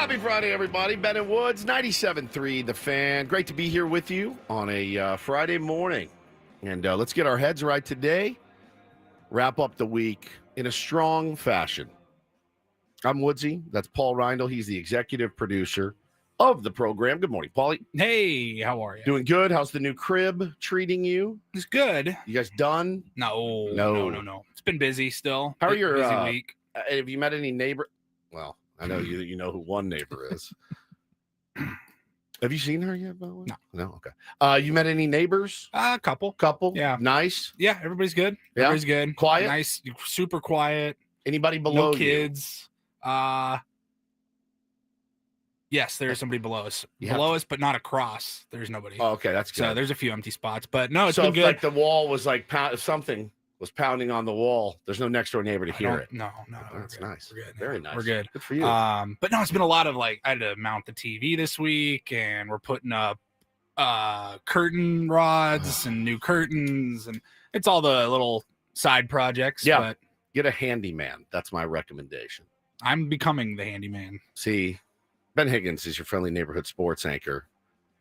Happy Friday, everybody. Ben and Woods, 97.3 The Fan. Great to be here with you on a Friday morning. And let's get our heads right today. Wrap up the week in a strong fashion. I'm Woodsy. That's Paul Reindl. He's the executive producer of the program. Good morning, Paulie. Hey, how are you? Doing good. How's the new crib treating you? It's good. You guys done? No. It's been busy still. How are your busy week? Have you met any neighbor? Well, I know you know who one neighbor is. Have you seen her yet, by the way? No. Okay. You met any neighbors? A couple. Yeah. Nice. Yeah, everybody's good. Yeah? Everybody's good. Quiet? Nice. Super quiet. Anybody below No kids. Yes, there is somebody below us. But not across. There's nobody. Oh, okay, that's good. So there's a few empty spots, but no, it's so been if, good. like the wall was like if something was pounding on the wall, there's no next door neighbor to hear it. No. That's nice. We're good. Very nice. We're good. Good for you. But no, it's been a lot of I had to mount the TV this week, and we're putting up curtain rods and new curtains, and it's all the little side projects. Yeah. But get a handyman. That's my recommendation. I'm becoming the handyman. See, Ben Higgins is your friendly neighborhood sports anchor.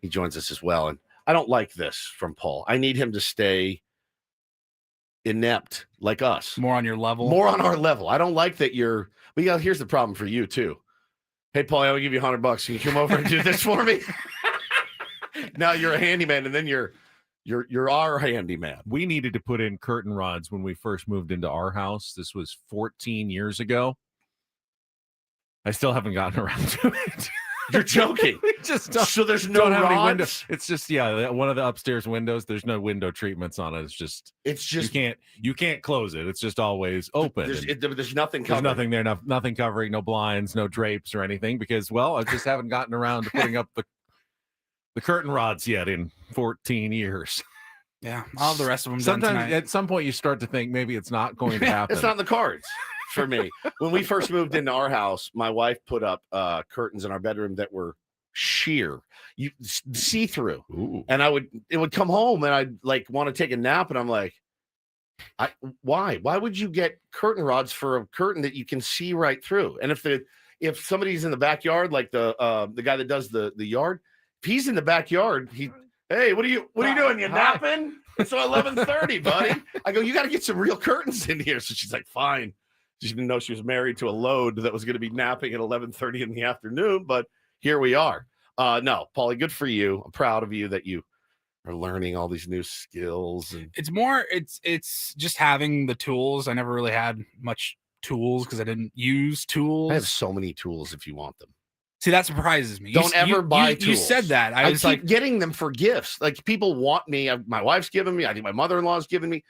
He joins us as well. And I don't like this from Paul. I need him to stay inept like us. More on your level. More on our level. I don't like that you're, but yeah, here's the problem for you too. Hey, Paul, I'll give you $100. Can you come over and do this for me? Now you're a handyman, and then you're our handyman. We needed to put in curtain rods when we first moved into our house. This was 14 years ago. I still haven't gotten around to it. You're joking. We just don't, so there's no don't have any rods? windows. It's just one of the upstairs windows. There's no window treatments on it. It's just you can't close it. It's just always open. There's nothing covering. There's nothing there. Nothing covering. No blinds. No drapes or anything. Because I just haven't gotten around to putting up the curtain rods yet in 14 years. Yeah, all of the rest of them. Sometimes at some point you start to think maybe it's not going to happen. It's not in the cards for me. When we first moved into our house, my wife put up curtains in our bedroom that were sheer, see-through. Ooh. And it would come home, and I'd want to take a nap, and I'm like, why would you get curtain rods for a curtain that you can see right through? And if somebody's in the backyard, like the guy that does the yard, if he's in the backyard, hey, what are you doing? You napping? It's 11:30, buddy. I go, you got to get some real curtains in here. So she's like, fine. She didn't know she was married to a load that was going to be napping at 11:30 in the afternoon, but here we are. No, Paulie, good for you. I'm proud of you that you are learning all these new skills. And it's just having the tools. I never really had much tools because I didn't use tools. I have so many tools if you want them. See, that surprises me. Don't ever buy tools. You said that. I was keep getting them for gifts. Like, people want me. My wife's giving me. I think my mother-in-law's giving me.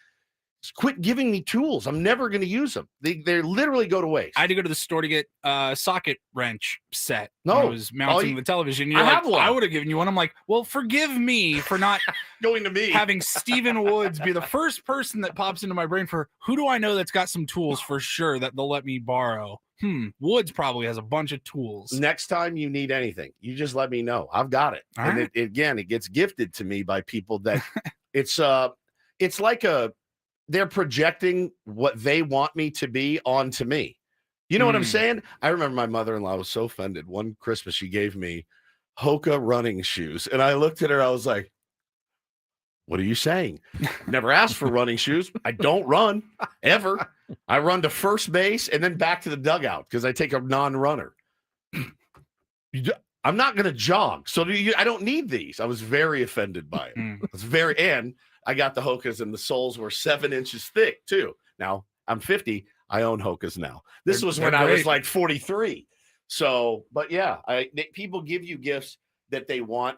Just quit giving me tools. I'm never going to use them. They literally go to waste. I had to go to the store to get a socket wrench set. No. When I was mounting the television. I have one. I would have given you one. I'm like, well, forgive me for not going to me. Having Stephen Woods be the first person that pops into my brain for who do I know that's got some tools for sure that they'll let me borrow. Woods probably has a bunch of tools. Next time you need anything, you just let me know. I've got it. All and right. it gets gifted to me by people that it's like they're projecting what they want me to be onto me. You know what I'm saying? I remember my mother-in-law was so offended. One Christmas, she gave me Hoka running shoes. And I looked at her, I was like, what are you saying? Never asked for running shoes. I don't run ever. I run to first base and then back to the dugout because I take a non-runner. I'm not going to jog. So I don't need these. I was very offended by it. And I got the Hokas, and the soles were 7 inches thick too. Now I'm 50. I own Hokas now. This was when I was like 43. So, but yeah, people give you gifts that they want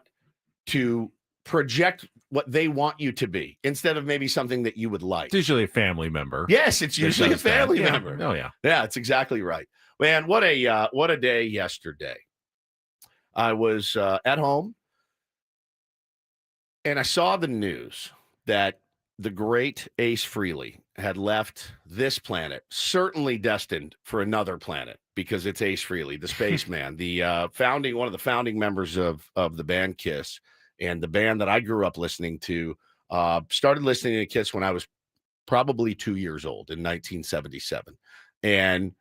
to project what they want you to be instead of maybe something that you would like. It's usually a family member. Yes, it's usually a family member. Oh yeah. Yeah, it's exactly right. Man, what a day yesterday. I was at home and I saw the news that the great Ace Frehley had left this planet, certainly destined for another planet, because it's Ace Frehley, the spaceman, one of the founding members of the band Kiss, and the band that I grew up listening to. Started listening to Kiss when I was probably 2 years old in 1977, and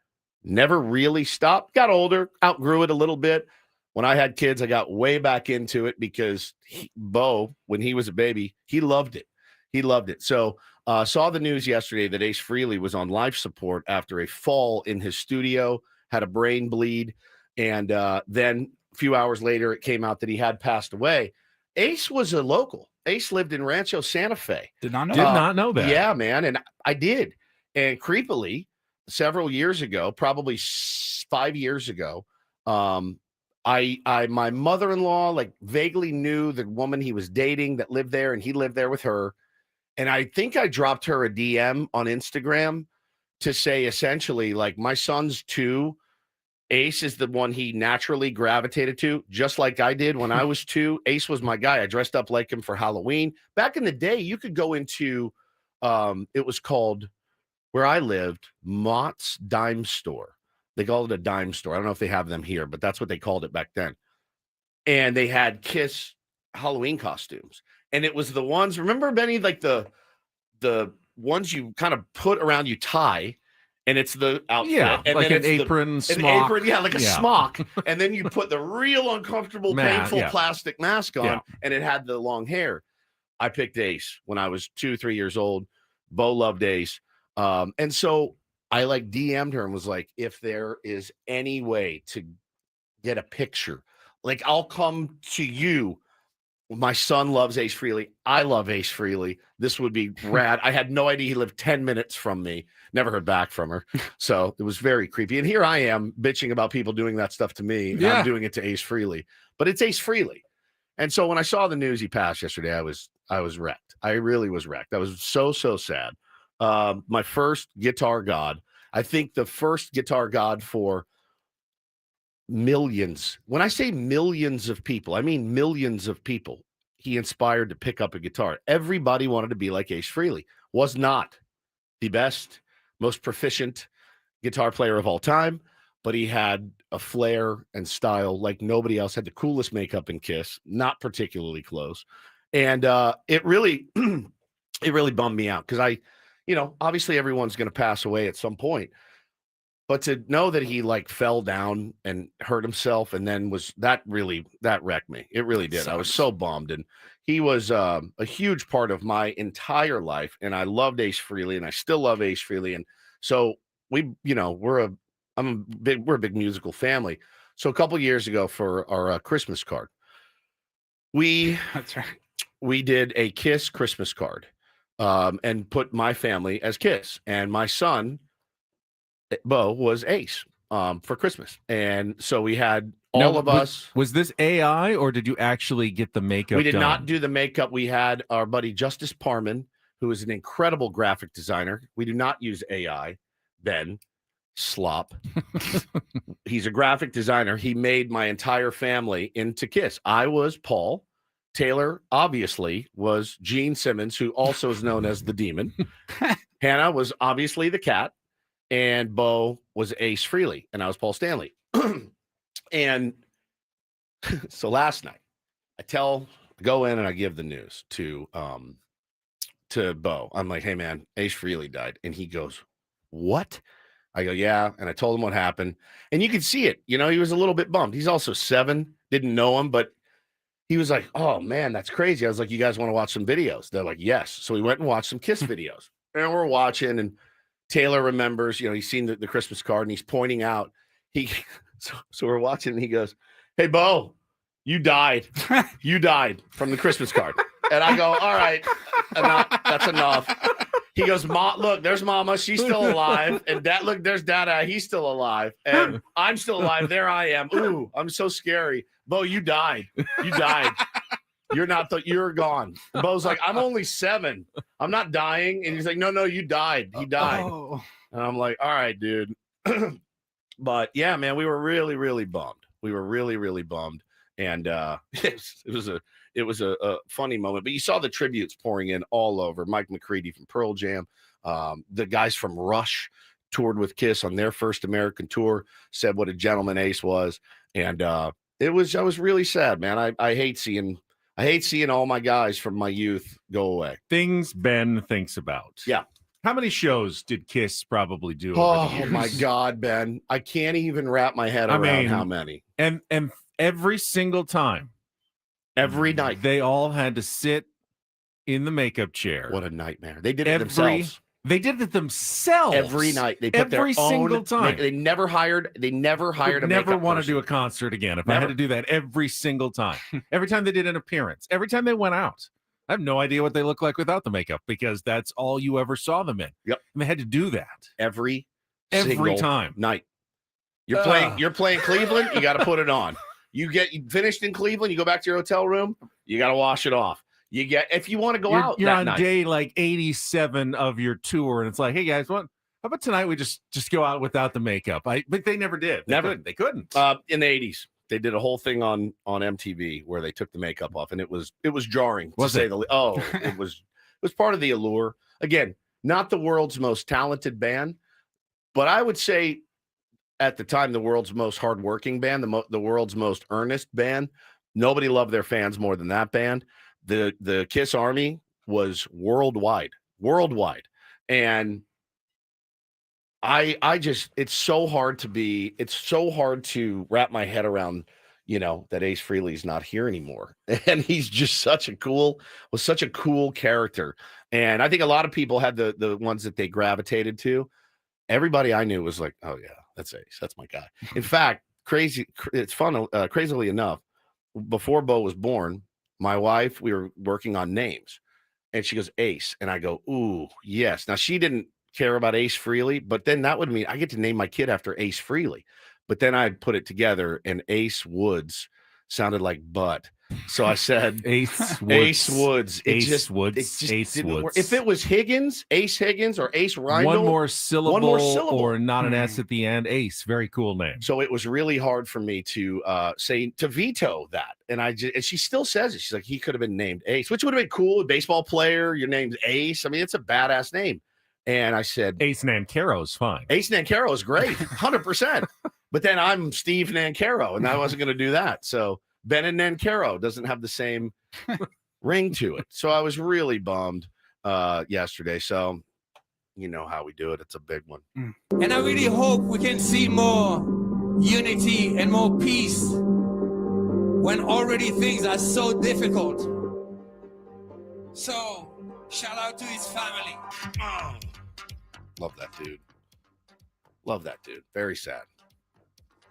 Never really stopped. Got older, outgrew it a little bit. When I had kids, I got way back into it because Bo, when he was a baby, he loved it. He loved it. So saw the news yesterday that Ace Frehley was on life support after a fall in his studio, had a brain bleed. And then a few hours later, it came out that he had passed away. Ace was a local. Ace lived in Rancho Santa Fe. Did not know that. Yeah, man. And I did. And creepily, several years ago, probably 5 years ago, my mother-in-law like vaguely knew the woman he was dating that lived there, and he lived there with her. And I think I dropped her a DM on Instagram to say essentially like, my son's 2. Ace is the one he naturally gravitated to, just like I did when I was 2. Ace was my guy. I dressed up like him for Halloween. Back in the day, you could go into it was called, where I lived, Mott's Dime Store. They called it a dime store. I don't know if they have them here, but that's what they called it back then. And they had Kiss Halloween costumes. And it was the ones, remember, Benny, like the ones you kind of put around, you tie, and it's the outfit. Yeah, and like then an apron, smock. Like a smock. And then you put the real uncomfortable, painful plastic mask on, and it had the long hair. I picked Ace when I was 2-3 years old. Bo loved Ace. And so I like DM'd her and was like, if there is any way to get a picture, like I'll come to you. My son loves Ace Frehley. I love Ace Frehley. This would be rad. I had no idea he lived 10 minutes from me. Never heard back from her. So it was very creepy. And here I am bitching about people doing that stuff to me. And I'm doing it to Ace Frehley. But it's Ace Frehley. And so when I saw the news he passed yesterday, I was wrecked. I really was wrecked. I was so sad. My first guitar god. I think the first guitar god for millions. When I say millions of people, I mean millions of people he inspired to pick up a guitar. Everybody wanted to be like Ace Frehley. Was not the best, most proficient guitar player of all time, but he had a flair and style like nobody else. Had the coolest makeup in Kiss, not particularly close. And it really bummed me out because obviously everyone's going to pass away at some point. But to know that he like fell down and hurt himself and then that wrecked me. It really did. I was so bummed. And he was a huge part of my entire life. And I loved Ace Frehley and I still love Ace Frehley. And so we're a big musical family. So a couple years ago for our Christmas card, that's right. We did a Kiss Christmas card and put my family as Kiss, and my son Bo was Ace for Christmas. And so we had all of us. Was this AI or did you actually get the makeup? We did not do the makeup. We had our buddy Justice Parman, who is an incredible graphic designer. We do not use AI. Ben Slop. He's a graphic designer. He made my entire family into Kiss. I was Paul. Taylor, obviously, was Gene Simmons, who also is known as the Demon. Hannah was obviously the cat. And Bo was Ace Frehley, and I was Paul Stanley. And so last night, I go in and I give the news to Bo. I'm like, hey, man, Ace Frehley died. And he goes, what? I go, yeah. And I told him what happened. And you could see it. He was a little bit bummed. He's also 7, didn't know him, but he was like, oh, man, that's crazy. I was like, you guys want to watch some videos? They're like, yes. So we went and watched some Kiss videos. And we're watching, and Taylor remembers, he's seen the Christmas card and he's pointing out. So we're watching and he goes, hey, Bo, you died. You died from the Christmas card. And I go, all right, that's enough. He goes, look, there's Mama. She's still alive. And Dad, look, there's Dada. He's still alive. And I'm still alive. There I am. Ooh, I'm so scary. Bo, you died. You died. You're gone. And Bo's like, I'm only 7. I'm not dying. And he's like, no, you died. He died. Oh. And I'm like, all right, dude. But yeah, man, we were really, really bummed. We were really, really bummed. And it was a funny moment. But you saw the tributes pouring in all over. Mike McCready from Pearl Jam. The guys from Rush toured with Kiss on their first American tour, said what a gentleman Ace was. And I was really sad, man. I hate seeing all my guys from my youth go away. Things Ben thinks about. Yeah. How many shows did Kiss probably do? Over the Oh years? my God, Ben. I can't even wrap my head around how many. And every single time, Every night. they all had to sit in the makeup chair. What a nightmare. They did it themselves. They did it themselves every night. They put every their own, single time. They never hired a Never makeup want to person. do a concert again. If I Never. had to do that every single time, every time they did an appearance, every time they went out, I have no idea what they look like without the makeup because that's all you ever saw them in. Yep. And they had to do that every single time. Night. You're playing Cleveland, you got to put it on. You finished in Cleveland, you go back to your hotel room, you got to wash it off. If you want to go out, you're on night. day like 87 of your tour, and it's like, hey guys, how about tonight we just go out without the makeup? But they never did. They couldn't. In the 80s, they did a whole thing on MTV where they took the makeup off, and it was jarring. It was part of the allure. Again, not the world's most talented band, but I would say at the time the world's most hardworking band, the world's most earnest band. Nobody loved their fans more than that band. The Kiss Army was worldwide, and I just it's so hard to wrap my head around, that Ace Frehley's not here anymore, and he's just such a cool character, and I think a lot of people had the ones that they gravitated to. Everybody I knew was like, oh yeah, that's Ace, that's my guy. In fact, it's fun. Crazily enough, before Bo was born, my wife, we were working on names, and she goes, Ace. And I go, ooh, yes. Now, she didn't care about Ace Frehley, but then that would mean I get to name my kid after Ace Frehley. But then I put it together, and Ace Woods sounded like butt. So I said Ace Woods. Ace Woods. Ace Woods. If it was Ace Higgins or Ace Reindl. One more syllable or not an S at the end. Ace. Very cool name. So it was really hard for me to veto that. And she still says it. She's like, he could have been named Ace, which would have been cool. A baseball player, your name's Ace. I mean, it's a badass name. And I said, Ace Nancaro is fine. Ace Nancaro is great, 100%. But then I'm Steve Nancaro, and I wasn't going to do that. So Ben and Nancaro doesn't have the same ring to it. So I was really bummed yesterday. So you know how we do it. It's a big one. And I really hope we can see more unity and more peace when already things are so difficult. So shout out to his family. Love that dude. Very sad.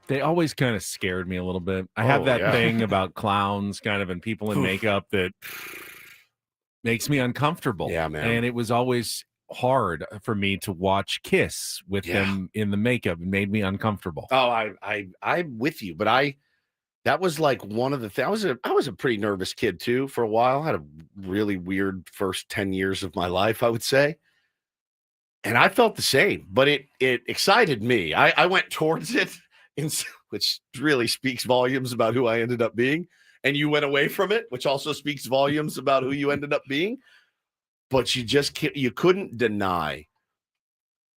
They always kind of scared me a little bit. I have that thing about clowns kind of and people in makeup that makes me uncomfortable. Yeah, man. And it was always hard for me to watch Kiss with them in the makeup. It made me uncomfortable. Oh, I'm with you, but that was like one of the things. I was a pretty nervous kid too for a while. I had a really weird first 10 years of my life, I would say. And I felt the same, but it excited me. I went towards it, which really speaks volumes about who I ended up being. And you went away from it, which also speaks volumes about who you ended up being. But you couldn't deny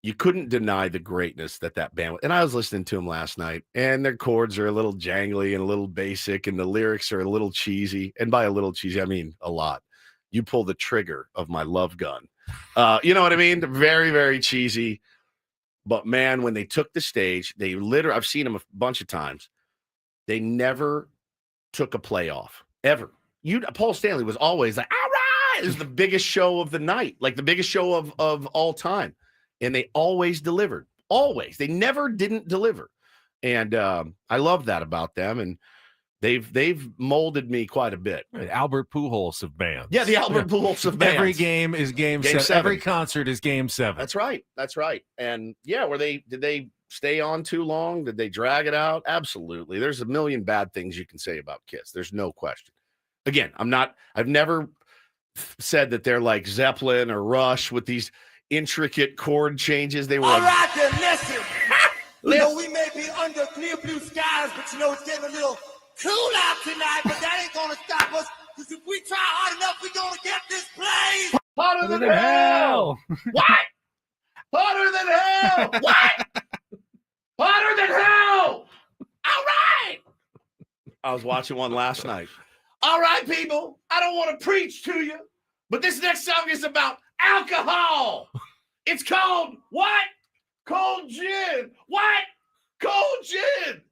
the greatness that band was. And I was listening to them last night, and their chords are a little jangly and a little basic, and the lyrics are a little cheesy. And by a little cheesy, I mean a lot. You pull the trigger of my love gun. You know what I mean? Very, very cheesy. But man, when they took the stage, I've seen them a bunch of times. They never took a play off ever. Paul Stanley was always like, all right, it was the biggest show of the night, like the biggest show of all time. And they always delivered. Always. They never didn't deliver. And I love that about them. And they've molded me quite a bit. Albert Pujols of bands. Yeah, the Albert Pujols of bands. Every game is game 7. Every concert is game 7. That's right. And yeah, did they stay on too long? Did they drag it out? Absolutely. There's a million bad things you can say about Kiss. There's no question. Again, I've never said that they're like Zeppelin or Rush with these intricate chord changes. They were all right then, listen. We may be under clear blue skies, but it's getting a little cool out tonight, but that ain't gonna stop us, because if we try hard enough, we're gonna get this place hotter than hell. What? Hotter than hell. What? Hotter than hell. All right. I was watching one last night. All right, people, I don't want to preach to you, but this next song is about alcohol. It's cold. What? Cold gin. What? Cold gin.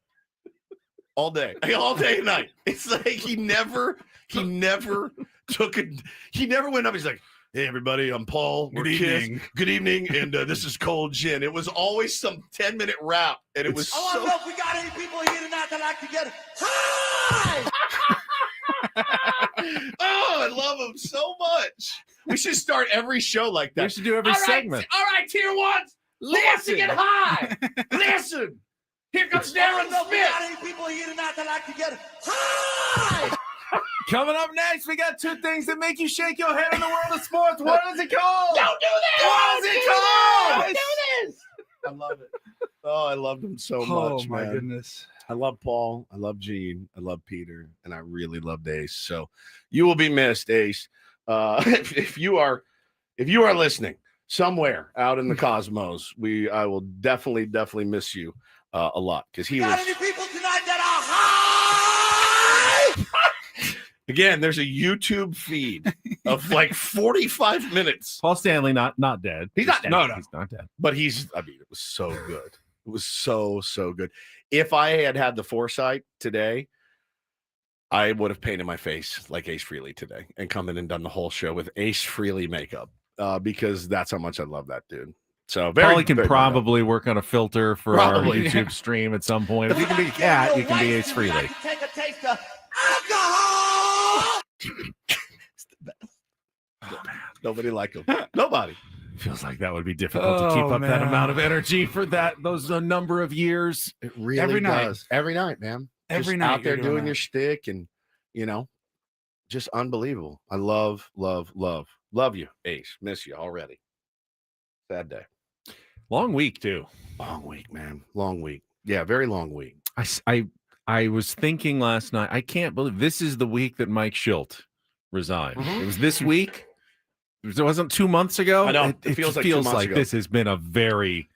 All day and night. It's like he never took it. He never went up. He's like, hey, everybody, I'm Paul. Good evening. Good evening. And this is cold gin. It was always some 10-minute rap. And it was I want to know if we got any people here tonight that like to get high. Oh, I love him so much. We should start every show like that. We should do every segment. All right, tier ones. Let's get high. Listen. Here comes Darren Smith. We got Smith. any people here tonight that like to get high. Coming up next, we got 2 things that make you shake your head in the world of sports. What is it called? Don't do this. What is it called? Don't do this. I love it. Oh, I loved him so much, man. Goodness. I love Paul. I love Gene. I love Peter. And I really loved Ace. So you will be missed, Ace. If you are listening somewhere out in the cosmos, I will definitely miss you a lot because he Got was. any people tonight that are high? Again, there's a YouTube feed of like 45 minutes. Paul Stanley, not dead. He's not dead. No, he's not dead. But I mean, it was so good. It was so good. If I had the foresight today, I would have painted my face like Ace Frehley today and come in and done the whole show with Ace Frehley makeup because that's how much I love that dude. So Paulie can probably work on a filter for our YouTube stream at some point. If you can be a cat, you can be Ace Frehley. Take a taste of alcohol. Nobody like him. Nobody. Feels like that would be difficult to keep up that amount of energy for those number of years. It really Every night. does. Every night, man. Every Just night out there you're doing that. your shtick and, just unbelievable. I love you, Ace. Miss you already. Sad day. Long week too. Long week, man. Long week. Yeah, very long week. I was thinking last night, I can't believe this is the week that Mike Schilt resigned. Mhm. It was this week. It wasn't 2 months ago. I know. It It feels like 2 months ago. this has been a very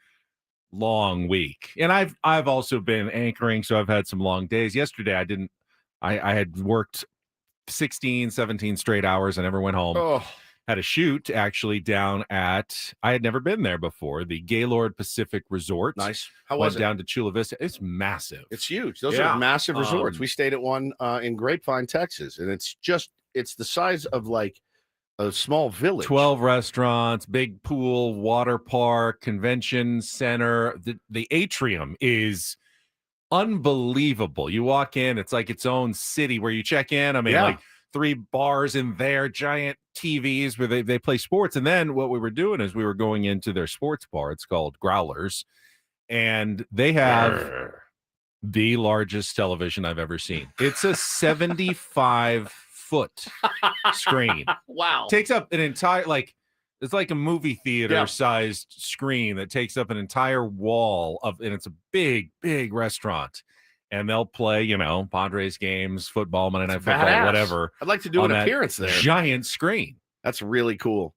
long week. And I've also been anchoring, so I've had some long days. Yesterday I had worked 16, 17 straight hours. I never went home. Oh, Had a shoot actually down at, I had never been there before, the Gaylord Pacific Resort. nice. How Went was it? down to Chula Vista. It's massive. It's huge. Those Yeah. are massive resorts. Um, We stayed at one in Grapevine, Texas, and it's the size of like a small village. 12 restaurants, big pool, water park, convention center. The atrium is unbelievable. You walk in, it's like its own city where you check in. I mean, Yeah. like 3 bars in there, giant TVs where they play sports. And then what we were doing is we were going into their sports bar. It's called Growlers. And they have the largest television I've ever seen. It's a 75-foot screen. Wow. Takes up an entire, it's like a movie theater Yeah. sized screen that takes up an entire wall and it's a big restaurant. And they'll play, Padres games, football, Monday Night Football, Badass. whatever. I'd like to do on an that appearance there. Giant screen. That's really cool.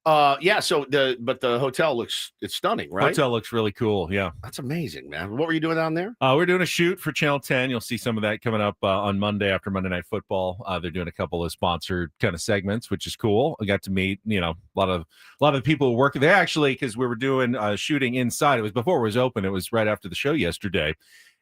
Yeah. So the hotel it's stunning, right? Hotel looks really cool. Yeah. That's amazing, man. What were you doing down there? We're doing a shoot for Channel 10. You'll see some of that coming up on Monday after Monday Night Football. They're doing a couple of sponsored kind of segments, which is cool. I got to meet, a lot of the people who work there actually, because we were doing shooting inside. It was before it was open. It was right after the show yesterday.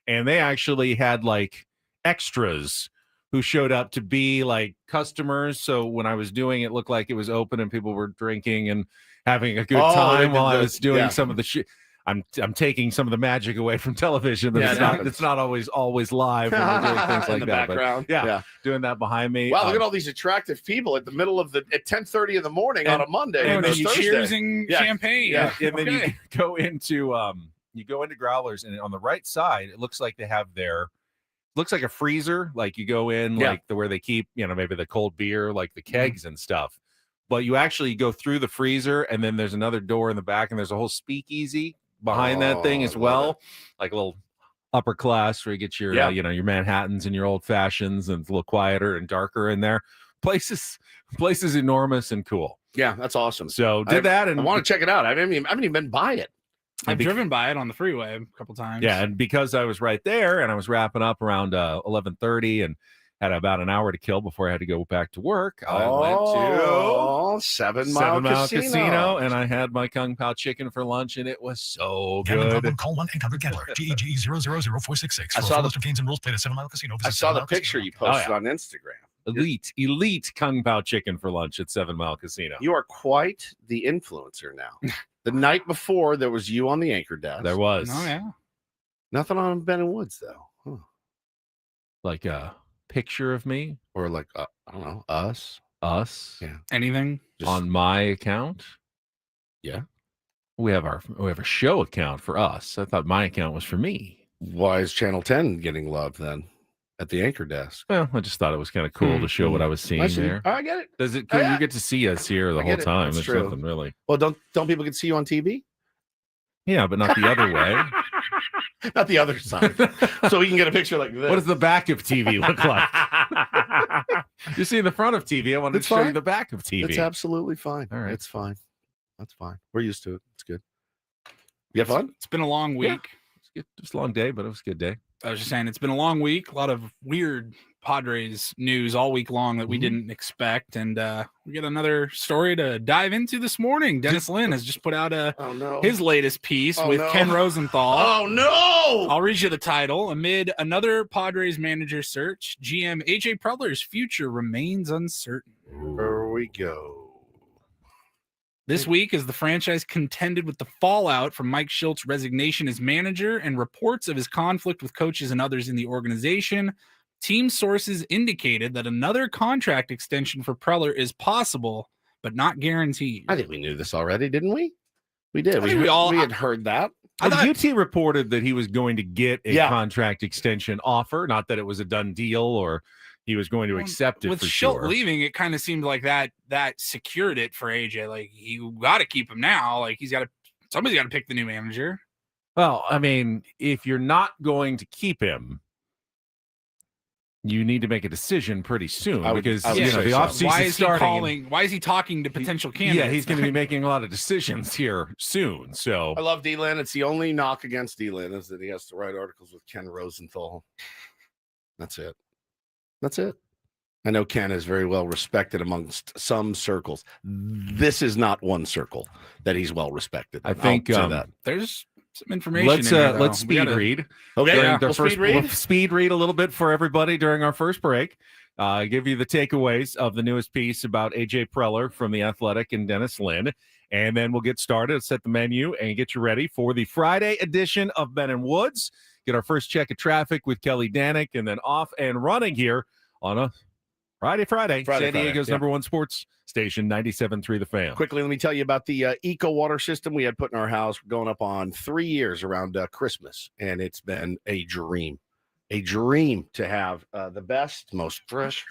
And they actually had like extras who showed up to be like customers. So when I was doing it, looked like it was open and people were drinking and having a good time while I was doing some of the shit. I'm taking some of the magic away from television. It's not always live when we're doing things like in the that. background. But doing that behind me. Wow, look at all these attractive people at the middle of at 10:30 in the morning on a Monday. and or then Thursday. cheersing champagne. Yeah, and then you go into Growlers, and on the right side, it looks like they have looks like a freezer. Like you go in, like where they keep, maybe the cold beer, like the kegs and stuff. But you actually go through the freezer, and then there's another door in the back, and there's a whole speakeasy behind that thing as well, like a little upper class where you get your, your Manhattans and your old fashions, and it's a little quieter and darker in there. Place is enormous and cool. Yeah, that's awesome. So that, and I want to check it out. I haven't even been by it. I've driven by it on the freeway a couple times. Yeah, and because I was right there and I was wrapping up around 11:30 and had about an hour to kill before I had to go back to work, I went to Mile, 7 Mile Casino. and I had my Kung Pao chicken for lunch, and it was so Gambling good. problem? Call 1-800-GAMBLER. GEG 000-466. I For saw full the- list of games and rules, played at 7 Mile Casino. I Visit saw 7 the Mile picture Casino. you posted yeah. on Instagram. Elite Kung Pao chicken for lunch at 7 Mile Casino. You are quite the influencer now. The night before, there was you on the anchor desk. There was. Oh yeah. Nothing on Ben and Woods, though. Huh. Like a picture of me, Or like, I don't know, us. us, Yeah. Anything? Just- on my account. Yeah. We have a show account for us. I thought my account was for me. Why is Channel 10 getting love then at the anchor desk? Well, I just thought it was kind of cool to show what I was seeing I see. there. I get it. Does it? Yeah. You get to see us here the I whole get it. time. That's There's true. nothing really. Well, don't people get to see you on TV? Yeah, but not the other way. Not the other side. So we can get a picture like this. What does the back of TV look like? You see the front of TV. I wanted It's to show you fine. the back of TV. It's absolutely fine. All right. It's fine. That's fine. We're used to it. It's good. You have fun? It's been a long week. Yeah. It was a long day, but it was a good day. I was just saying it's been a long week. A lot of weird Padres news all week long that we didn't expect, and we got another story to dive into this morning. Dennis Lynn has just put out Oh no. his latest piece Oh, with no. Ken Rosenthal. Oh no. I'll read you the title. Amid another Padres manager search, GM AJ Preller's future remains uncertain. Here we go. This week, as the franchise contended with the fallout from Mike Schilt's resignation as manager and reports of his conflict with coaches and others in the organization, team sources indicated that another contract extension for Preller is possible, but not guaranteed. I think we knew this already, didn't we? We did. I think We had heard that. I Well, thought- UT reported that he was going to get a Yeah. contract extension offer, not that it was a done deal or he was going to Well, accept it with for Schilt sure. leaving, it kind of seemed like that secured it for AJ. Like, you got to keep him now. Like, somebody's got to pick the new manager. Well, I mean, if you're not going to keep him, you need to make a decision pretty soon I would- because I would you know say the so. offseason Why is he starting. calling? Why is he talking to potential candidates? Yeah, he's going to be making a lot of decisions here soon. So I love D-Lin. It's the only knock against D-Lin is that he has to write articles with Ken Rosenthal. That's it. That's it. I know Ken is very well respected amongst some circles. This is not one circle that he's well respected. I think, I'll say that. There's some information. let's in here, though. let's We speed gotta- read. Okay, During yeah, the we'll first, speed read. we'll speed read a little bit for everybody during our first break. Give you the takeaways of the newest piece about AJ Preller from The Athletic and Dennis Lynn. And then we'll get started, set the menu, and get you ready for the Friday edition of Ben and Woods. Get our first check of traffic with Kelly Danick, and then off and running here on a Friday. San Diego's yeah. number one sports station, 97.3 The Fan. Quickly, let me tell you about the eco water system we had put in our house. We're going up on 3 years around Christmas, and it's been a dream to have the best, most fresh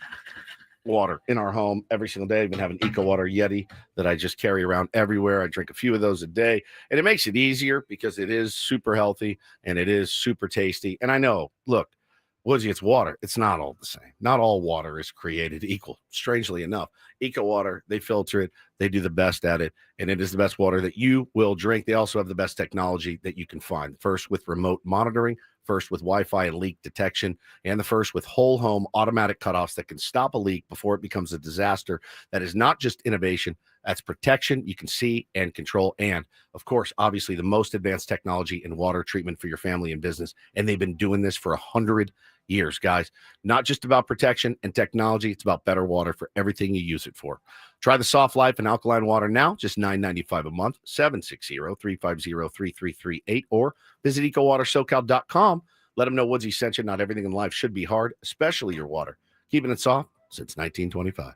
water in our home every single day. I even have an eco water Yeti that I just carry around everywhere. I drink a few of those a day, and it makes it easier because it is super healthy and it is super tasty. And I know, look, Woodsy, it's water. It's not all the same. Not all water is created equal. Strangely enough, eco water, they filter it. They do the best at it. And it is the best water that you will drink. They also have the best technology that you can find. First with remote monitoring, first with Wi-Fi and leak detection, and the first with whole home automatic cutoffs that can stop a leak before it becomes a disaster. That is not just innovation. That's protection you can see and control. And of course, obviously the most advanced technology in water treatment for your family and business. And they've been doing this for 100 years, guys. Not just about protection and technology. It's about better water for everything you use it for. Try the Soft Life and alkaline water now, just $9.95 a month, 760-350-3338, or visit ecowatersocal.com. Let them know Woodsy sent you. Not everything in life should be hard, especially your water. Keeping it soft since 1925.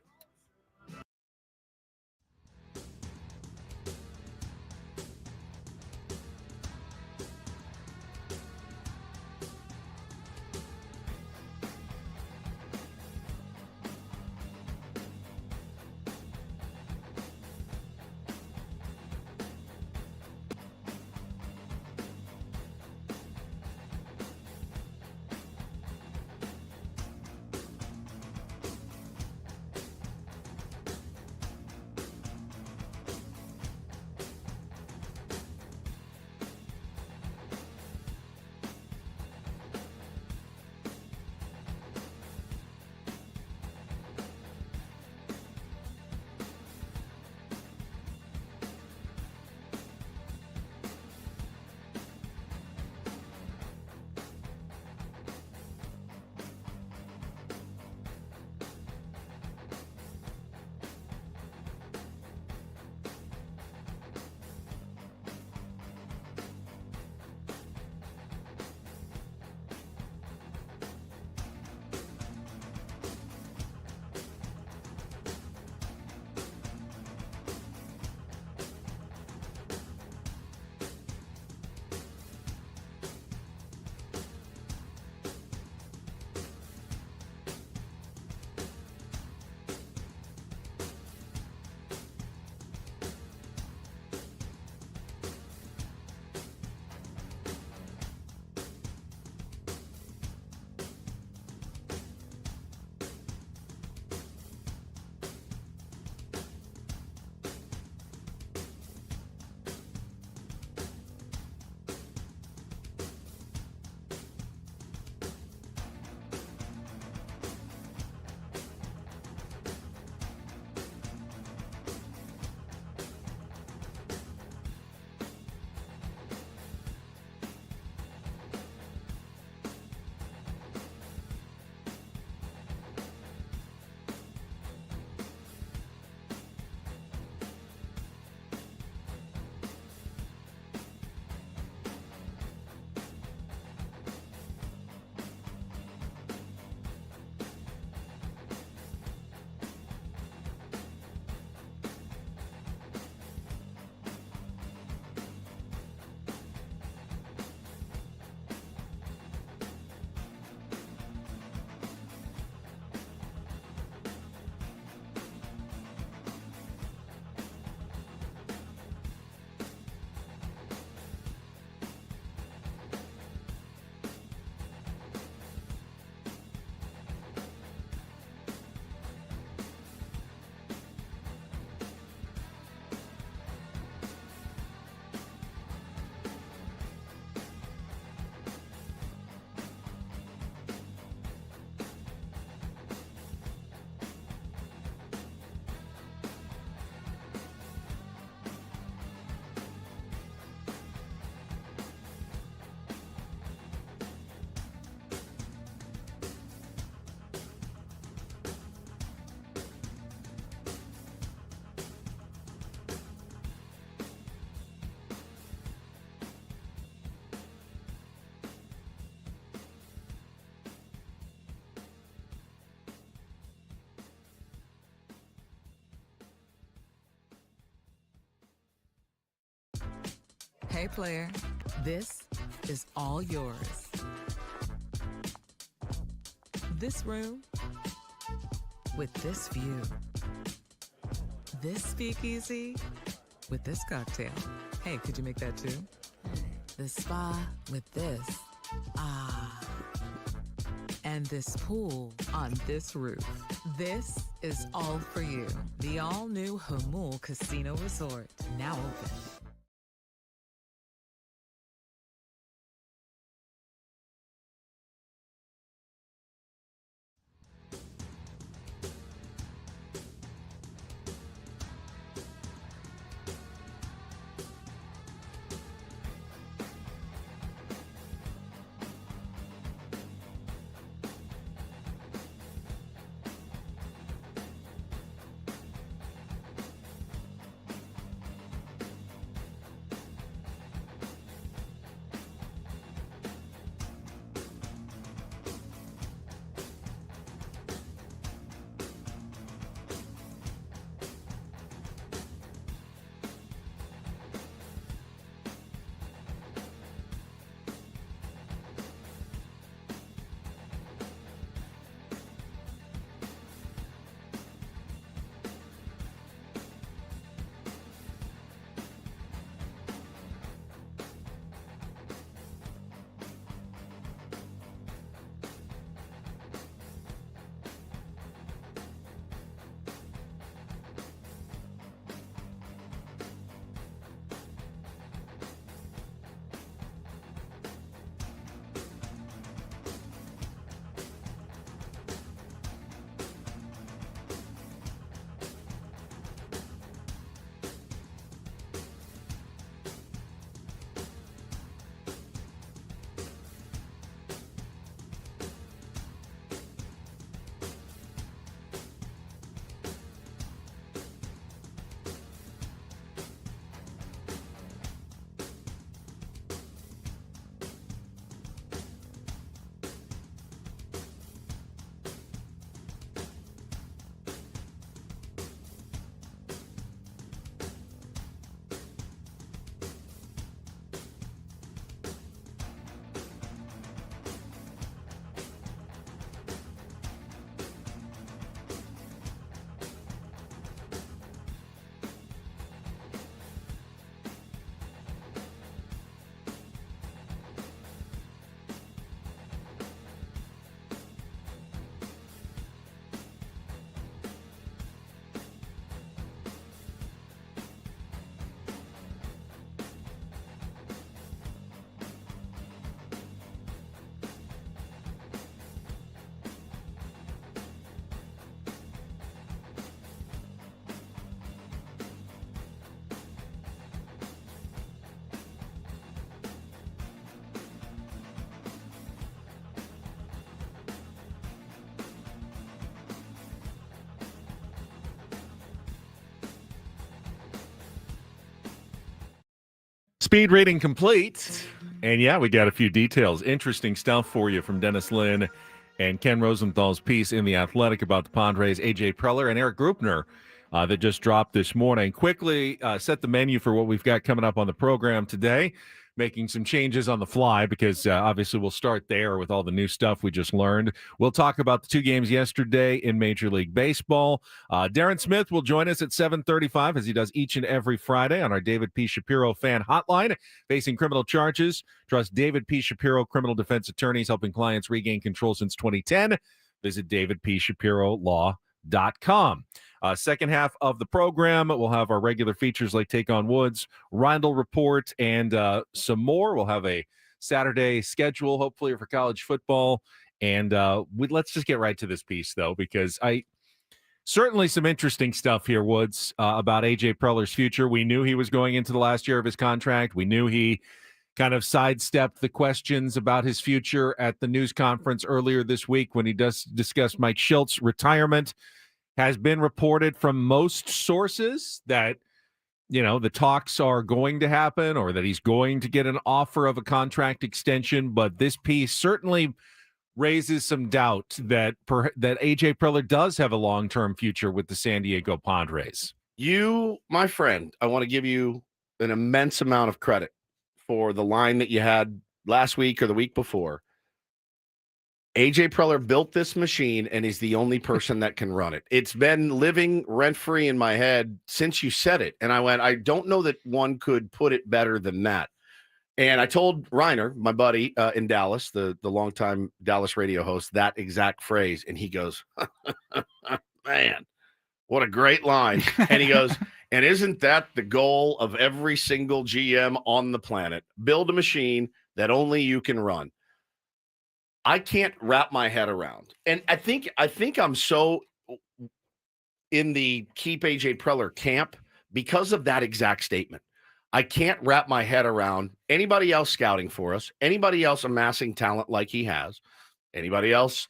right, player. This is all yours. This room with this view. This speakeasy with this cocktail. Hey, could you make that too? The spa with this. Ah. And this pool on this roof. This is all for you. The all-new Hamul Casino Resort, now open. Speed rating complete. And yeah, we got a few details. Interesting stuff for you from Dennis Lynn and Ken Rosenthal's piece in The Athletic about the Padres, AJ Preller and Eric Grupner that just dropped this morning. Quickly set the menu for what we've got coming up on the program today. Making some changes on the fly because obviously we'll start there with all the new stuff we just learned. We'll talk about the two games yesterday in Major League Baseball. Darren Smith will join us at 7:35 as he does each and every Friday on our David P. Shapiro fan hotline. Facing criminal charges, trust David P. Shapiro criminal defense attorneys helping clients regain control since 2010. Visit davidpshapirolaw.com. Second half of the program, we'll have our regular features like Take on Woods, Reindl Report, and some more. We'll have a Saturday schedule, hopefully, for college football. And let's just get right to this piece, though, because certainly some interesting stuff here, Woods, about A.J. Preller's future. We knew he was going into the last year of his contract. We knew he kind of sidestepped the questions about his future at the news conference earlier this week when he discussed Mike Schilt's retirement. Has been reported from most sources that, you know, the talks are going to happen or that he's going to get an offer of a contract extension. But this piece certainly raises some doubt that A.J. Preller does have a long-term future with the San Diego Padres. You, my friend, I want to give you an immense amount of credit for the line that you had last week or the week before. AJ Preller built this machine and is the only person that can run it. It's been living rent-free in my head since you said it. And I went, I don't know that one could put it better than that. And I told Reiner, my buddy in Dallas, the longtime Dallas radio host, that exact phrase. And he goes, man, what a great line. And he goes, and isn't that the goal of every single GM on the planet? Build a machine that only you can run. I can't wrap my head around. And I think I'm so in the keep AJ Preller camp because of that exact statement. I can't wrap my head around anybody else scouting for us, anybody else amassing talent like he has, anybody else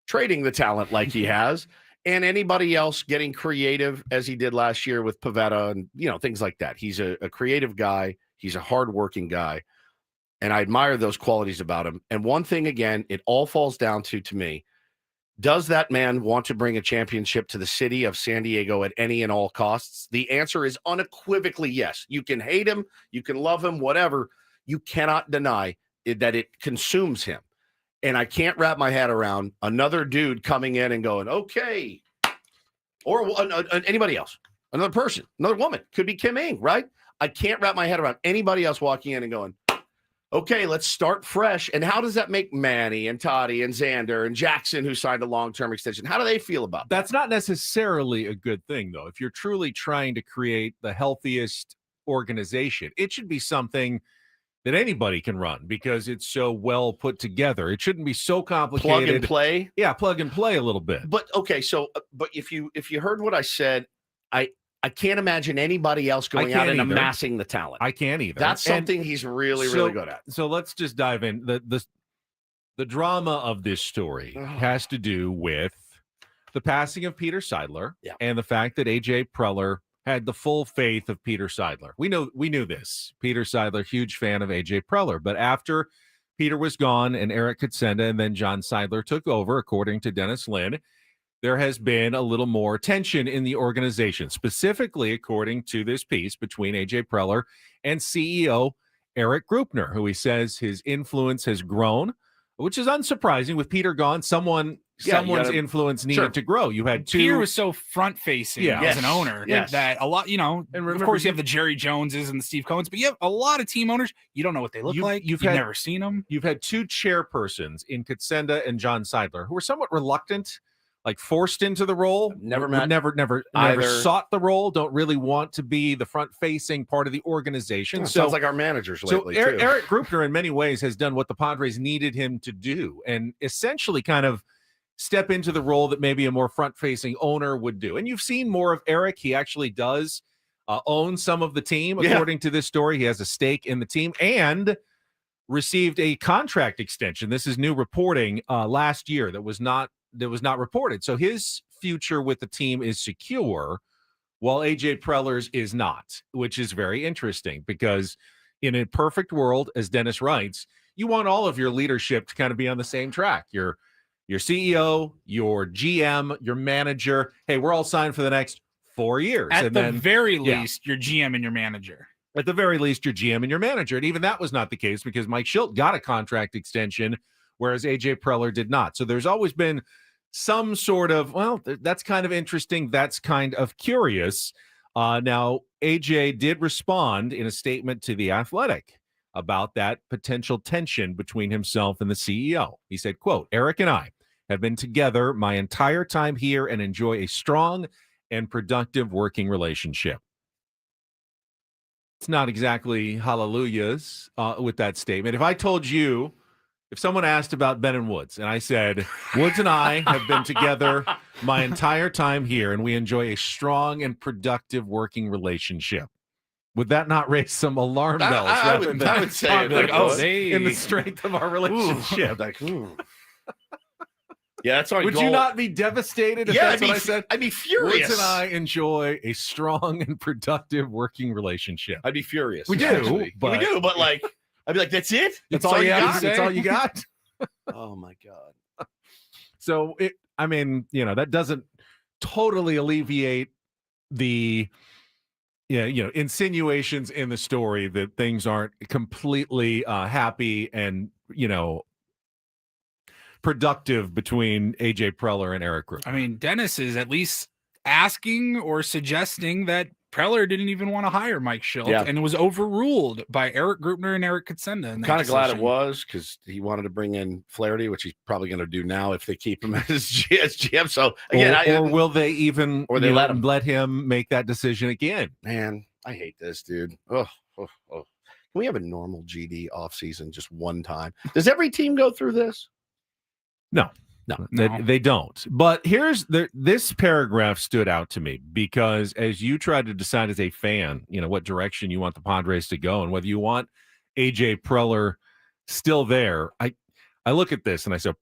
trading the talent like he has, and anybody else getting creative as he did last year with Pavetta and, things like that. He's a creative guy. He's a hardworking guy. And I admire those qualities about him. And one thing, again, it all falls down to me, does that man want to bring a championship to the city of San Diego at any and all costs? The answer is unequivocally yes. You can hate him, you can love him, whatever. You cannot deny that it consumes him. And I can't wrap my head around another dude coming in and going, okay, or anybody else, another person, another woman, could be Kim Ng, right? I can't wrap my head around anybody else walking in and going, okay, let's start fresh. And how does that make Manny and Toddy and Xander and Jackson, who signed a long-term extension? How do they feel about that? That's not necessarily a good thing, though. If you're truly trying to create the healthiest organization, it should be something that anybody can run because it's so well put together. It shouldn't be so complicated. Plug and play? Yeah, plug and play a little bit. But, okay, so but if you heard what I said, I can't imagine anybody else going out and amassing the talent. I can't either. That's something he's really good at. So let's just dive in. The drama of this story has to do with the passing of Peter Seidler and the fact that AJ Preller had the full faith of Peter Seidler. We knew this. Peter Seidler, huge fan of AJ Preller. But after Peter was gone and Eric Kutsenda and then John Seidler took over, according to Dennis Lin, there has been a little more tension in the organization, specifically according to this piece between AJ Preller and CEO Eric Grupner, who he says his influence has grown, which is unsurprising. With Peter gone, someone's influence needed to grow. You had two. Peter was so front-facing as an owner that a lot, and remember, of course, you have the Jerry Joneses and the Steve Cohens, but you have a lot of team owners. You don't know what they look like. You've never seen them. You've had two chairpersons in Kutsenda and John Seidler who were somewhat reluctant, like forced into the role, never sought the role, don't really want to be the front-facing part of the organization. Sounds like our managers lately, too. Eric Grupner, in many ways, has done what the Padres needed him to do and essentially kind of step into the role that maybe a more front-facing owner would do. And you've seen more of Eric. He actually does own some of the team, according to this story. He has a stake in the team and received a contract extension. This is new reporting last year that was not reported. So his future with the team is secure while AJ Preller's is not, which is very interesting because in a perfect world, as Dennis writes, you want all of your leadership to kind of be on the same track. Your CEO, your GM, your manager. Hey, we're all signed for the next 4 years. At the very least, your GM and your manager. At the very least, your GM and your manager. And even that was not the case because Mike Schilt got a contract extension, whereas AJ Preller did not. So there's always been some sort of, well, that's kind of interesting. That's kind of curious. Now, AJ did respond in a statement to The Athletic about that potential tension between himself and the CEO. He said, quote, Eric and I have been together my entire time here and enjoy a strong and productive working relationship. It's not exactly hallelujahs with that statement. If I told you, if someone asked about Ben and Woods, and I said, Woods and I have been together my entire time here, and we enjoy a strong and productive working relationship, would that not raise some alarm bells? I would say in the strength of our relationship. Yeah, that's our Would goal. you not be devastated if that's what I said? I'd be furious. Woods and I enjoy a strong and productive working relationship. I'd be furious. We do, but like, I'd be like, that's it? That's all you got? That's all you got? Oh, my God. So, that doesn't totally alleviate the insinuations in the story that things aren't completely happy and, productive between AJ Preller and Eric Group. I mean, Dennis is at least asking or suggesting that Preller didn't even want to hire Mike Schilt, and it was overruled by Eric Grupner and Eric Katsenda. Kind of glad it was, because he wanted to bring in Flaherty, which he's probably going to do now if they keep him as GM. So again, or will they even let him make that decision again? Man, I hate this, dude. Oh. Can we have a normal GD offseason just one time? Does every team go through this? No. They don't. But this paragraph stood out to me because as you try to decide as a fan, what direction you want the Padres to go and whether you want AJ Preller still there, I look at this and I say,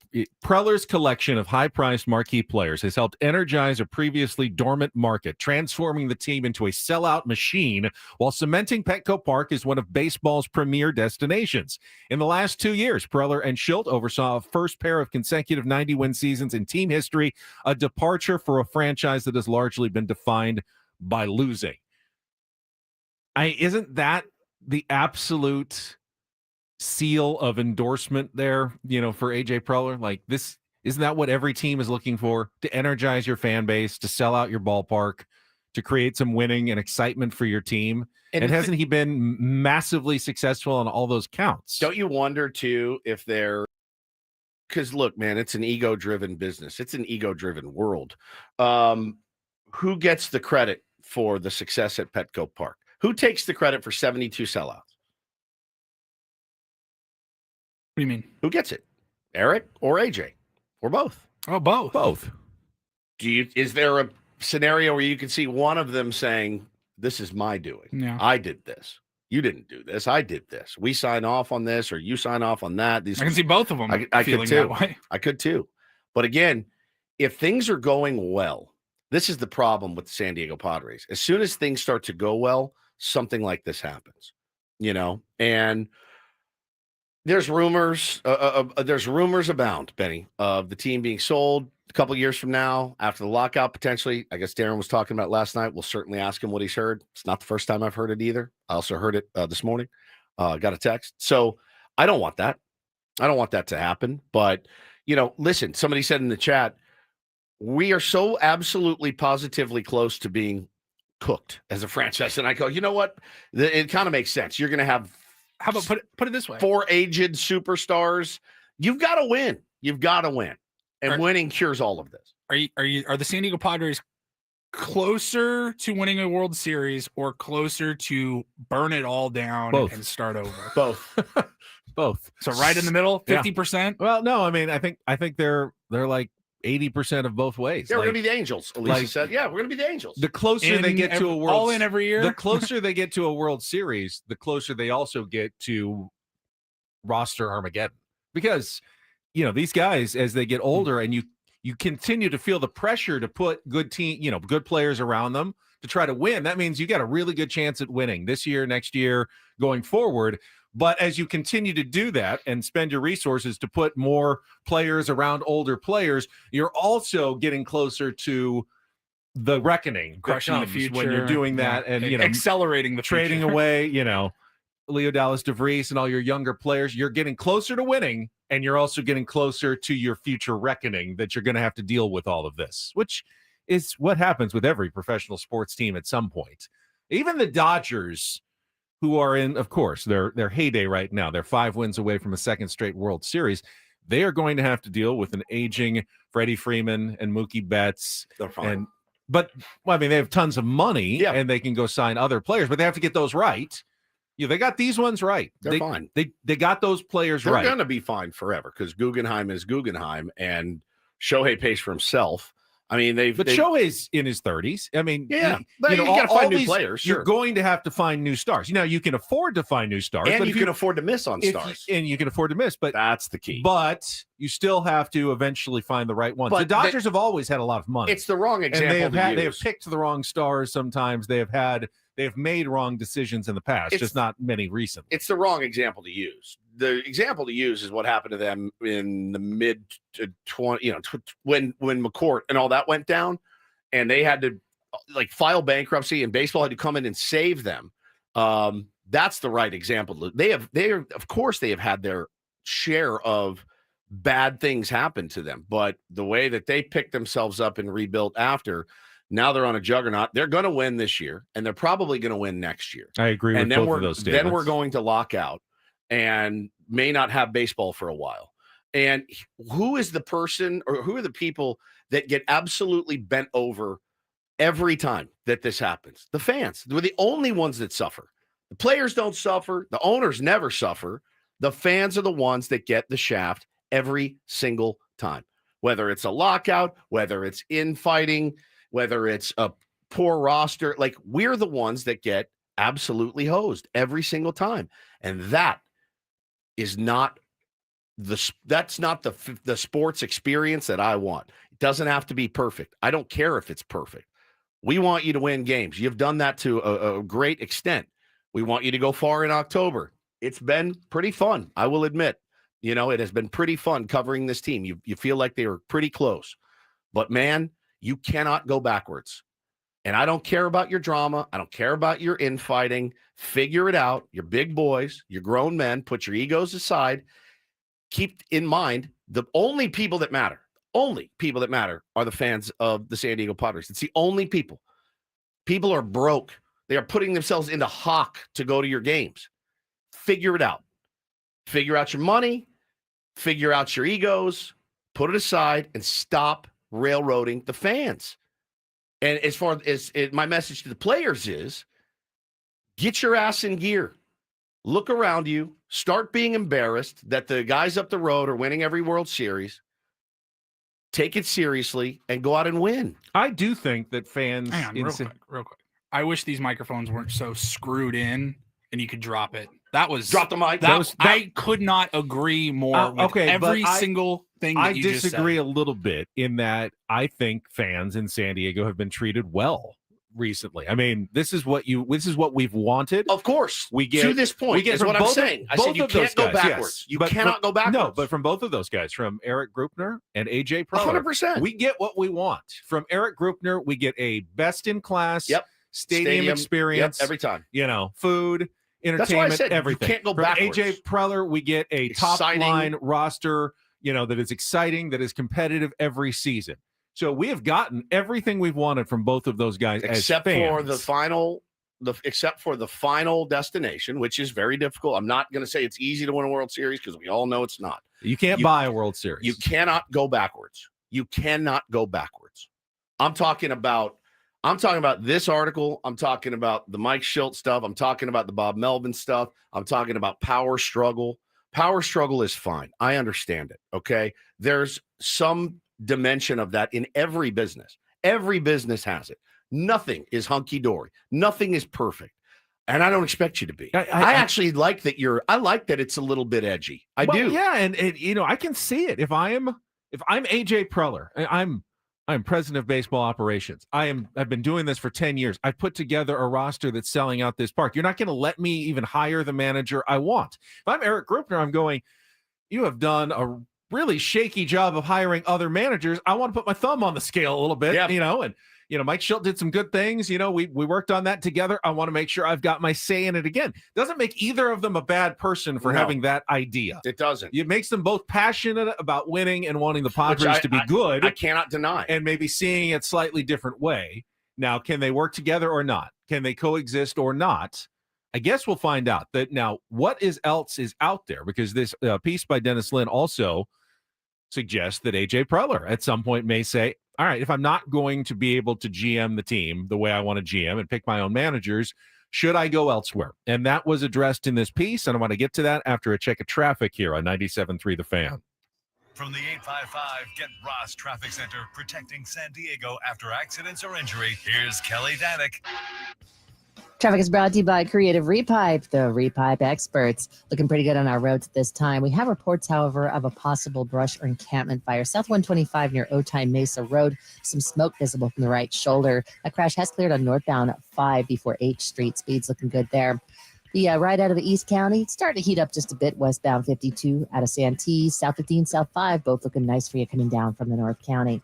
Preller's collection of high-priced marquee players has helped energize a previously dormant market, transforming the team into a sellout machine while cementing Petco Park as one of baseball's premier destinations. In the last 2 years, Preller and Schilt oversaw a first pair of consecutive 90-win seasons in team history, a departure for a franchise that has largely been defined by losing. Isn't that the absolute seal of endorsement there, for AJ Preller? Like, this, isn't that what every team is looking for? To energize your fan base, to sell out your ballpark, to create some winning and excitement for your team. And hasn't he been massively successful on all those counts? Don't you wonder too if they're, because look, man, it's an ego-driven business. It's an ego-driven world. Who gets the credit for the success at Petco Park? Who takes the credit for 72 sellouts? What do you mean? Who gets it? Eric or AJ? Or both? Oh, both. Both. Is there a scenario where you can see one of them saying, this is my doing? Yeah. I did this. You didn't do this. I did this. We sign off on this, or you sign off on that. I can see both of them I feeling could too. that way. I could too. But again, if things are going well, this is the problem with the San Diego Padres. As soon as things start to go well, something like this happens, and there's rumors abound, Benny, of the team being sold a couple years from now after the lockout, potentially. I guess Darren was talking about last night. We'll certainly ask him what he's heard. It's not the first time I've heard it either. I also heard it this morning. Got a text. So I don't want that. I don't want that to happen. But, listen, somebody said in the chat, we are so absolutely positively close to being cooked as a franchise. And I go, you know what? It kind of makes sense. You're going to have, how about put it this way? 4 aged superstars. You've got to win. You've got to win. And winning cures all of this. Are the San Diego Padres closer to winning a World Series or closer to burn it all down and start over? Both. Both. So right in the middle, 50%? Well, no, I mean, I think they're like 80% of both ways. Yeah, we're going to be the Angels. Elisa said, yeah, we're going to be the Angels. The closer they get to a World all in every year. The closer they get to a World Series, the closer they also get to roster Armageddon. Because, these guys, as they get older and you continue to feel the pressure to put good players around them to try to win, that means you got a really good chance at winning this year, next year, going forward. But as you continue to do that and spend your resources to put more players around older players, you're also getting closer to the reckoning, crushing the future when you're doing that, and accelerating the trading future. away, Leo Dallas DeVries and all your younger players. You're getting closer to winning, and you're also getting closer to your future reckoning that you're going to have to deal with all of this, which is what happens with every professional sports team at some point. Even the Dodgers, who are in, of course, their heyday right now. They're 5 wins away from a second straight World Series. They are going to have to deal with an aging Freddie Freeman and Mookie Betts. They're fine. But they have tons of money, and they can go sign other players, but they have to get those right. They got these ones right. They're fine. They got those players right. They're going to be fine forever because Guggenheim is Guggenheim, and Shohei pays for himself. Shohei's in his 30s. You got to find new players. Sure. You're going to have to find new stars. You can afford to find new stars, and you can afford to miss on stars. And you can afford to miss, but that's the key. But you still have to eventually find the right ones. But the Dodgers have always had a lot of money. It's the wrong example. And they have picked the wrong stars sometimes. They have made wrong decisions in the past, just not many recently. It's the wrong example to use. The example to use is what happened to them in the mid to 20, when McCourt and all that went down, and they had to like file bankruptcy, and baseball had to come in and save them. That's the right example. Of course, they have had their share of bad things happen to them, but the way that they picked themselves up and rebuilt after, now they're on a juggernaut. They're going to win this year, and they're probably going to win next year. I agree with both of those statements. Then we're going to lock out and may not have baseball for a while. And who is the person, or who are the people that get absolutely bent over every time that this happens? The fans. We're the only ones that suffer. The players don't suffer. The owners never suffer. The fans are the ones that get the shaft every single time, whether it's a lockout, whether it's infighting, whether it's a poor roster. Like, we're the ones that get absolutely hosed every single time. And that is not that's not the sports experience that I want. It doesn't have to be perfect. I don't care if it's perfect. We want you to win games. You've done that to a great extent. We want you to go far in October. It's been pretty fun, I will admit. You know, it has been pretty fun covering this team. You feel like they were pretty close. But, man, you cannot go backwards. And I don't care about your drama. I don't care about your infighting. Figure it out. You're big boys. You're grown men. Put your egos aside. Keep in mind, the only people that matter are the fans of the San Diego Padres. It's the only people. People are broke. They are putting themselves into hock to go to your games. Figure it out. Figure out your money. Figure out your egos. Put it aside and stop railroading the fans. And as far as my message to the players is, get your ass in gear. Look around you. Start being embarrassed that the guys up the road are winning every World Series. Take it seriously and go out and win. I do think that fans... Hang on, real quick. I wish these microphones weren't so screwed in and you could drop it. That was... Drop the mic. I could not agree more with every single thing that you just said. I disagree a little bit in that I think fans in San Diego have been treated well recently. I mean, this is what we've wanted. Of course. We get to this point is what I'm saying. I said you can't go backwards. Yes, you cannot go backwards. No, but from both of those guys, from Eric Grupner and AJ Preller, 100%. we get what we want. From Eric Grupner, we get a best-in-class stadium experience. Every time. You know, food, entertainment, everything. You can't go backwards. From AJ Preller, we get a top-line roster, you know, that is exciting, that is competitive every season. So we have gotten everything we've wanted from both of those guys, except for the final destination, which is very difficult. I'm not going to say it's easy to win a World Series because we all know it's not. You can't buy a World Series. You cannot go backwards. You cannot go backwards. I'm talking about this article. I'm talking about the Mike Schilt stuff. I'm talking about the Bob Melvin stuff. I'm talking about power struggle. Power struggle is fine. I understand it. Okay. There's some dimension of that in every business. Every business has it. Nothing is hunky-dory. Nothing is perfect. And I don't expect you to be. I actually like that I like that it's a little bit edgy. I do. Yeah, and you know, I can see it. If I'm AJ Preller, I'm president of baseball operations. I've been doing this for 10 years. I've put together a roster that's selling out this park. You're not going to let me even hire the manager I want. If I'm Eric Grupner, I'm going, you have done a really shaky job of hiring other managers. I want to put my thumb on the scale a little bit, you know, and, you know, Mike Schilt did some good things. You know, we worked on that together. I want to make sure I've got my say in it again. Doesn't make either of them a bad person for having that idea. It doesn't. It makes them both passionate about winning and wanting the Padres to be good. I cannot deny. And maybe seeing it slightly different way. Now, can they work together or not? Can they coexist or not? I guess we'll find out. That now, what else is out there? Because this piece by Dennis Lin also suggests that AJ Preller at some point may say, all right, if I'm not going to be able to GM the team the way I want to GM and pick my own managers, should I go elsewhere? And that was addressed in this piece, and I want to get to that after a check of traffic here on 97.3 The Fan. From the 855 Get Ross Traffic Center, protecting San Diego after accidents or injury, here's Kelly Danick. Traffic is brought to you by Creative Repipe, the repipe experts. Looking pretty good on our roads this time. We have reports, however, of a possible brush or encampment fire. South 125 near Otay Mesa Road. Some smoke visible from the right shoulder. That crash has cleared on northbound 5 before H Street. Speed's looking good there. The ride out of the East County, it's starting to heat up just a bit. Westbound 52 out of Santee. South 15, South 5, both looking nice for you coming down from the North County.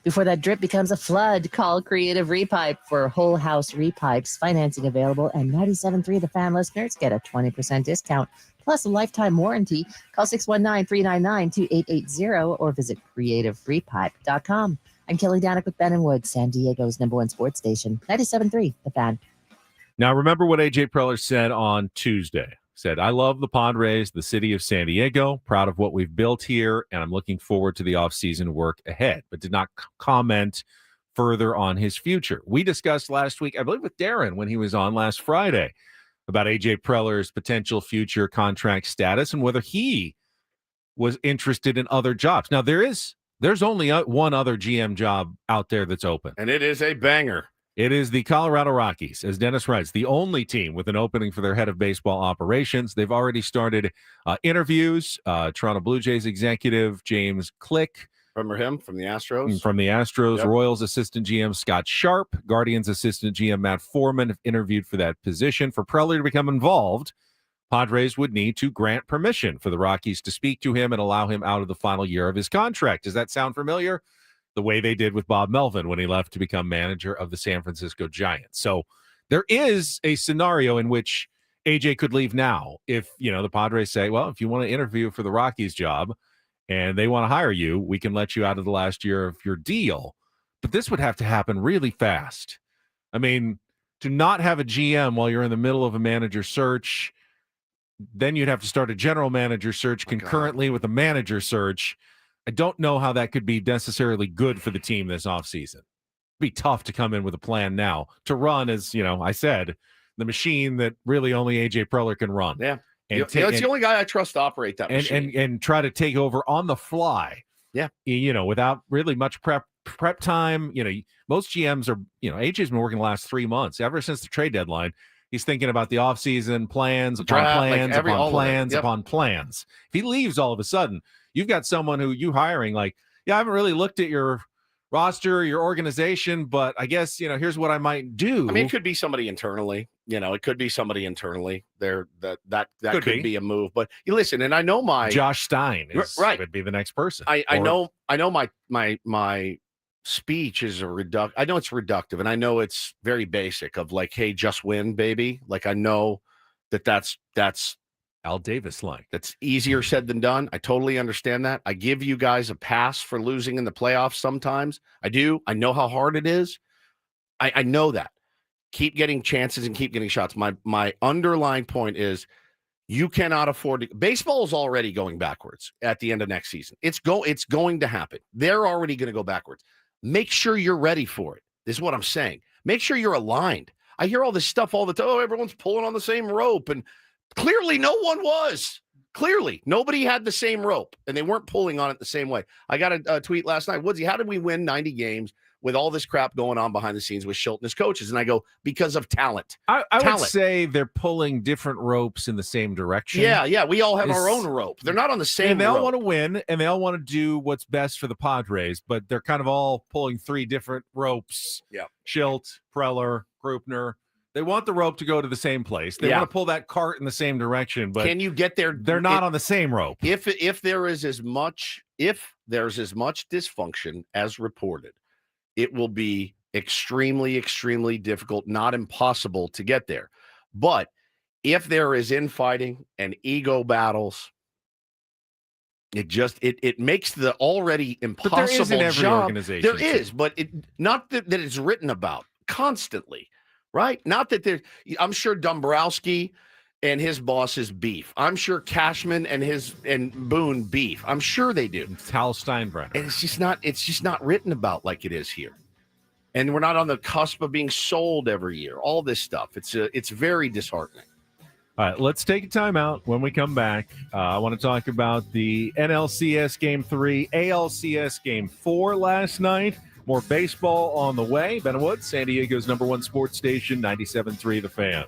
Before that drip becomes a flood, call Creative Repipe for whole house repipes. Financing available, and 97.3 The Fan listeners get a 20% discount plus a lifetime warranty. Call 619-399-2880 or visit creativerepipe.com. I'm Kelly Danek with Ben and Wood, San Diego's #1 sports station, 97.3 The Fan. Now, remember what A.J. Preller said on Tuesday. Said, I love the Padres, the city of San Diego, proud of what we've built here, and I'm looking forward to the offseason work ahead, but did not comment further on his future. We discussed last week, I believe with Darren when he was on last Friday, about A.J. Preller's potential future contract status and whether he was interested in other jobs. Now, there's only one other GM job out there that's open. And it is a banger. It is the Colorado Rockies, as Dennis writes, the only team with an opening for their head of baseball operations. They've already started interviews. Toronto Blue Jays executive James Click. Remember him from the Astros? From the Astros. Yep. Royals assistant GM Scott Sharp. Guardians assistant GM Matt Foreman have interviewed for that position. For Preller to become involved, Padres would need to grant permission for the Rockies to speak to him and allow him out of the final year of his contract. Does that sound familiar? The way they did with Bob Melvin when he left to become manager of the San Francisco Giants. So there is a scenario in which AJ could leave now if, the Padres say, well, if you want to interview for the Rockies job and they want to hire you, we can let you out of the last year of your deal. But this would have to happen really fast. I mean, to not have a GM while you're in the middle of a manager search, then you'd have to start a general manager search concurrently with a manager search. I don't know how that could be necessarily good for the team this offseason. It'd be tough to come in with a plan now to run, as I said, the machine that really only AJ Preller can run. Yeah. And it's the only guy I trust to operate that machine. And try to take over on the fly. Yeah. Without really much prep time. Most GMs are, AJ's been working the last 3 months. Ever since the trade deadline, he's thinking about the offseason plans, upon plans, upon plans, upon plans. If he leaves all of a sudden, you've got someone who you hiring I haven't really looked at your roster, your organization, but I guess, here's what I might do. I mean, it could be somebody internally. It could be somebody internally. That could be a move. But you listen, and I know Josh Stein would be the next person. I know my speech is I know it's reductive, and I know it's very basic of hey, just win, baby. I know that's Al Davis that's easier said than done. I totally understand that. I give you guys a pass for losing in the playoffs sometimes. I do. I know how hard it is. I know that. Keep getting chances and keep getting shots. My underlying point is you cannot afford to. Baseball is already going backwards at the end of next season. It's going to happen. They're already going to go backwards. Make sure you're ready for it. This is what I'm saying. Make sure you're aligned. I hear all this stuff all the time. Oh, everyone's pulling on the same rope, and clearly, no one was. Clearly, nobody had the same rope, and they weren't pulling on it the same way. I got a tweet last night. Woodsy, how did we win 90 games with all this crap going on behind the scenes with Shilton as coaches? And I go, because of talent. I would say they're pulling different ropes in the same direction. Yeah. We all have our own rope. They're not on the same And they all rope. want to win, and they all want to do what's best for the Padres, but they're kind of all pulling three different ropes. Yeah. Schilt, Preller, Grupner. They want the rope to go to the same place. They want to pull that cart in the same direction, but can you get there? They're not on the same rope. If there's as much dysfunction as reported, it will be extremely, extremely difficult, not impossible to get there. But if there is infighting and ego battles, it makes the already impossible but there is in every job. Organization. There is, but not that it's written about constantly. Right? Not that I'm sure Dombrowski and his bosses beef. I'm sure Cashman and Boone beef. I'm sure they do. It's Hal Steinbrenner. And it's just not written about like it is here. And we're not on the cusp of being sold every year. All this stuff. It's very disheartening. All right, let's take a timeout. When we come back, I want to talk about the NLCS Game 3, ALCS Game 4 last night. More baseball on the way. Ben Wood, San Diego's #1 sports station, 97.3 The Fan.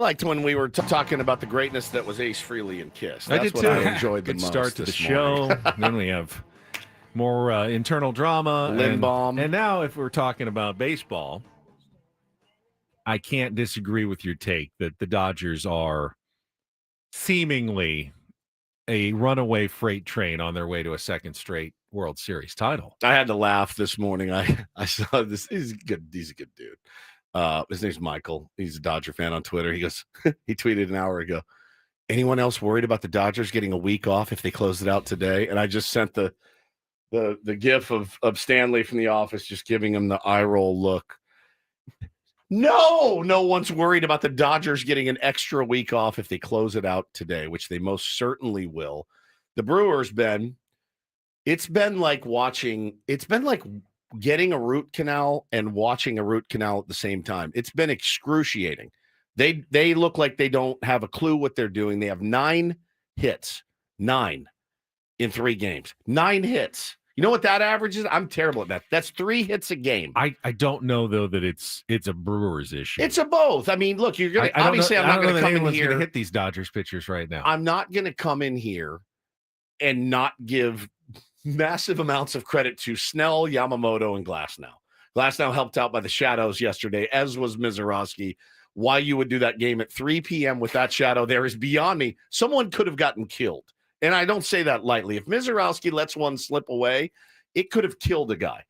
liked when we were talking about the greatness that was Ace Frehley and Kiss. I That's did what too. I enjoyed the Good most. start to the this show. morning. Then we have more internal drama. Lindbaum. And now if we're talking about baseball, I can't disagree with your take that the Dodgers are seemingly a runaway freight train on their way to a second straight World Series title. I had to laugh this morning. I saw this. He's a good dude. His name's Michael. He's a Dodger fan on Twitter. He goes, he tweeted an hour ago, anyone else worried about the Dodgers getting a week off if they close it out today? And I just sent the gif of Stanley from The Office just giving him the eye roll look. No one's worried about the Dodgers getting an extra week off if they close it out today, which they most certainly will. The Brewers, it's been like getting a root canal and watching a root canal at the same time. It's been excruciating. They look like they don't have a clue what they're doing. They have 9 hits, 9 in 3 games, 9 hits. You know what that average is? I'm terrible at that. That's 3 hits a game. I don't know though that it's a Brewers issue. It's a both. I mean, look, you're gonna obviously I'm not gonna come in here to hit these Dodgers pitchers right now. I'm not gonna come in here and not give massive amounts of credit to Snell, Yamamoto, and Glasnow. Glasnow helped out by the shadows yesterday, as was Mizorowski. Why you would do that game at 3 p.m. with that shadow there is beyond me. Someone could have gotten killed. And I don't say that lightly. If Mizorowski lets one slip away, it could have killed a guy.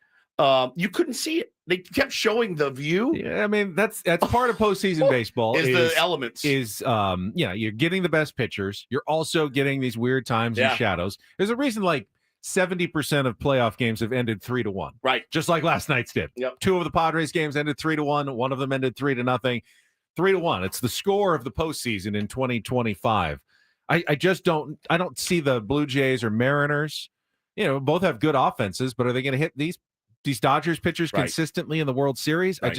You couldn't see it. They kept showing the view. Yeah, I mean, that's part of postseason baseball. Is the elements. You're getting the best pitchers. You're also getting these weird times and shadows. There's a reason like 70% of playoff games have ended 3-1. Right. Just like last night's did. Yep. 2 of the Padres games ended 3-1. One of them ended 3-0. 3-1. It's the score of the postseason in 2025. I just don't see the Blue Jays or Mariners. Both have good offenses, but are they going to hit these Dodgers pitchers consistently in the World Series? Right.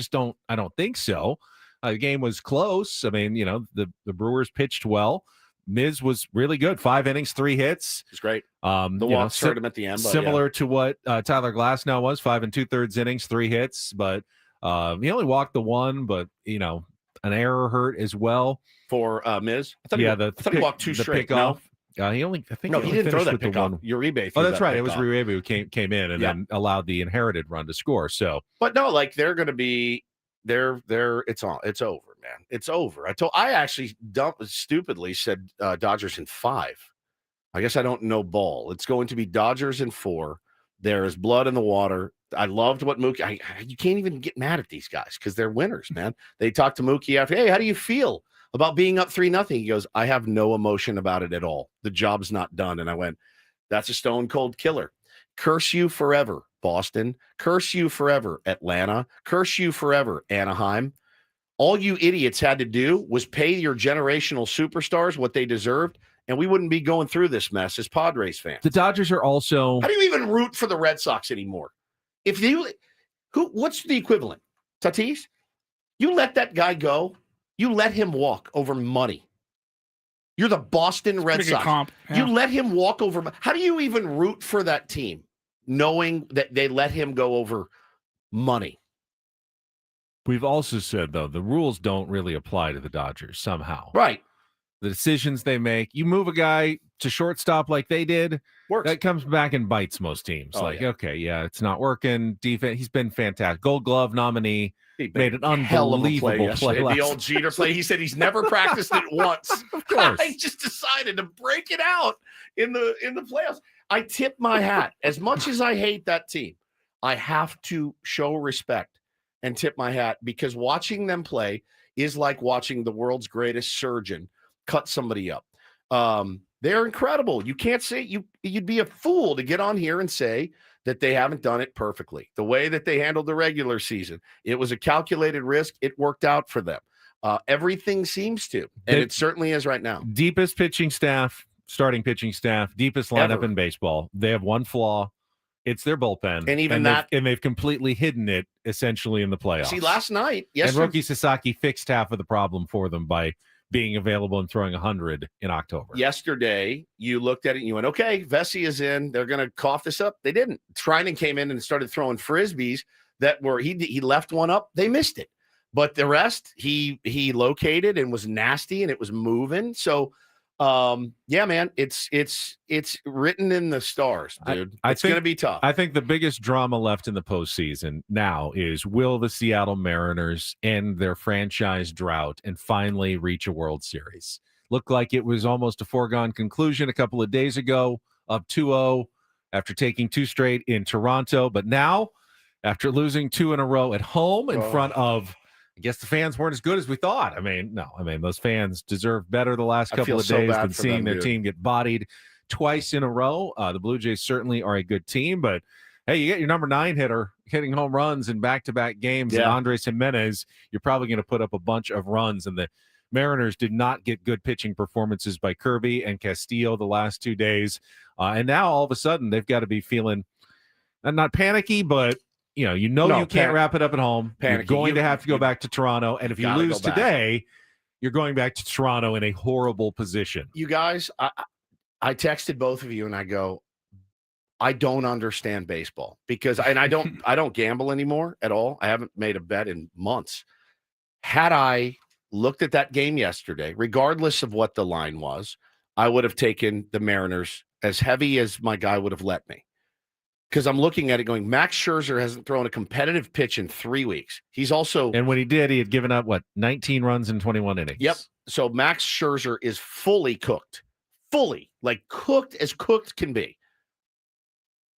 I don't think so. The game was close. I mean, the Brewers pitched well. Miz was really good. 5 innings, 3 hits. It's great. The walks hurt him at the end. Similar to what Tyler Glasnow was, 5 2/3 innings, 3 hits. But he only walked the 1, but an error hurt as well. For Miz? I thought he walked 2 straight. No? He didn't throw that pick off. Uribe. Oh, that's right. It was Uribe who came in and then allowed the inherited run to score. So, but no, like they're going to be, it's over, man. It's over. I actually stupidly said Dodgers in 5. I guess I don't know ball. It's going to be Dodgers in 4. There is blood in the water. I loved what Mookie. You can't even get mad at these guys because they're winners, man. They talked to Mookie after. Hey, how do you feel about being up 3-0? He goes, I have no emotion about it at all. The job's not done. And I went, that's a stone cold killer. Curse you forever, Boston. Curse you forever, Atlanta. Curse you forever, Anaheim. All you idiots had to do was pay your generational superstars what they deserved, and we wouldn't be going through this mess as Padres fans. The Dodgers are also. How do you even root for the Red Sox anymore? What's the equivalent? Tatis? You let that guy go. You let him walk over money. You're the Boston Red Sox. Comp, yeah. You let him walk over. How do you even root for that team, knowing that they let him go over money? We've also said, though, the rules don't really apply to the Dodgers somehow. Right. The decisions they make. You move a guy to shortstop like they did, works. That comes back and bites most teams. It's not working. Defense. He's been fantastic. Gold Glove nominee. He made an unbelievable play. The old Jeter play. He said he's never practiced it once. Of course. I just decided to break it out in the playoffs. I tip my hat. As much as I hate that team, I have to show respect and tip my hat because watching them play is like watching the world's greatest surgeon cut somebody up. They're incredible. You can't say you'd be a fool to get on here and say that they haven't done it perfectly. The way that they handled the regular season, it was a calculated risk. It worked out for them. Everything seems to, and it certainly is right now. Deepest pitching staff, starting pitching staff, deepest lineup in baseball. They have one flaw. It's their bullpen. And they've completely hidden it essentially in the playoffs. See, last night, and Roki Sasaki fixed half of the problem for them by being available and throwing 100 in October. Yesterday, you looked at it and you went, okay, Vesey is in. They're going to cough this up. They didn't. Treinen came in and started throwing Frisbees that were, he left one up. They missed it. But the rest, he located and was nasty, and it was moving. So, yeah, man, it's written in the stars, dude. It's going to be tough. I think the biggest drama left in the postseason now is, will the Seattle Mariners end their franchise drought and finally reach a World Series? Looked like it was almost a foregone conclusion a couple of days ago, up 2-0 after taking 2 straight in Toronto. But now, after losing 2 in a row at home in front of, I guess the fans weren't as good as we thought. I mean, those fans deserve better the last couple of days than seeing their team get bodied twice in a row. The Blue Jays certainly are a good team, but hey, you get your number 9 hitter hitting home runs in back-to-back games, and Andres Jimenez, you're probably going to put up a bunch of runs. And the Mariners did not get good pitching performances by Kirby and Castillo the last 2 days. And now all of a sudden they've got to be feeling not panicky, but you can't wrap it up at home. You're going to have to go back to Toronto. And if you lose today, you're going back to Toronto in a horrible position. You guys, I texted both of you and I go, I don't understand baseball because I don't gamble anymore at all. I haven't made a bet in months. Had I looked at that game yesterday, regardless of what the line was, I would have taken the Mariners as heavy as my guy would have let me. Because I'm looking at it going, Max Scherzer hasn't thrown a competitive pitch in 3 weeks. He's also... And when he did, he had given up, 19 runs in 21 innings. Yep. So Max Scherzer is fully cooked. Fully. Like cooked as cooked can be.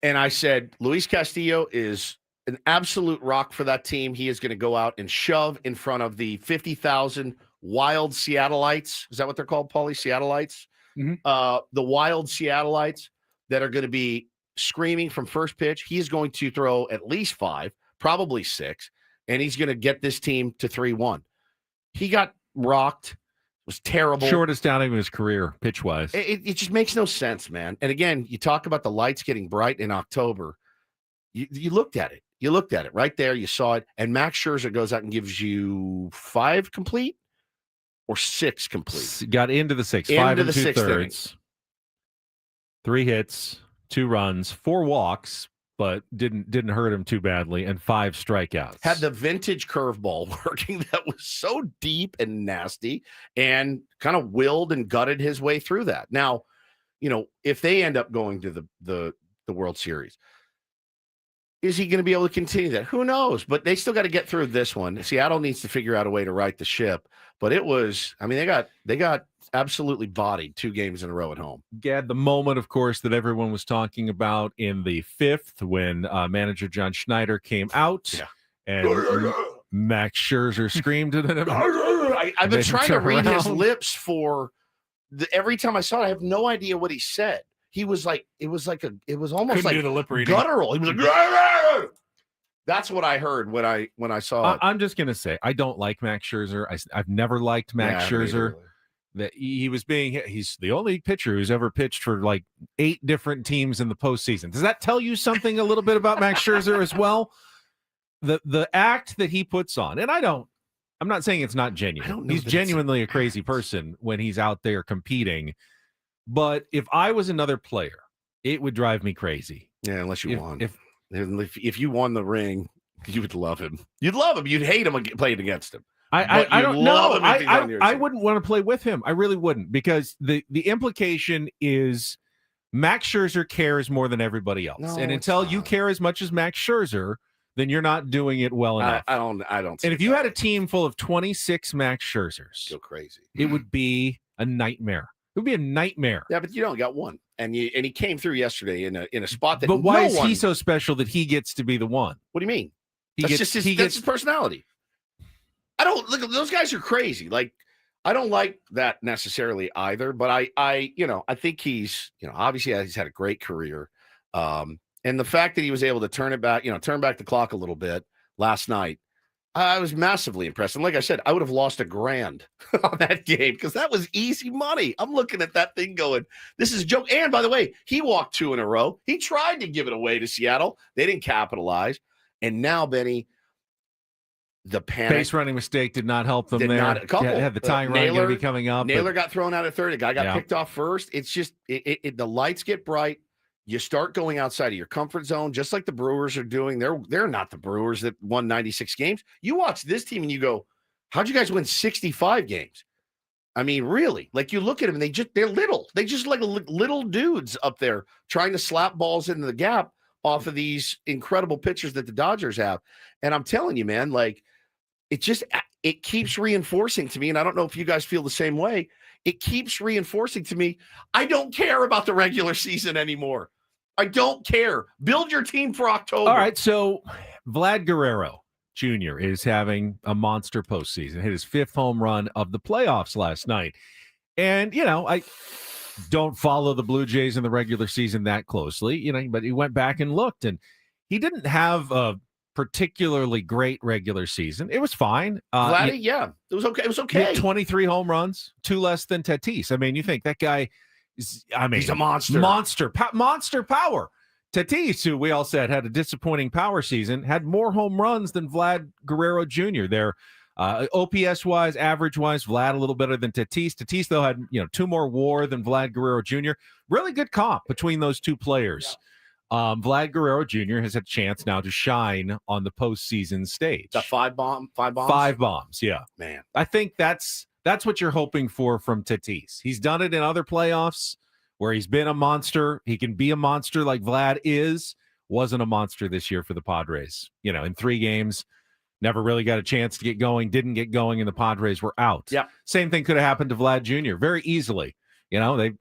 And I said, Luis Castillo is an absolute rock for that team. He is going to go out and shove in front of the 50,000 wild Seattleites. Is that what they're called, Paulie? Seattleites? Mm-hmm. The wild Seattleites that are going to be screaming from first pitch. He's going to throw at least 5, probably 6, and he's going to get this team to 3-1. He got rocked. It was terrible. Shortest outing of his career, pitch-wise. It just makes no sense, man. And again, you talk about the lights getting bright in October. You looked at it. You looked at it right there. You saw it. And Max Scherzer goes out and gives you 5 complete or 6 complete. Got into the 6. 5 and 2/3. 3 hits. 2 runs, 4 walks, but didn't hurt him too badly, and 5 strikeouts. Had the vintage curveball working that was so deep and nasty, and kind of willed and gutted his way through that. Now, if they end up going to the World Series, is he going to be able to continue that? Who knows? But they still got to get through this one. Seattle needs to figure out a way to right the ship. But it was, they got absolutely bodied 2 games in a row at home. Gad, the moment, of course, that everyone was talking about in the 5th when manager John Schneider came out and Max Scherzer screamed at him. I've been trying to read his lips for every time I saw it. I have no idea what he said. He was like, it was almost like the lip reading. Guttural. He was like, that's what I heard when I saw it. I'm just going to say, I don't like Max Scherzer. I've never liked Max Scherzer. That he's the only pitcher who's ever pitched for 8 different teams in the postseason. Does that tell you something a little bit about Max Scherzer as well? The act that he puts on, and I'm not saying it's not genuine. He's genuinely a crazy person when he's out there competing. But if I was another player, it would drive me crazy. Yeah, unless you won. If you won the ring, you would love him. You'd love him. You'd hate him playing against him. I don't know. I wouldn't want to play with him. I really wouldn't, because the implication is Max Scherzer cares more than everybody else. No, and until you care as much as Max Scherzer, then you're not doing it well enough. I don't. And if you had a team full of 26 Max Scherzers, go crazy. It would be a nightmare. It would be a nightmare. Yeah, but you only got one, and he came through yesterday in a spot that. But why is he so special that he gets to be the one? What do you mean? That's his personality. I don't look. Those guys are crazy. I don't like that necessarily either. But I think he's obviously he's had a great career, and the fact that he was able to turn back the clock a little bit last night. I was massively impressed. And like I said, I would have lost $1,000 on that game because that was easy money. I'm looking at that thing going, this is a joke. And by the way, he walked 2 in a row. He tried to give it away to Seattle. They didn't capitalize. And now, Benny, the panic. Base running mistake did not help them there. Had the tying run going to be coming up. Naylor got thrown out at third. A guy got picked off first. It's just the lights get bright. you start going outside of your comfort zone, just like the Brewers are doing. They're not the Brewers that won 96 games. You watch this team and you go, how'd you guys win 65 games? I mean, really? Like, you look at them and they're little. They just like little dudes up there trying to slap balls into the gap off of these incredible pitchers that the Dodgers have. And I'm telling you, man, like, it keeps reinforcing to me, and I don't know if you guys feel the same way. It keeps reinforcing to me, I don't care about the regular season anymore. I don't care. Build your team for October. All right, so Vlad Guerrero Jr. is having a monster postseason. Hit his 5th home run of the playoffs last night. And, you know, I don't follow the Blue Jays in the regular season that closely, you know, but he went back and looked, and he didn't have a particularly great regular season. It was fine. Vladdy, yeah, it was okay. It was okay. He had 23 home runs, 2 less than Tatis. I mean, you think that guy is, he's a monster. Monster power. Tatis, who we all said had a disappointing power season, had more home runs than Vlad Guerrero Jr. Their OPS-wise, average-wise, Vlad a little better than Tatis. Tatis, though, had 2 more WAR than Vlad Guerrero Jr. Really good comp between those two players. Yeah. Vlad Guerrero Jr. has had a chance now to shine on the postseason stage. The 5 bombs? 5 bombs, yeah. Man. I think that's what you're hoping for from Tatis. He's done it in other playoffs where he's been a monster. He can be a monster like Vlad is. Wasn't a monster this year for the Padres. In 3 games, never really got a chance to get going, didn't get going, and the Padres were out. Yeah. Same thing could have happened to Vlad Jr. very easily. They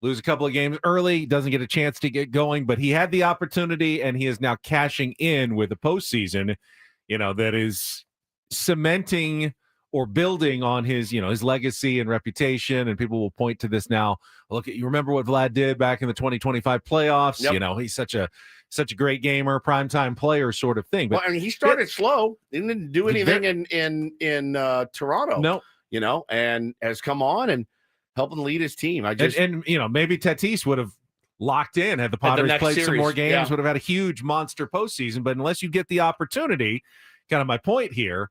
lose a couple of games early, doesn't get a chance to get going, but he had the opportunity, and he is now cashing in with a postseason, that is cementing or building on his, his legacy and reputation. And people will point to this now. Look, you remember what Vlad did back in the 2025 playoffs? Yep. He's such a great gamer, primetime player sort of thing. But well, I mean, he started slow, didn't do anything in Toronto. No, and has come on and helping lead his team. Maybe Tatis would have locked in had the Padres played some more games, would have had a huge monster postseason. But unless you get the opportunity, kind of my point here,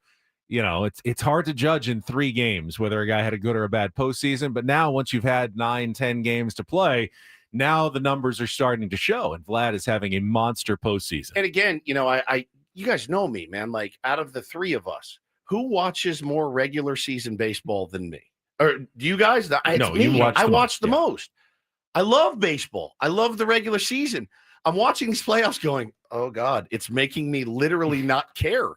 it's hard to judge in 3 games whether a guy had a good or a bad postseason. But now, once you've had 9-10 games to play, now the numbers are starting to show, and Vlad is having a monster postseason. And again, you guys know me, man. Like, out of the 3 of us, who watches more regular season baseball than me? Or do you guys? No, you watch. I watch the most. I love baseball. I love the regular season. I'm watching these playoffs going, oh God, it's making me literally not care.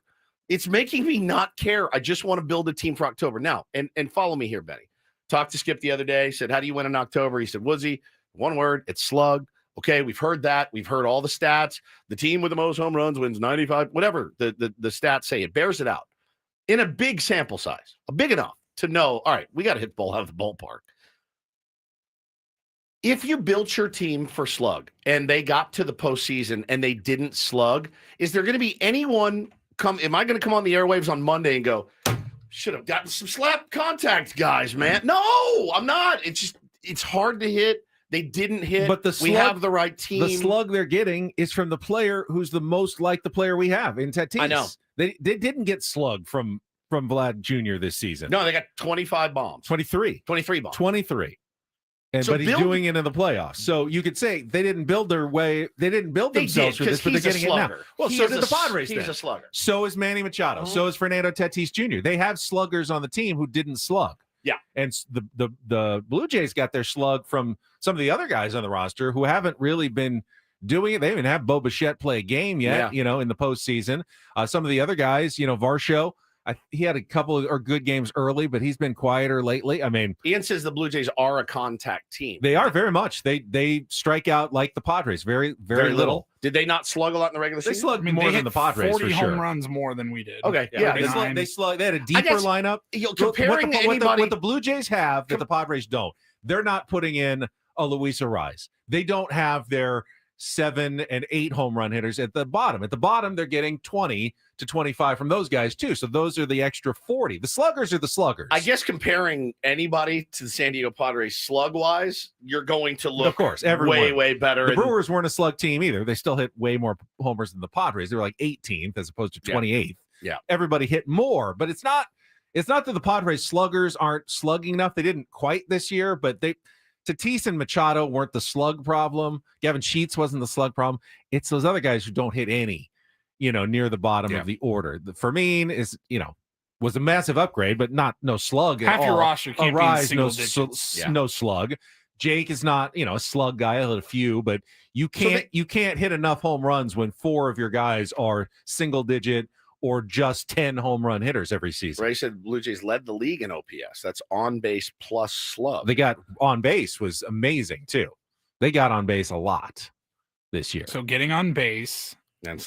It's making me not care. I just want to build a team for October. Now, and follow me here, Benny. Talked to Skip the other day, said, how do you win in October? He said, Woodsy, one word, it's slug. Okay, we've heard that. We've heard all the stats. The team with the most home runs wins 95, whatever the stats say. It bears it out. In a big sample size, big enough to know, all right, we got to hit the ball out of the ballpark. If you built your team for slug and they got to the postseason and they didn't slug, is there going to be anyone am I going to come on the airwaves on Monday and go, should have gotten some slap contact, guys, man? No, I'm not. It's hard to hit. They didn't hit. But we have the right team. The slug they're getting is from the player who's the most like the player we have in Tatis. I know. They didn't get slug from Vlad Jr. this season. No, they got 25 bombs. 23 bombs. 23. But he's doing it in the playoffs. So you could say they didn't build their way. They didn't build themselves for this, but they're getting it now. Well, so did the Padres. He's a slugger. So is Manny Machado. So is Fernando Tatis Jr. They have sluggers on the team who didn't slug. Yeah. And the Blue Jays got their slug from some of the other guys on the roster who haven't really been doing it. They even have Bo Bichette play a game yet, in the postseason. Some of the other guys, Varsho, he had a couple of good games early, but he's been quieter lately. I mean, Ian says the Blue Jays are a contact team. They are very much. They strike out like the Padres, very, very little. Did they not slug a lot in the regular season? They slugged more than the Padres 40 for sure. home runs more than we did. Okay, yeah. They slugged. They had a deeper lineup. Comparing what the Blue Jays have that the Padres don't. They're not putting in a Luis Arraez. They don't have their 7 and 8 home run hitters at the bottom. At the bottom, they're getting 20 to 25 from those guys too. So those are the extra 40. The sluggers are the sluggers. I guess comparing anybody to the San Diego Padres slug wise, you're going to look, of course, way better. The Brewers weren't a slug team either. They still hit way more homers than the Padres. They were like 18th as opposed to 28th. Yeah. Everybody hit more, but it's not that the Padres sluggers aren't slugging enough. They didn't quite this year, but Tatis and Machado weren't the slug problem. Gavin Sheets wasn't the slug problem. It's those other guys who don't hit any, near the bottom of the order. The Fermin is, was a massive upgrade, but no slug at all. Half your roster can't be in single digits. No slug. Jake is not, a slug guy. He'll hit a few, but you can't hit enough home runs when 4 of your guys are single digit or just 10 home run hitters every season. Ray said Blue Jays led the league in OPS. That's on base plus slug. They got on base was amazing too. They got on base a lot this year. So getting on base and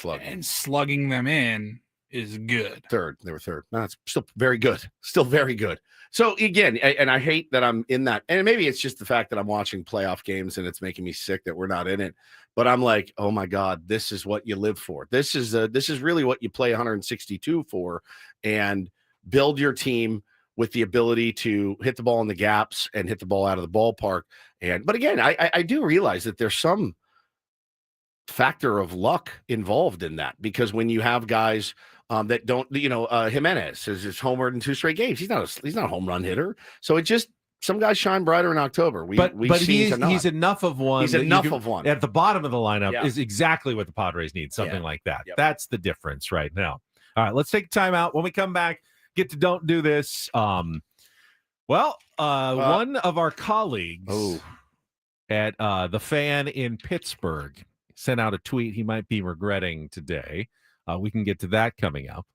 slugging them in is good. Third. They were third. No, it's still very good. Still very good. So again, and I hate that I'm in that, and maybe it's just the fact that I'm watching playoff games and it's making me sick that we're not in it. But I'm like, oh my God, this is what you live for. This is really what you play 162 for, and build your team with the ability to hit the ball in the gaps and hit the ball out of the ballpark. But again, I do realize that there's some factor of luck involved in that, because when you have guys that don't, Jimenez has just homered in 2 straight games. He's not a home run hitter. So it just, some guys shine brighter in October. But he's enough of one. He's enough of one at the bottom of the lineup is exactly what the Padres need. Something like that. Yep. That's the difference right now. All right, let's take a time out. When we come back, get to Don't Do This. One of our colleagues at the Fan in Pittsburgh sent out a tweet he might be regretting today. We can get to that coming up.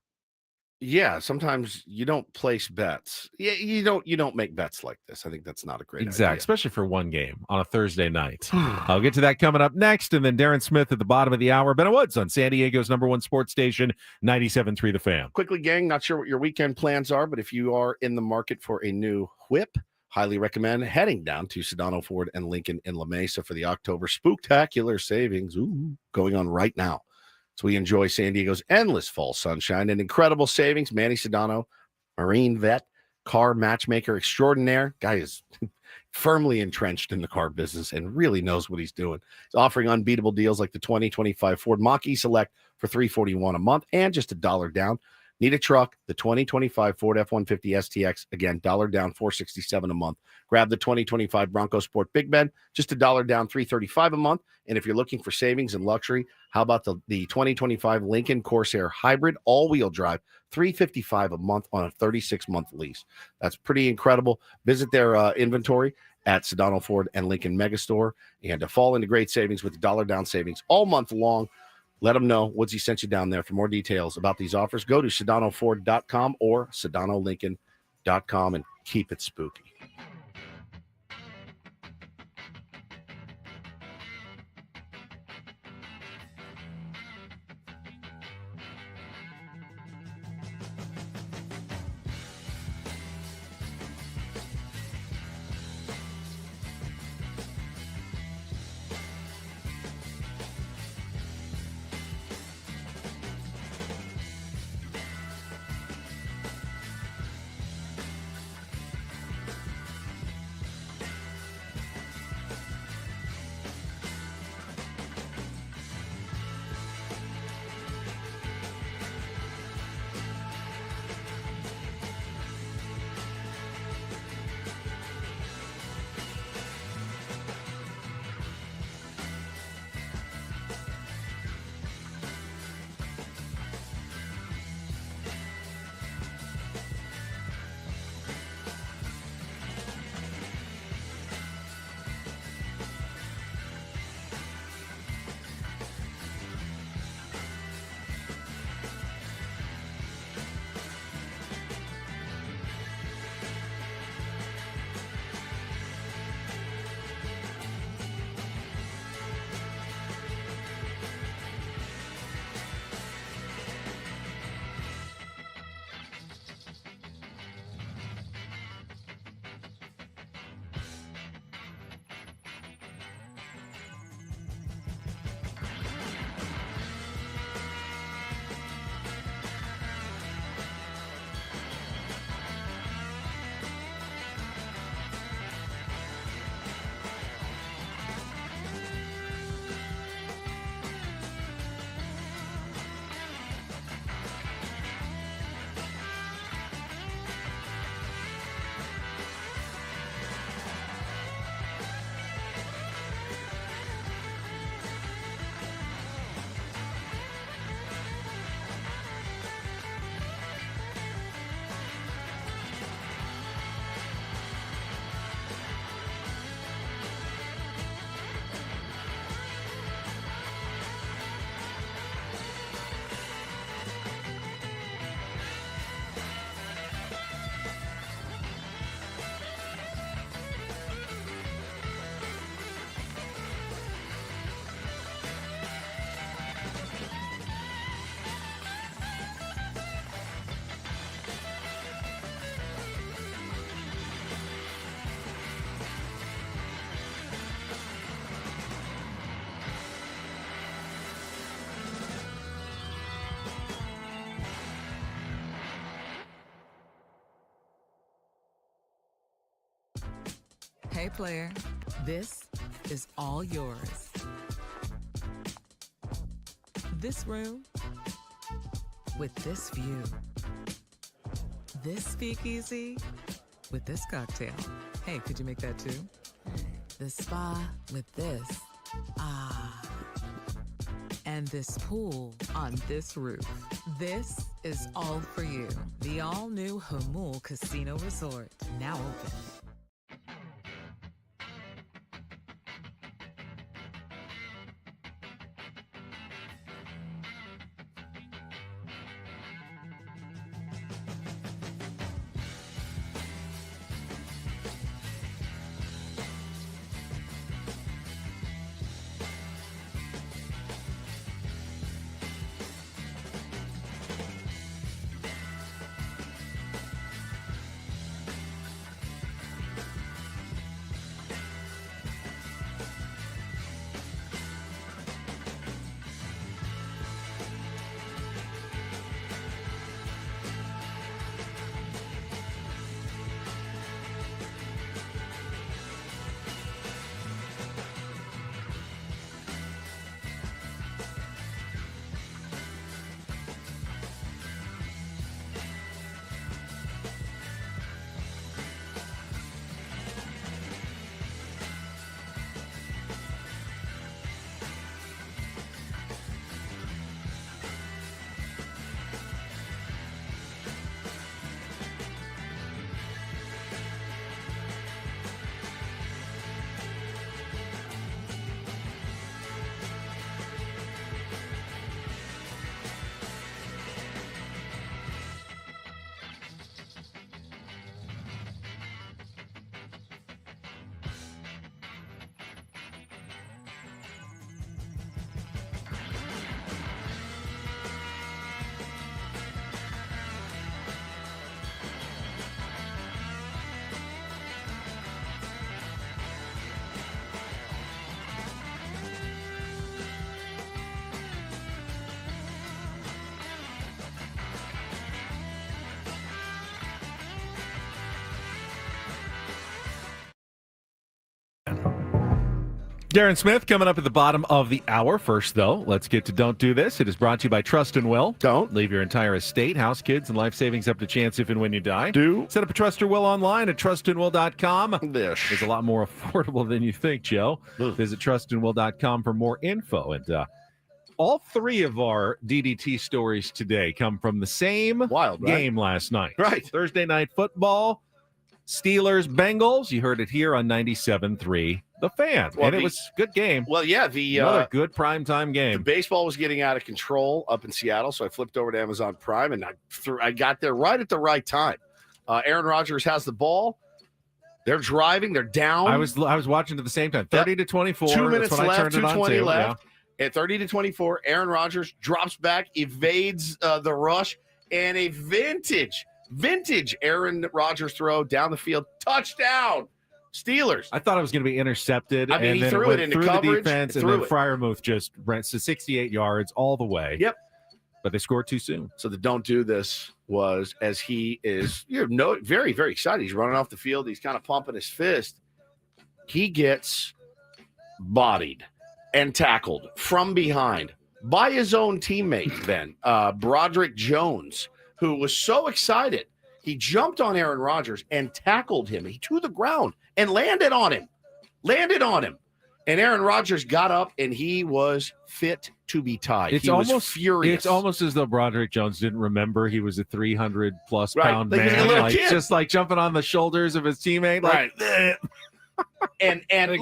Yeah, sometimes you don't place bets. Yeah, you don't make bets like this. I think that's not a great idea. Especially for one game on a Thursday night. I'll get to that coming up next, and then Darren Smith at the bottom of the hour. Ben Woods on San Diego's #1 sports station, 97.3 The Fan. Quickly, gang, not sure what your weekend plans are, but if you are in the market for a new whip, highly recommend heading down to Sedano Ford and Lincoln in La Mesa for the October Spooktacular savings going on right now. So we enjoy San Diego's endless fall sunshine and incredible savings. Manny Sedano, Marine vet, car matchmaker extraordinaire. Guy is firmly entrenched in the car business and really knows what he's doing. He's offering unbeatable deals like the 2025 Ford Mach-E Select for $341 a month and just $1 down. Need a truck? The 2025 Ford F-150 STX, again, $1 down, $467 a month. Grab the 2025 Bronco Sport Big Ben, just $1 down, $335 a month. And if you're looking for savings and luxury, how about the 2025 Lincoln Corsair Hybrid all-wheel drive, $355 a month on a 36-month lease. That's pretty incredible. Visit their inventory at Sedano Ford and Lincoln Megastore and fall into great savings with $1 down savings all month long. Let them know Woodsy sent you down there. For more details about these offers, go to SedanoFord.com or SedanoLincoln.com and keep it spooky. player, this is all yours. This room with this view. This speakeasy with this cocktail. Hey, could you make that too? The spa with this. Ah. And this pool on this roof. This is all for you. The all-new Hamul Casino Resort, now open. Darren Smith coming up at the bottom of the hour. First, though, let's get to Don't Do This. It is brought to you by Trust and Will. Don't leave your entire estate, house, kids, and life savings up to chance if and when you die. Do set up a Trust or Will online at trustandwill.com. This is a lot more affordable than you think, Joe. Visit trustandwill.com for more info. And all three of our DDT stories today come from the same game last night. Right. Thursday night football, Steelers, Bengals. You heard it here on 97.3. The Fan. Well, and it was a good game. Well, yeah, another good primetime game. The baseball was getting out of control up in Seattle, so I flipped over to Amazon Prime, and I got there right at the right time. Aaron Rodgers has the ball. They're driving. They're down. I was watching at the same time. 30-24. 2 minutes left. 2:20 left. Yeah. At 30-24, Aaron Rodgers drops back, evades the rush, and a vintage Aaron Rodgers throw down the field. Touchdown. Steelers. I thought it was going to be intercepted. I mean, and he then threw it into through coverage. The defense, and then Freiermuth just ran to 68 yards all the way. Yep. But they scored too soon. So the Don't Do This was, as he is very, very excited. He's running off the field. He's kind of pumping his fist. He gets bodied and tackled from behind by his own teammate, then, Broderick Jones, who was so excited. He jumped on Aaron Rodgers and tackled him to the ground and landed on him. And Aaron Rodgers got up, and he was fit to be tied. He was furious. It's almost as though Broderick Jones didn't remember he was a 300-plus pound like man. Just like jumping on the shoulders of his teammate. Right. and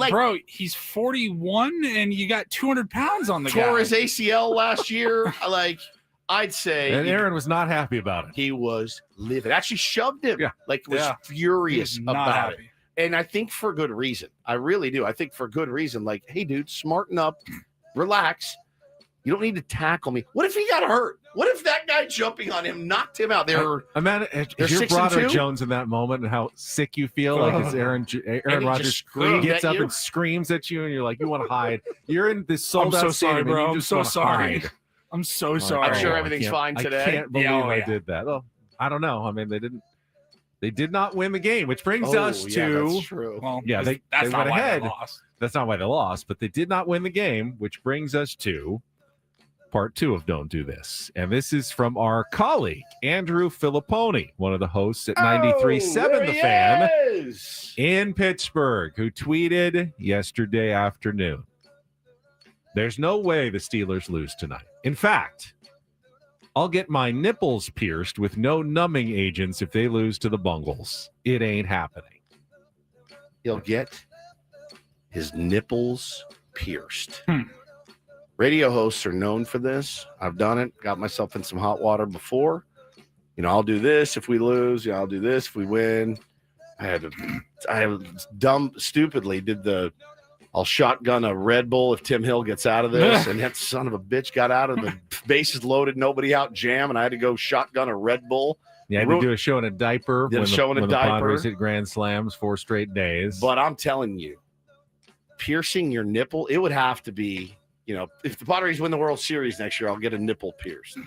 bro, he's 41, and you got 200 pounds on the guy. Tore his ACL last year. I'd say. And Aaron was not happy about it. He was livid. Actually shoved him. Yeah. Was furious about it. Happy. And I think for good reason. I really do. I think for good reason. Like, hey, dude, smarten up, relax. You don't need to tackle me. What if he got hurt? What if that guy jumping on him knocked him out? If you're Broderick Jones in that moment and how sick you feel, like as Aaron Rodgers gets up and screams at you, and you're like, you want to hide. You're in this sold out stadium. Bro. I'm so sorry. I'm so sorry. I'm sure everything's fine today. I can't believe I did that. Well, I don't know. I mean, they didn't They did not win the game, which brings us yeah, to that's true. Well, Yeah, that's they not went why ahead. they lost. That's not why they lost, but they did not win the game, which brings us to part 2 of Don't Do This. And this is from our colleague, Andrew Filipponi, one of the hosts at 93.7 The Fan in Pittsburgh, who tweeted yesterday afternoon, "There's no way the Steelers lose tonight. In fact, I'll get my nipples pierced with no numbing agents if they lose to the Bungles. It ain't happening." He'll get his nipples pierced. Radio hosts are known for this. I've done it. Got myself in some hot water before. I'll do this if we lose. I'll do this if we win. I stupidly did I'll shotgun a Red Bull if Tim Hill gets out of this. And that son of a bitch got out of the bases loaded, nobody out jam. And I had to go shotgun a Red Bull. Yeah, I had to do a show in a diaper when the Padres hit grand slams 4 straight days. But I'm telling you, piercing your nipple, it would have to be, if the Padres win the World Series next year, I'll get a nipple pierced.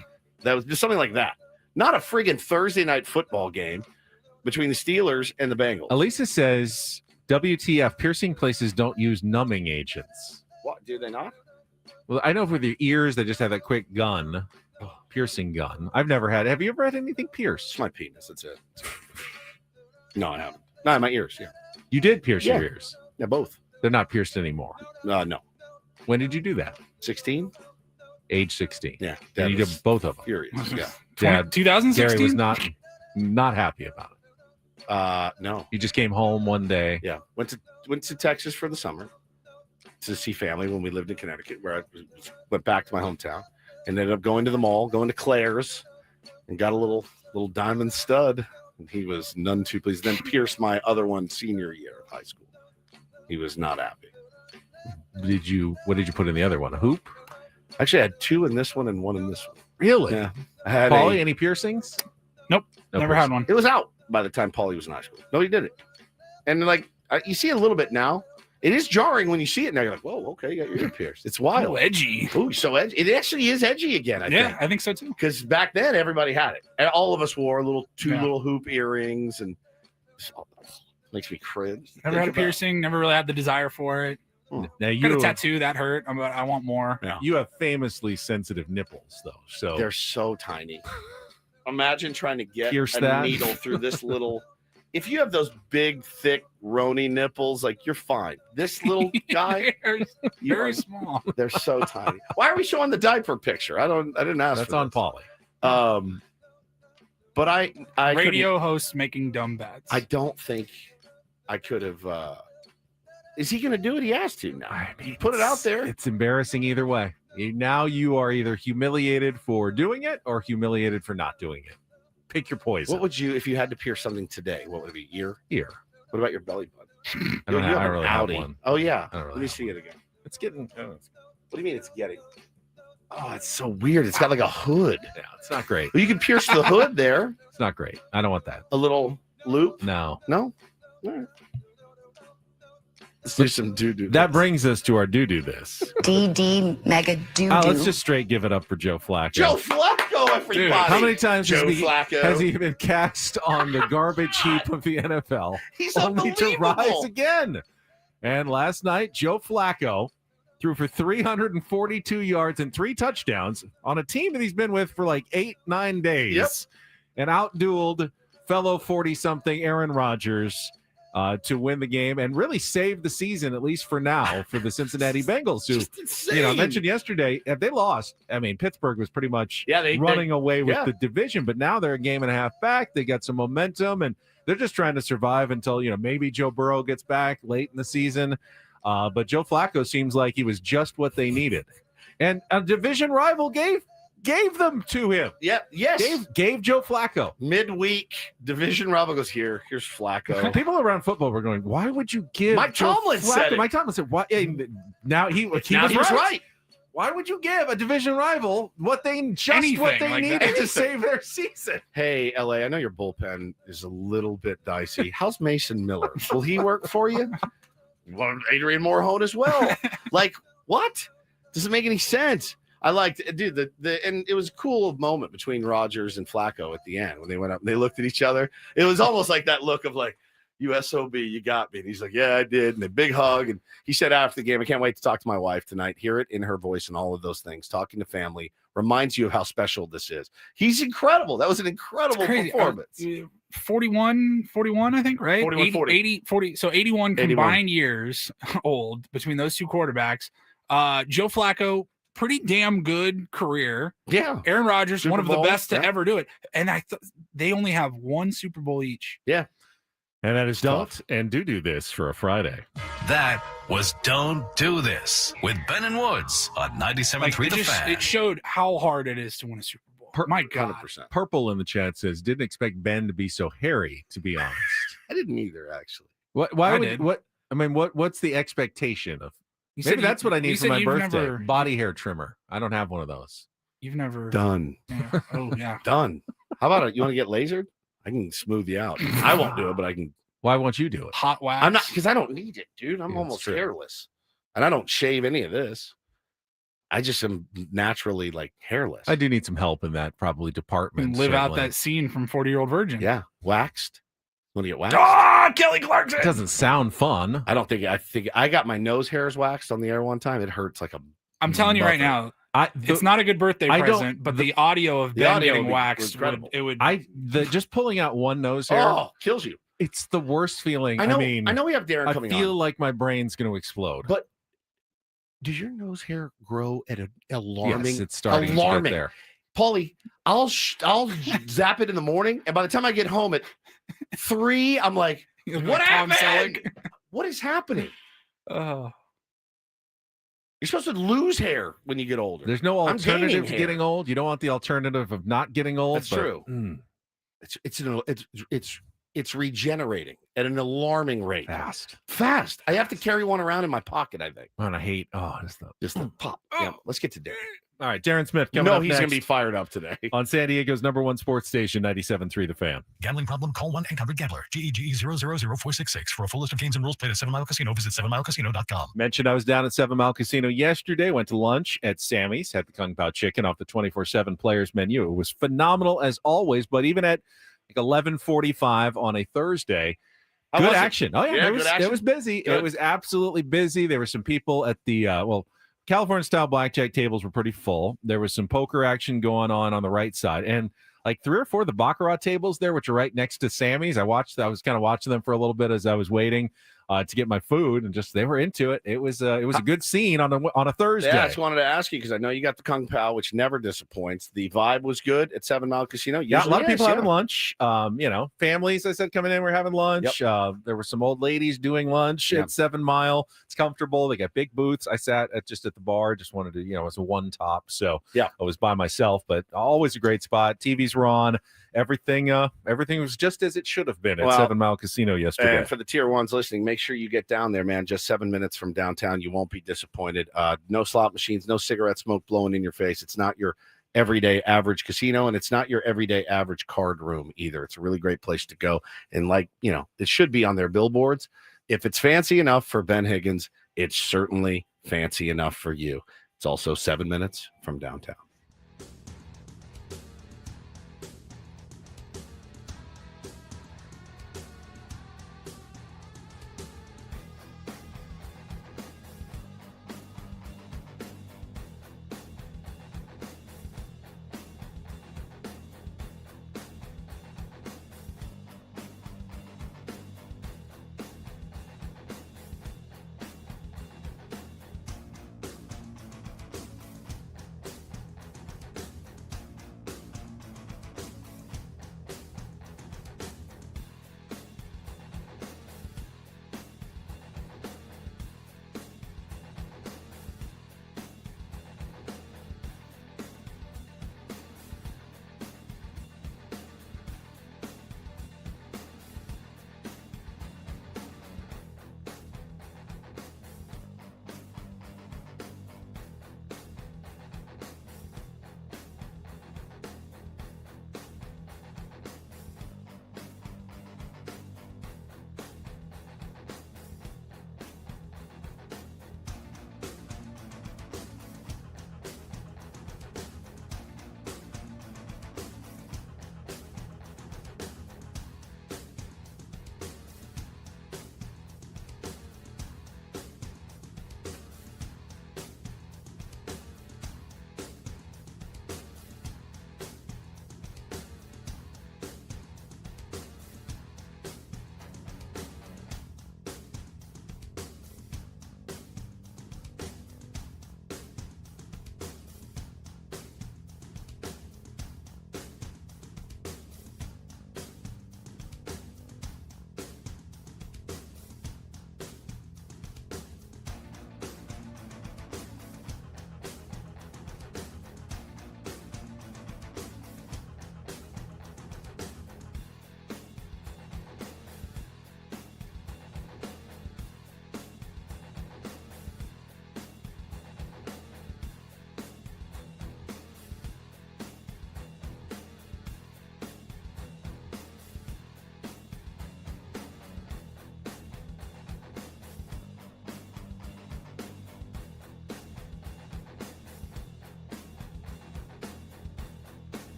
That was just something like that. Not a friggin' Thursday night football game between the Steelers and the Bengals. Elisa says, WTF, piercing places don't use numbing agents. What, do they not? Well, I know with your ears, they just have that quick gun, piercing gun. I've never had. Have you ever had anything pierced? It's my penis. That's it. No, I haven't. No, my ears. Yeah. You did pierce your ears. Yeah, both. They're not pierced anymore. No. When did you do that? 16. Age 16. Yeah. And you did both of them. Furious. Yeah. Dad, 2016. Gary was not happy about it. No. He just came home one day. Yeah. Went to Texas for the summer to see family when we lived in Connecticut, where I went back to my hometown and ended up going to the mall, going to Claire's, and got a little diamond stud. And he was none too pleased. Then pierced my other one senior year of high school. He was not happy. What did you put in the other one? A hoop? Actually, I had 2 in this one and 1 in this one. Really? Yeah. I had Paulie, any piercings? Nope. No Never piercing. had one. It was out by the time Paulie was in high school. No, he did it. And you see it a little bit now. It is jarring when you see it now. You're like, whoa, okay, you got your ear pierced. It's wild. Oh, edgy. Ooh, so edgy. It actually is edgy again, I think. I think so too. Because back then, everybody had it. And all of us wore two little hoop earrings. And makes me cringe. Never had a piercing. Never really had the desire for it. Now Got a tattoo that hurt. I want more. Yeah. You have famously sensitive nipples, though. So they're so tiny. Imagine trying to get Pierce a that. needle through this little. If you have those big, thick, rony nipples, you're fine. This little guy, very small. They're so tiny. Why are we showing the diaper picture? I didn't ask. That's for on this. Paulie. But I radio hosts making dumb bets. I don't think I could have. Is he going to do it? He has to now. I mean, Put it out there. It's embarrassing either way. Now you are either humiliated for doing it or humiliated for not doing it. Pick your poison. What would you, if you had to pierce something today? What would it be? Ear? Ear. What about your belly button? I don't You have, have I an really have outie. one. Oh yeah. I don't really Let me have see it again. It's getting. What do you mean it's getting? Oh, it's so weird. It's got like a hood. Yeah, it's not great. Well, you can pierce the hood there. It's not great. I don't want that. A little loop. No. No. All right. Let's do some doo-doo. That brings us to our do this. DD mega doo-doo. Let's just straight give it up for Joe Flacco. Joe Flacco, everybody. Dude, How many times Joe has Flacco. he been cast on the garbage heap of the NFL? He's only to unbelievable. rise again. And last night, Joe Flacco threw for 342 yards and 3 touchdowns on a team that he's been with for 8-9 days. Yep. And outdueled fellow 40-something Aaron Rodgers to win the game and really save the season, at least for now, for the Cincinnati Bengals, who, Just insane. I mentioned yesterday, if they lost, Pittsburgh was pretty much they running away with yeah. the division, but now they're a game and a half back. They got some momentum, and they're just trying to survive until, maybe Joe Burrow gets back late in the season. But Joe Flacco seems like he was just what they needed. And a division rival gave them to him. Yeah. Yes. Gave Joe Flacco. Midweek division rival goes here. Here's Flacco. People around football were going, why would you give Mike Joe Tomlin Flacco? said it. Mike Tomlin said, why? Now he was right. Why would you give a division rival what they Anything like needed that. to save their season? Hey, LA, I know your bullpen is a little bit dicey. How's Mason Miller? Will he work for you? Well, Adrian Morehone as well. What? Doesn't make any sense. I liked it, dude. And it was a cool moment between Rogers and Flacco at the end when they went up and they looked at each other. It was almost like that look of like, "You SOB, you got me." And he's like, "Yeah, I did." And a big hug. And he said after the game, "I can't wait to talk to my wife tonight. Hear it in her voice and all of those things. Talking to family reminds you of how special this is." He's incredible. That was an incredible performance. 41, I think, right? 41, 40. 40. So 81 combined years old between those two quarterbacks. Joe Flacco, pretty damn good career. Yeah. Aaron Rodgers, Super one of the Bowl, best to yeah. ever do it. And they only have one Super Bowl each. Yeah. And that is Don't and Do this for a Friday. That was Don't Do This with Ben and Woods on 97.3 The Fan. It showed how hard it is to win a Super Bowl. My God. 100%. Purple in the chat says, didn't expect Ben to be so hairy, to be honest. I didn't either, actually. What's the expectation of? Maybe that's what I need for my birthday. Body hair trimmer. I don't have one of those. You've never done. Yeah. Oh yeah. Done. How about it? You want to get lasered? I can smooth you out. I won't do it, but I can. Why won't you do it? Hot wax. I'm not, because I don't need it, dude. I'm almost hairless, and I don't shave any of this. I just am naturally like hairless. I do need some help in that probably department. And live out that scene from 40-Year-Old Virgin. Yeah, waxed. Want to get waxed? Ah, Kelly Clarkson. It doesn't sound fun. I don't think. I think I got my nose hairs waxed on the air one time. It hurts like a. I'm telling you right now. It's not a good birthday present, but the audio of Ben getting waxed just pulling out one nose hair kills you. It's the worst feeling. I know we have Darren coming on. I feel like my brain's going to explode. But does your nose hair grow at an alarming? Yes, it's starting to get there. Paulie, I'll zap it in the morning, and by the time I get home at 3, I'm like, what happened? What is happening? Oh. You're supposed to lose hair when you get older. There's no alternative to getting old. You don't want the alternative of not getting old. That's true. It's regenerating at an alarming rate. Fast. I have to carry one around in my pocket, I think. And I hate just the pop. Yeah, let's get to Darren. All right, Darren Smith. He's going to be fired up today. On San Diego's #1 sports station, 97.3 The Fan. Gambling problem? Call 1-800-GAMBLER. GEGE 000-466. For a full list of games and rules, played at 7 Mile Casino. Visit 7milecasino.com. Mentioned I was down at 7 Mile Casino yesterday. Went to lunch at Sammy's. Had the Kung Pao chicken off the 24/7 players menu. It was phenomenal as always, but even at like 11:45 on a Thursday, good action. Oh, yeah, it was busy. Good. It was absolutely busy. There were some people at the, California-style blackjack tables were pretty full. There was some poker action going on the right side. And like 3 or 4 of the Baccarat tables there, which are right next to Sammy's. I was kind of watching them for a little bit as I was waiting to get my food, and just they were into it. It was a good scene on a Thursday. Yeah, I just wanted to ask you because I know you got the Kung Pao, which never disappoints. The vibe was good at 7 Mile Casino. Yeah, a lot of people having lunch. Families, I said, coming in, we're having lunch. Yep. There were some old ladies doing lunch at 7 Mile. It's comfortable. They got big booths. I sat at the bar. Just wanted to, it was a one top, so I was by myself. But always a great spot. TVs were on. Everything was just as it should have been at 7 Mile Casino yesterday. And for the tier ones listening, make sure you get down there, man. Just 7 minutes from downtown. You won't be disappointed. No slot machines, no cigarette smoke blowing in your face. It's not your everyday average casino, and it's not your everyday average card room either. It's a really great place to go. And it should be on their billboards. If it's fancy enough for Ben Higgins, it's certainly fancy enough for you. It's also 7 minutes from downtown.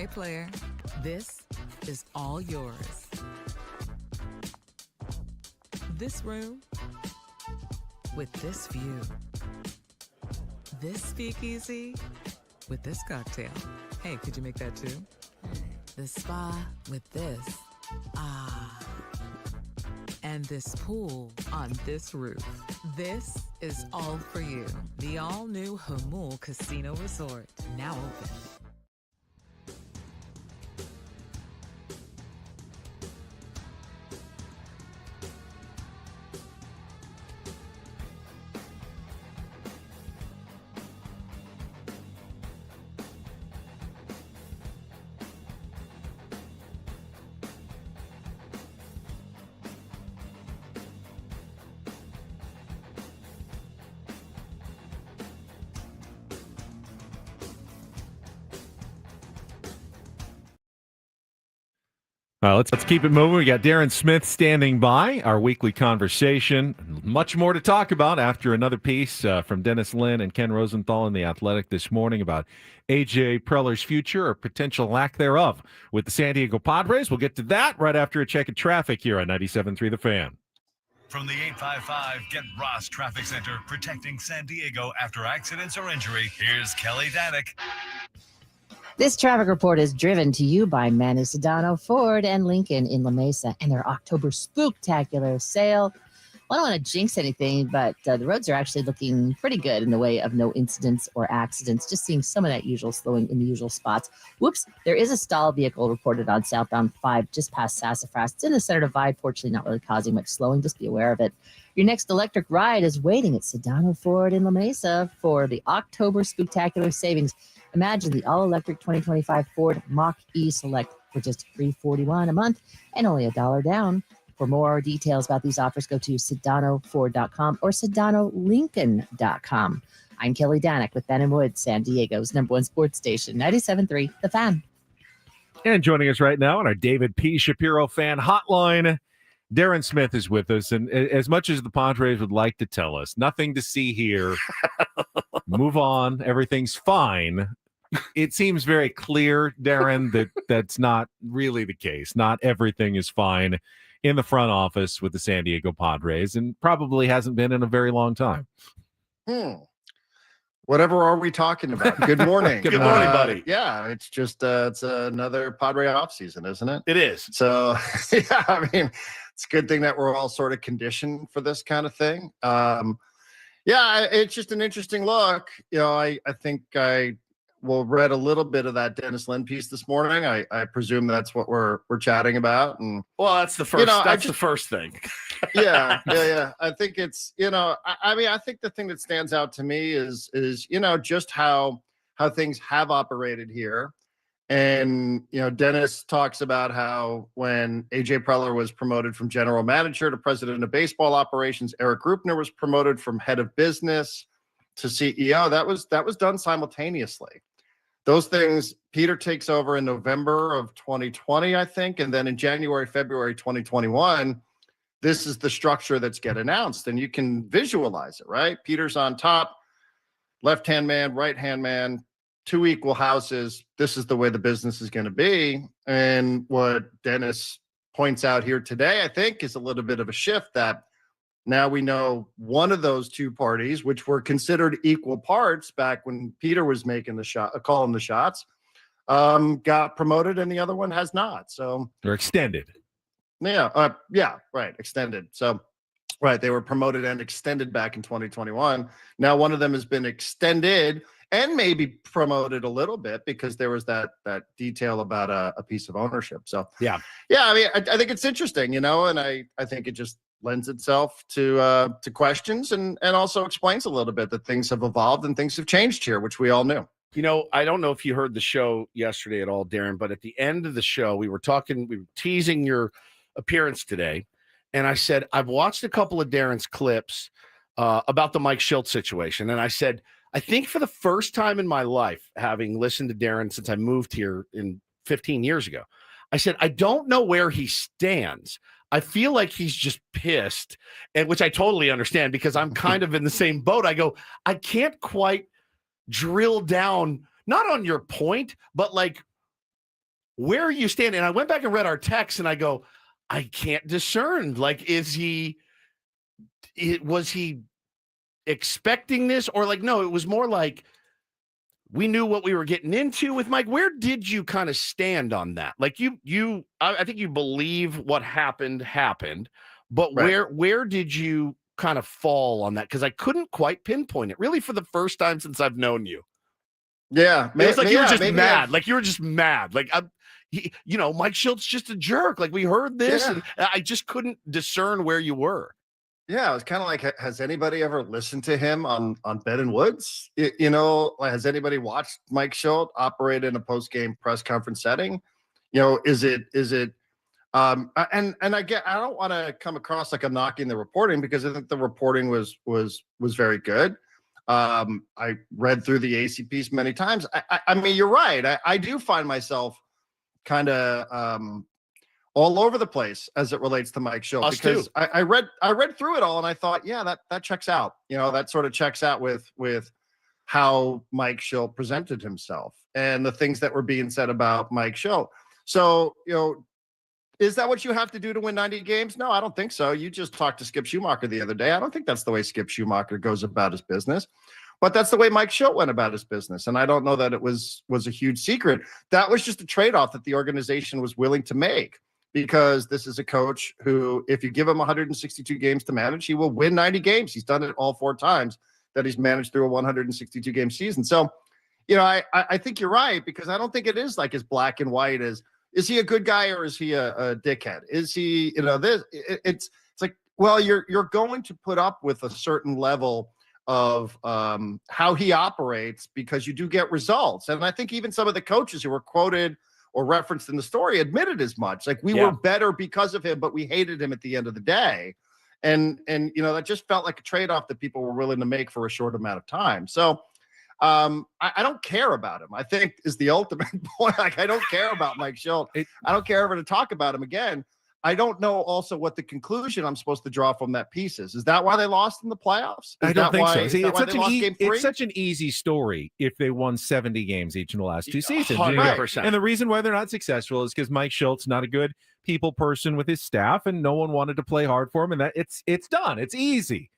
Okay, player. This is all yours. This room with this view. This speakeasy with this cocktail. Hey, could you make that too? The spa with this. Ah. And this pool on this roof. This is all for you. The all-new Hamul Casino Resort. Now open. Let's keep it moving. We got Darren Smith standing by, our weekly conversation. Much more to talk about after another piece from Dennis Lin and Ken Rosenthal in The Athletic this morning about A.J. Preller's future or potential lack thereof with the San Diego Padres. We'll get to that right after a check of traffic here on 97.3 The Fan. From the 855 Get Ross Traffic Center, protecting San Diego after accidents or injury, here's Kelly Danick. This traffic report is driven to you by Manu Sedano, Ford, and Lincoln in La Mesa and their October Spooktacular sale. I don't want to jinx anything, but the roads are actually looking pretty good in the way of no incidents or accidents. Just seeing some of that usual slowing in the usual spots. Whoops, there is a stall vehicle reported on southbound 5 just past Sassafras. It's in the center divide, fortunately not really causing much slowing. Just be aware of it. Your next electric ride is waiting at Sedano Ford in La Mesa for the October Spooktacular savings. Imagine the all-electric 2025 Ford Mach-E Select for just $341 a month and only $1 down. For more details about these offers, go to SedanoFord.com or SedanoLincoln.com. I'm Kelly Danick with Ben and Wood, San Diego's #1 sports station, 97.3 The Fan. And joining us right now on our David P. Shapiro fan hotline, Darren Smith is with us. And as much as the Padres would like to tell us, nothing to see here, move on, everything's fine. It seems very clear, Darren, that that's not really the case. Not everything is fine in the front office with the San Diego Padres, and probably hasn't been in a very long time. Whatever are we talking about? Good morning. Good morning, buddy. Yeah, it's just it's another Padre offseason, isn't it? It is. So, yeah, I mean, it's a good thing that we're all sort of conditioned for this kind of thing. Yeah, it's just an interesting look. You know, I think I read a little bit of that Dennis Lin piece this morning. I presume that's what we're chatting about. And well, that's the first. The first thing. yeah. I think it's I mean, I think the thing that stands out to me is just how things have operated here. And Dennis talks about how when AJ Preller was promoted from general manager to president of baseball operations, Eric Rupner was promoted from head of business to CEO. That was done simultaneously. Those things, Peter takes over in November of 2020, I think, and then in January, February 2021, this is the structure that's get announced, and you can visualize it, right? Peter's on top, left-hand man, right-hand man, 2 equal houses. This is the way the business is going to be. And what Dennis points out here today, I think, is a little bit of a shift that now we know one of those two parties, which were considered equal parts back when Peter was making calling the shots, got promoted, and the other one has not. So they're extended. Yeah, right, extended. So, right, they were promoted and extended back in 2021. Now one of them has been extended and maybe promoted a little bit because there was that detail about a piece of ownership. So yeah. I mean, I think it's interesting, and I think it just lends itself to questions and also explains a little bit that things have evolved and things have changed here, which we all knew. I don't know if you heard the show yesterday at all, Darren, but at the end of the show, we were teasing your appearance today. And I said, I've watched a couple of Darren's clips about the Mike Schilt situation. And I said, I think for the first time in my life, having listened to Darren since I moved here 15 years ago, I said, I don't know where he stands. I feel like he's just pissed, and which I totally understand because I'm kind of in the same boat. I go, I can't quite drill down, not on your point, but like where are you standing? And I went back and read our text, and I go, I can't discern. Like, was he expecting this, or like, no, it was more like we knew what we were getting into with Mike. Where did you kind of stand on that? Like I think you believe what happened, but Right. where did you kind of fall on that? Because I couldn't quite pinpoint it really for the first time since I've known you. Yeah. It was like you were just maybe mad. Like you were just mad. Like Mike Schultz just a jerk. Like we heard this, and I just couldn't discern where you were. Yeah, it was kind of like, has anybody ever listened to him on Ben and Woods? Like, has anybody watched Mike Schultz operate in a post-game press conference setting? Is it and I don't want to come across like I'm knocking the reporting, because I think the reporting was very good. I read through the AC piece many times. I mean, you're right. I do find myself kind of all over the place as it relates to Mike Schultz, because I read through it all, and I thought, yeah, that checks out. That sort of checks out with how Mike Schultz presented himself and the things that were being said about Mike Schultz. So, is that what you have to do to win 90 games? No, I don't think so. You just talked to Skip Schumacher the other day. I don't think that's the way Skip Schumacher goes about his business, but that's the way Mike Schultz went about his business. And I don't know that it was a huge secret. That was just a trade-off that the organization was willing to make, because this is a coach who, if you give him 162 games to manage, he will win 90 games. He's done it all 4 times that he's managed through a 162 game season. So, I think you're right, because I don't think it is like as black and white as, is he a good guy or is he a dickhead? Is he, it's like, well, you're going to put up with a certain level of how he operates, because you do get results. And I think even some of the coaches who were quoted or referenced in the story admitted as much. Like, we were better because of him, but we hated him at the end of the day. And that just felt like a trade-off that people were willing to make for a short amount of time. So I don't care about him, I think, is the ultimate point. Like, I don't care about Mike Schultz. I don't care ever to talk about him again. I don't know also what the conclusion I'm supposed to draw from that piece is. Is that why they lost in the playoffs? I don't think so. See, It's such an easy story if they won 70 games each in the last 2 seasons. 100%. And the reason why they're not successful is because Mike Schultz not a good people person with his staff, and no one wanted to play hard for him. And that it's done. It's easy.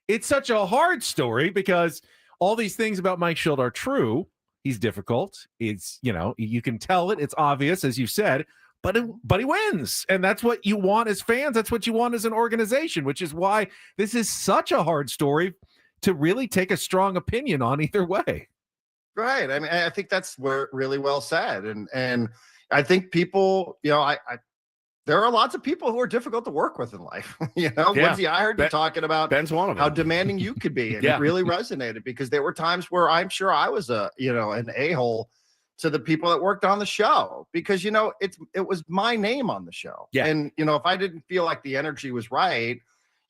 It's such a hard story because all these things about Mike Schultz are true. He's difficult. It's, you can tell it. It's obvious, as you said. But he wins, and that's what you want as fans. That's what you want as an organization, which is why this is such a hard story to really take a strong opinion on either way. Right. I mean, I think that's really well said, and I think people, there are lots of people who are difficult to work with in life. Lindsay, I heard you talking about Ben's one of them. how demanding you could be, and it really resonated, because there were times where I'm sure I was an a-hole to the people that worked on the show, because, it was my name on the show. Yeah. And, if I didn't feel like the energy was right,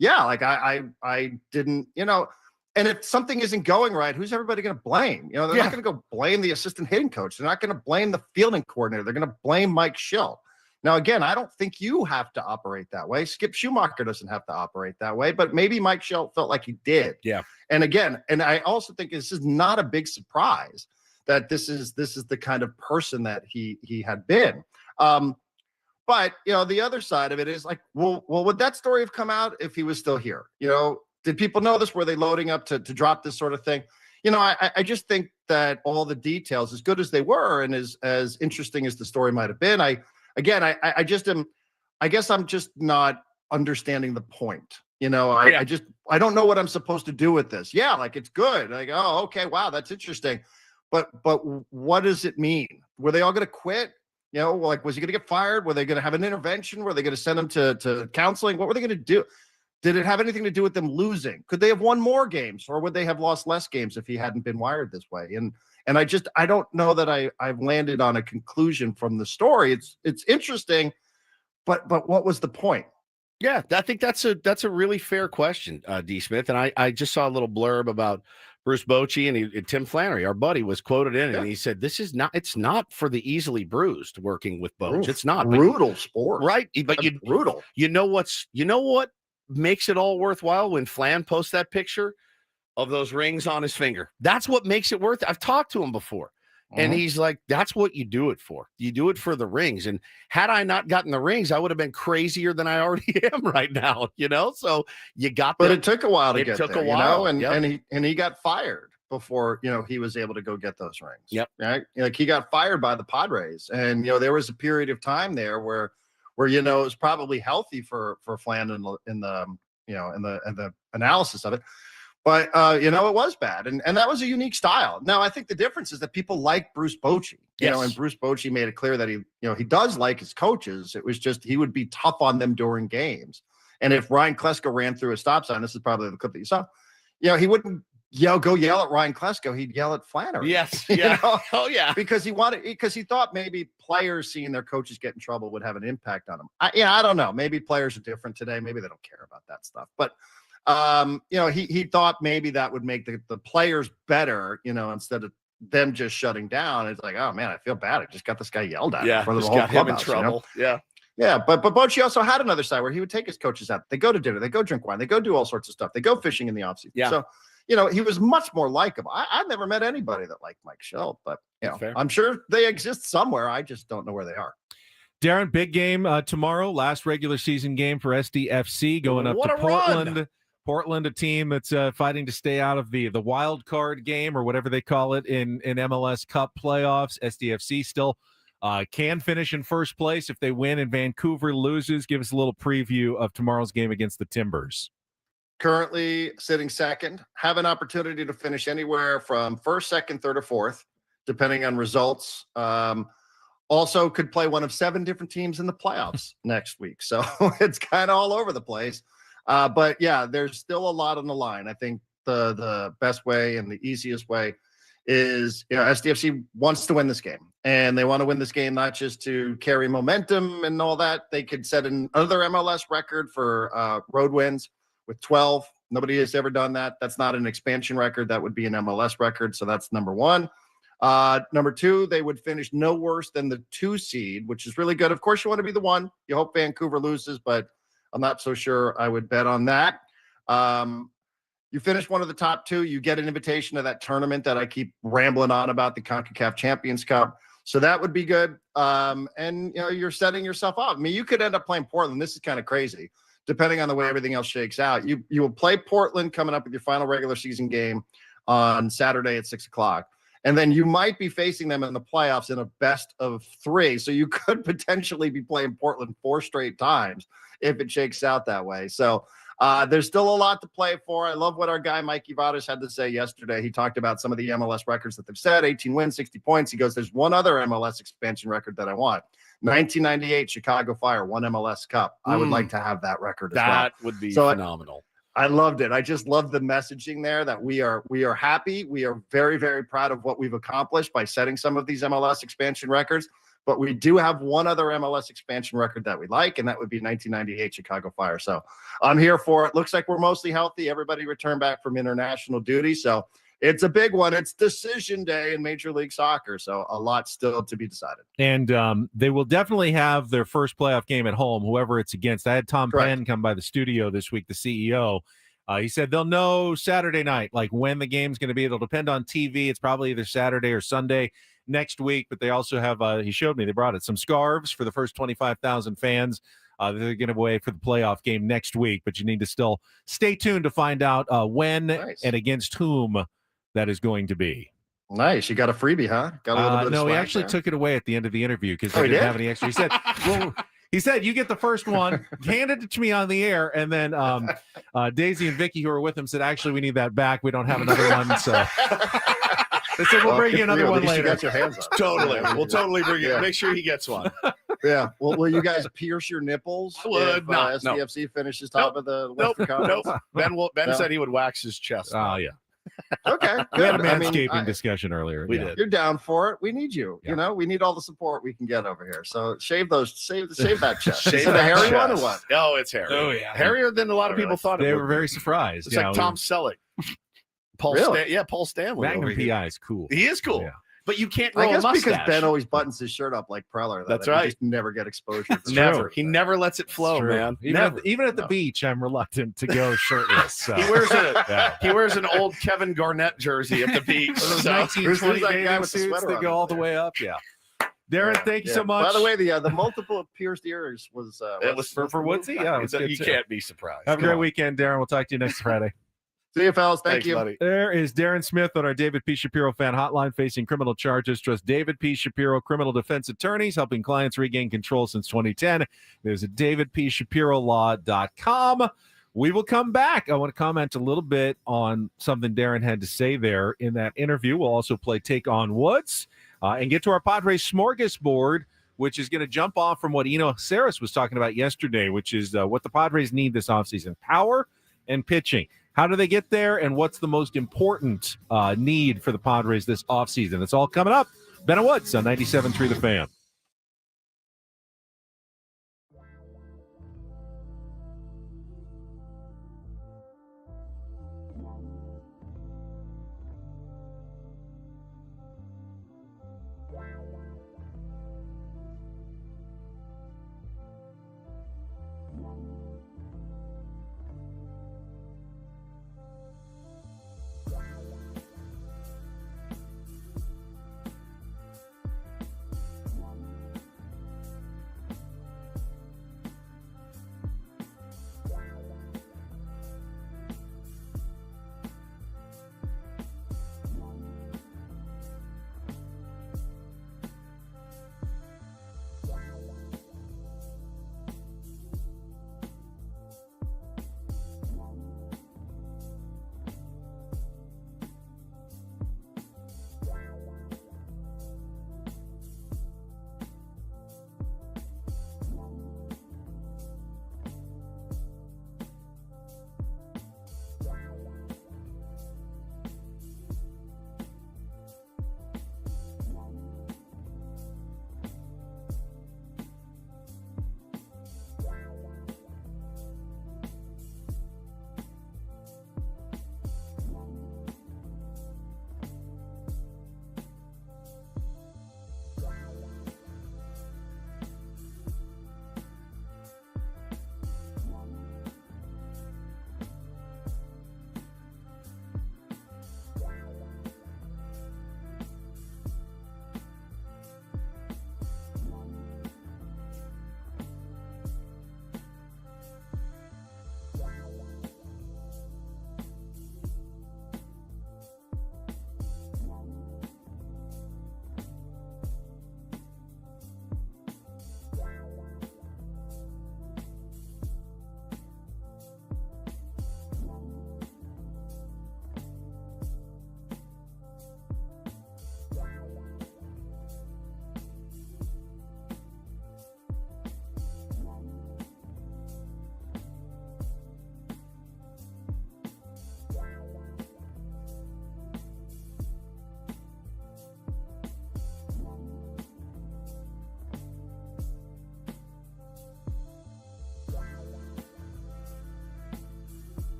like I didn't, and if something isn't going right, who's everybody going to blame? They're not going to go blame the assistant hitting coach. They're not going to blame the fielding coordinator. They're going to blame Mike Schultz. Now, again, I don't think you have to operate that way. Skip Schumacher doesn't have to operate that way, but maybe Mike Schultz felt like he did. Yeah. And again, and I also think this is not a big surprise that this is the kind of person that he had been. But the other side of it is like, well, would that story have come out if he was still here? Did people know this? Were they loading up to drop this sort of thing? I just think that all the details, as good as they were and as interesting as the story might have been, I guess I'm just not understanding the point. I don't know what I'm supposed to do with this. Yeah, like, it's good. Like, oh, okay, wow, that's interesting. But what does it mean? Were they all going to quit? Like, was he going to get fired? Were they going to have an intervention? Were they going to send him to counseling? What were they going to do? Did it have anything to do with them losing? Could they have won more games, or would they have lost less games if he hadn't been wired this way? And I don't know that I've landed on a conclusion from the story. It's interesting, but what was the point? Yeah, I think that's a really fair question, D. Smith. And I just saw a little blurb about Bruce Bochy, and Tim Flannery, our buddy, was quoted in it, and he said, it's not for the easily bruised working with Boch. It's not brutal sport. Right. But brutal. You know what makes it all worthwhile? When Flan posts that picture of those rings on his finger. That's what makes it worth it. I've talked to him before. And he's like, that's what you do it for. You do it for the rings. And had I not gotten the rings, I would have been crazier than I already am right now, So you got But it took a while to get took there, a while. and he got fired before, he was able to go get those rings. Yep. Right. Like he got fired by the Padres. And, there was a period of time there where it was probably healthy for Flan in the analysis of it. But, it was bad. And that was a unique style. Now, I think the difference is that people like Bruce Bochy, and Bruce Bochy made it clear that he does like his coaches. It was just he would be tough on them during games. And if Ryan Klesko ran through a stop sign, this is probably the clip that you saw, he wouldn't go yell at Ryan Klesko. He'd yell at Flannery. Yes. Yeah. Oh, yeah. Because he thought maybe players seeing their coaches get in trouble would have an impact on them. I don't know. Maybe players are different today. Maybe they don't care about that stuff. But he thought maybe that would make the players better, instead of them just shutting down. It's like, oh man, I feel bad. I just got this guy yelled at. Yeah, in front of just the whole got him in clubhouse, trouble. Yeah. Yeah, but Bochy also had another side where he would take his coaches out. They go to dinner, they go drink wine, they go do all sorts of stuff. They go fishing in the offseason. Yeah. So, he was much more likable. I've never met anybody that liked Mike Schell, but I'm sure they exist somewhere. I just don't know where they are. Darren, big game tomorrow, last regular season game for SDFC going up to Portland. Run. Portland, a team that's fighting to stay out of the wild card game or whatever they call it in MLS Cup playoffs. SDFC still can finish in first place if they win and Vancouver loses. Give us a little preview of tomorrow's game against the Timbers. Currently sitting second, have an opportunity to finish anywhere from first, second, third, or fourth, depending on results. Also could play one of 7 different teams in the playoffs next week. So it's kind of all over the place. But yeah, there's still a lot on the line. I think the best way and the easiest way is, SDFC wants to win this game, and they want to win this game not just to carry momentum and all that. They could set another MLS record for road wins with 12. Nobody has ever done that. That's not an expansion record. That would be an MLS record. So that's number 1. Number 2, they would finish no worse than the 2 seed, which is really good. Of course, you want to be the 1. You hope Vancouver loses, but I'm not so sure I would bet on that. You finish one of the top 2, you get an invitation to that tournament that I keep rambling on about, the CONCACAF Champions Cup. So that would be good. And you're setting yourself up. I mean, you could end up playing Portland. This is kind of crazy, depending on the way everything else shakes out. You will play Portland coming up with your final regular season game on Saturday at 6:00. And then you might be facing them in the playoffs in a best of 3. So you could potentially be playing Portland 4 straight times if it shakes out that way. So there's still a lot to play for. I love what our guy Mikey Vadas had to say yesterday. He talked about some of the MLS records that they've set, 18 wins, 60 points. He goes, there's one other MLS expansion record that I want. 1998 Chicago Fire, 1 MLS Cup. I would like to have that record as well. That would be phenomenal. I loved it. I just love the messaging there that we are happy. We are very, very proud of what we've accomplished by setting some of these MLS expansion records. But we do have one other MLS expansion record that we like, and that would be 1998 Chicago Fire. So I'm here for it. Looks like we're mostly healthy. Everybody returned back from international duty. So it's a big one. It's decision day in Major League Soccer. So a lot still to be decided. And they will definitely have their first playoff game at home, whoever it's against. I had Tom Penn come by the studio this week, the CEO. He said they'll know Saturday night, like when the game's going to be. It'll depend on TV. It's probably either Saturday or Sunday next week. But they also have, he showed me, they brought it, some scarves for the first 25,000 fans. They're going to give away for the playoff game next week. But you need to still stay tuned to find out when and against whom that is going to be. Nice. You got a freebie, huh? Got a little bit of no, swag he actually there. took it away at the end of the interview because they didn't have any extra. He said, well, he said, you get the first one, handed it to me on the air. And then Daisy and Vicky, who were with him, said, actually, we need that back. We don't have another one. So they said, we'll bring you another one later. You got your hands up. Totally. We'll totally bring it. Make sure he gets one. Yeah. Well, will you guys pierce your nipples if SDFC finishes top of the Western Conference? Ben said he would wax his chest. Oh, yeah. Okay. We had a manscaping discussion earlier. We did. You're down for it. We need you. Yeah. You know, we need all the support we can get over here. So shave that chest. Shave Is it a that hairy one or chest. what? Oh, it's hairy. Oh, yeah. Hairier than a lot of people thought it They would were be. very surprised. It's like Tom Selleck. Paul Really? Paul Stanley. Magnum over here. PI is cool. He is cool. Yeah. but you can't I grow a guess because mustache. Ben always buttons his shirt up like Preller. That's we right. Just never get exposure. Never. He never lets it flow, man. Even at the beach, I'm reluctant to go shirtless. So. He wears an old Kevin Garnett jersey at the beach. Those So- 1920 that guy bathing with the suits sweater that on go it all the there. way up. Yeah. Darren, thank you so much. By the way, the multiple pierced ears was It was for Woodsy. Yeah, it was good you too. can't be surprised. Have a Come great on. weekend, Darren. We'll talk to you next Friday. See you, fellas. Thank Thanks, you. buddy. There is Darren Smith on our David P. Shapiro fan hotline facing criminal charges. Trust David P. Shapiro criminal defense attorneys helping clients regain control since 2010. There's a davidpshapirolaw.com. We will come back. I want to comment a little bit on something Darren had to say there in that interview. We'll also play Take on Woods and get to our Padres Smörgåsbord, which is going to jump off from what Eno Saris was talking about yesterday, which is what the Padres need this offseason: power and pitching. How do they get there, and what's the most important need for the Padres this offseason? It's all coming up. Ben Woods on 97.3 The Fan.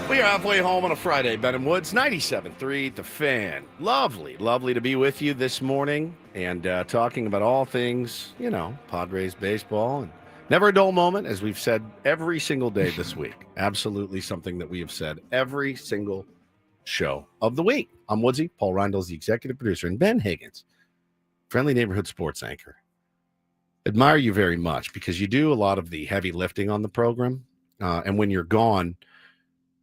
We are halfway home on a Friday. Ben and Woods, 97.3, The Fan. Lovely to be with you this morning and talking about all things, Padres baseball. And never a dull moment, as we've said every single day this week. Absolutely something that we have said every single show of the week. I'm Woodsy. Paul Reindl is the executive producer, and Ben Higgins, friendly neighborhood sports anchor. Admire you very much because you do a lot of the heavy lifting on the program. And when you're gone,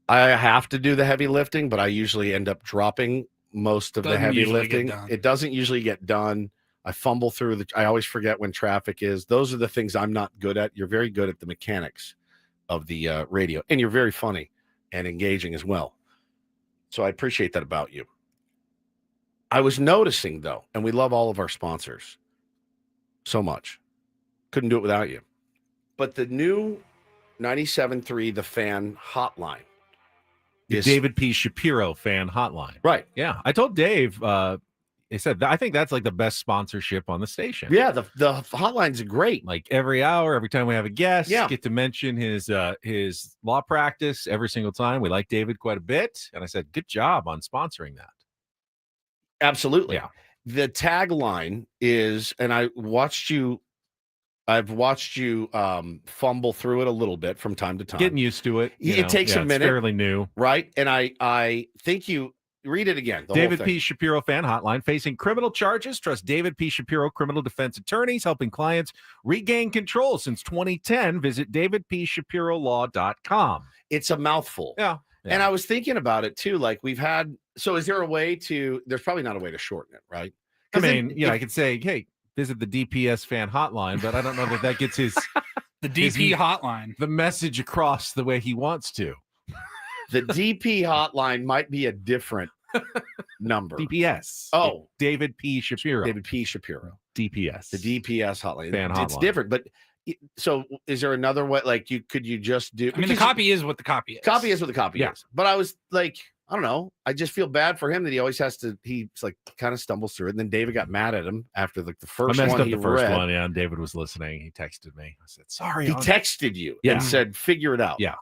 I have to do the heavy lifting, but I usually end up dropping most of the heavy lifting. It doesn't usually get done. I fumble through I always forget when traffic is. Those are the things I'm not good at. You're very good at the mechanics of the radio, and you're very funny and engaging as well. So I appreciate that about you. I was noticing, though, and we love all of our sponsors so much. Couldn't do it without you. But the new 97.3 The Fan hotline. The David P. Shapiro fan hotline. Right. Yeah. I told Dave, he said, I think that's like the best sponsorship on the station. Yeah. The hotline's great. Like every hour, every time we have a guest, Yeah. get to mention his law practice every single time. We like David quite a bit. And I said, good job on sponsoring that. Absolutely. Yeah. The tagline is, and I've watched you fumble through it a little bit from time to time. Getting used to it. It takes a minute. It's fairly new. Right. And I think you read it again. David P. Shapiro fan hotline. Facing criminal charges, trust David P. Shapiro criminal defense attorneys, helping clients regain control since 2010. Visit davidpshapirolaw.com. It's a mouthful. Yeah. And I was thinking about it too. Like so is there a way there's probably not a way to shorten it, right? I mean, I could say, hey, visit the DPS fan hotline, but I don't know that gets the DP hotline, the message across the way he wants to. The DP hotline might be a different number. DPS. Oh, David P. Shapiro. David P. Shapiro. DPS. The DPS hotline. Fan hotline. It's different, but so is there another way? Like could you just do? I mean, the copy is what the copy is. Copy is what the copy is. But I was like, I don't know. I just feel bad for him that he always has to. He's like kind of stumbles through it. And then David got mad at him after the first one. I messed up the first read. one. Yeah, and David was listening. He texted me. I said, sorry. He texted you and said, figure it out. Yeah.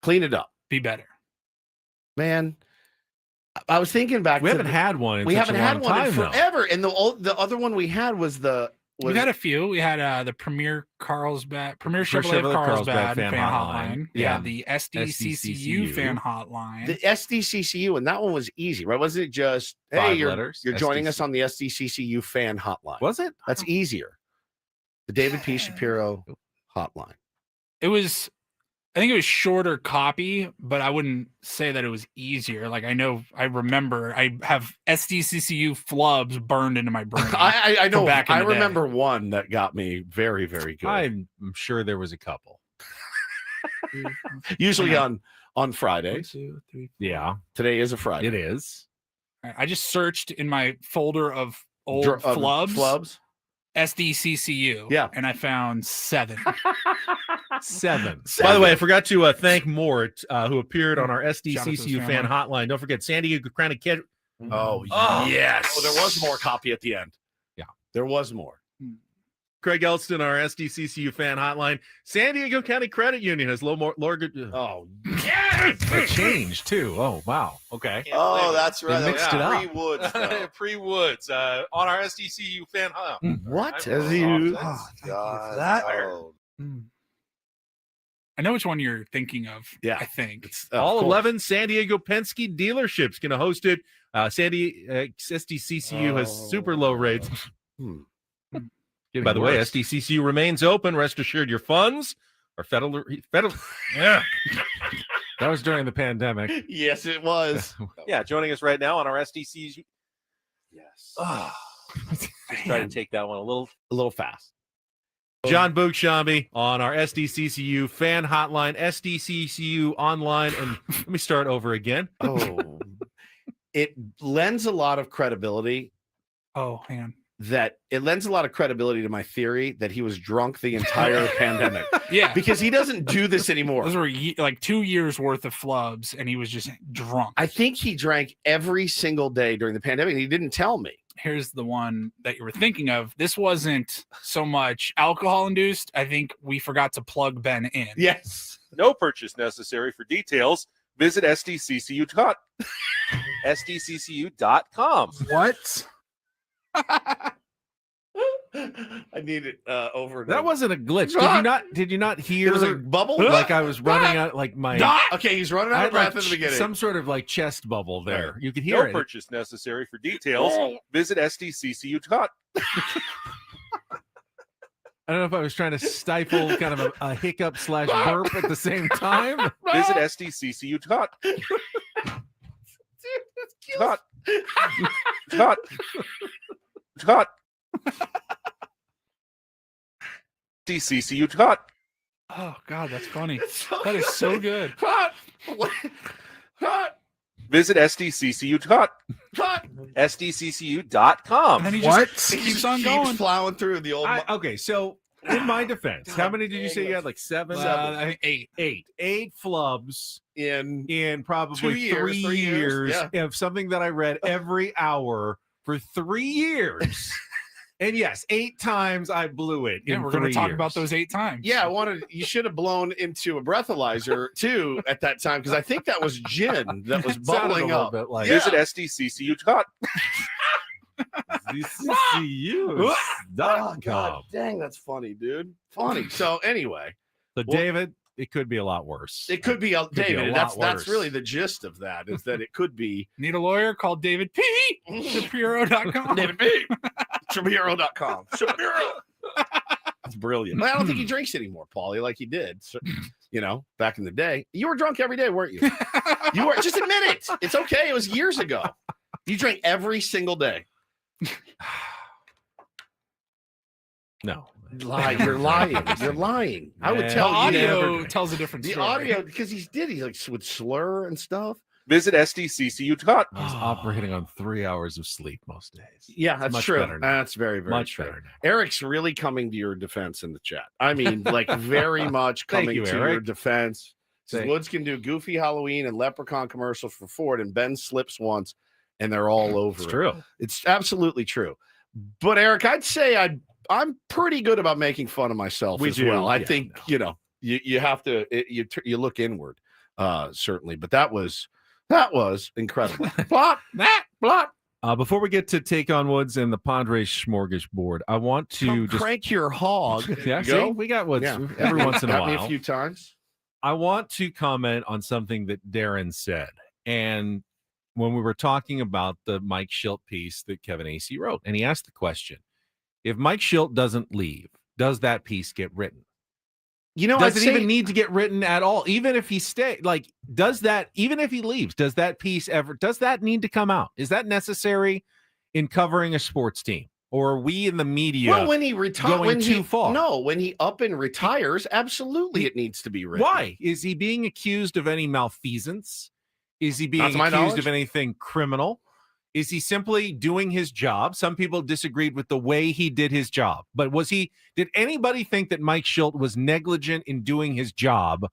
Clean it up. Be better. Man, I was thinking back. We haven't had one. We haven't had one in forever. And the other one we had was we had a few. We had the Premier Chevrolet Carlsbad fan hotline. Yeah, the SDCCU fan hotline. The SDCCU, and that one was easy, right? Wasn't it just, hey, you're joining us on the SDCCU fan hotline? Was it? That's easier. The David P. Shapiro hotline. I think it was shorter copy, but I wouldn't say that it was easier. Like I remember I have SDCCU flubs burned into my brain. I know. I remember one that got me very, very good. I'm sure there was a couple. Usually on Fridays. 1, 2, 3, 4. Yeah. Today is a Friday. It is. I just searced in my folder of old flubs. SDCCU. Yeah. And I found 7. 7. By the way, I forgot to thank Mort, who appeared on our SDCCU fan hotline. Don't forget, San Diego Crown Kid. Oh, yes. Oh, there was more copy at the end. Yeah. There was more. Craig Elston, our SDCCU fan hotline. San Diego County Credit Union has lower. Oh, it changed too. Oh, wow. Okay. Oh, that's right. They mixed it up. Pre-Woods. Pre-Woods on our SDCU fan hotline. What? Oh, God. I know which one you're thinking of. Yeah. I think. All 11 San Diego Penske dealerships going to host it. SDCCU has super low rates. By the way, SDCCU remains open. Rest assured, your funds are federal. Yeah. That was during the pandemic. Yes, it was. Yeah, joining us right now on our SDCCU. Yes. Just try to take that one a little fast. John Bookshambi on our SDCCU fan hotline, SDCCU online, and let me start over again. Oh, it lends a lot of credibility. Oh, hang on. That it lends a lot of credibility to my theory that he was drunk the entire pandemic. Yeah, because he doesn't do this anymore. Those were like 2 years worth of flubs, and he was just drunk. I think he drank every single day during the pandemic, and he didn't tell me. Here's the one that you were thinking of. This wasn't so much alcohol induced. I think we forgot to plug Ben in. Yes. No purchase necessary for details. Visit SDCCU.com. SDCCU.com. What? I need it over. That wasn't a glitch. Did you not hear? It was a bubble. Like I was running out, like my. Okay, he's running I out had of breath like at the beginning. some sort of like chest bubble there. Right. You could hear No it. purchase necessary for details. Visit SDCCU.com. I don't know if I was trying to stifle kind of a hiccup / burp at the same time. Visit SDCCU.com. Cut. Cut. Cut. SDCCU.com. Oh God, that's funny. So That is so good. Cut. Cut. Visit SDCCU.com. Cut. SDCCU.com. And then he What? just keeps on Keeps going. plowing through the old. Okay, so in my defense, how many did you say you had? Like seven? I think 8. Eight flubs in probably 2 years, 3 years yeah. of something that I read every hour for 3 years. And yes, 8 times I blew it. Yeah, in we're going to 3 talk years. about those 8 times. Yeah, you should have blown into a breathalyzer too at that time because I think that was gin that was It sounded a bubbling little up. bit like Visit SDCCU.com. Oh, God, SDCCU.com. dang, that's funny, dude. Funny. So anyway, So David, it could be a lot worse. it could be be a David. lot That's worse. really the gist of that is that it could be Need a lawyer? Call David P. Shapiro.com. David B. Shapiro.com. Shapiro. That's brilliant. I don't think he drinks anymore, Paulie, like he did. So, back in the day. You were drunk every day, weren't you? You were. Just admit it. It's okay. It was years ago. You drank every single day. No. You're lying. You're lying. I would tell The you. audio never- tells a different The story. audio, because he like would slur and stuff. Visit SDCCU.com. I was operating on 3 hours of sleep most days. Yeah, that's much true. better now. That's very, very Much true. better now. Eric's really coming to your defense in the chat. I mean, like very much Thank coming you, to your Eric. defense. Says Thank- Woods can do Goofy Halloween and Leprechaun commercials for Ford, and Ben slips once, and they're all over. It's it. true. It's absolutely true. But Eric, I'd say I'm pretty good about making fun of myself We as do, well. I yeah, think you have to you look inward, certainly. But that was incredible. Blot that blot. Before we get to take on Woods and the Padres Smörgåsbord, I want to Come just crank your hog. yeah. See, Go. we got Woods Yeah. every once in a Got me while. a few times. I want to comment on something that Darren said, and when we were talking about the Mike Schilt piece that Kevin AC wrote, and he asked the question: if Mike Schilt doesn't leave, does that piece get written? Does it even need to get written at all? Even if he stays, like, does that, even if he leaves, does that piece does that need to come out? Is that necessary in covering a sports team? Or are we in the media when he retires, going too far? No, when he up and retires, absolutely it needs to be written. Why? Is he being accused of any malfeasance? Is he Not being to my accused knowledge. of anything criminal? Is he simply doing his job? Some people disagreed with the way he did his job, but did anybody think that Mike Schilt was negligent in doing his job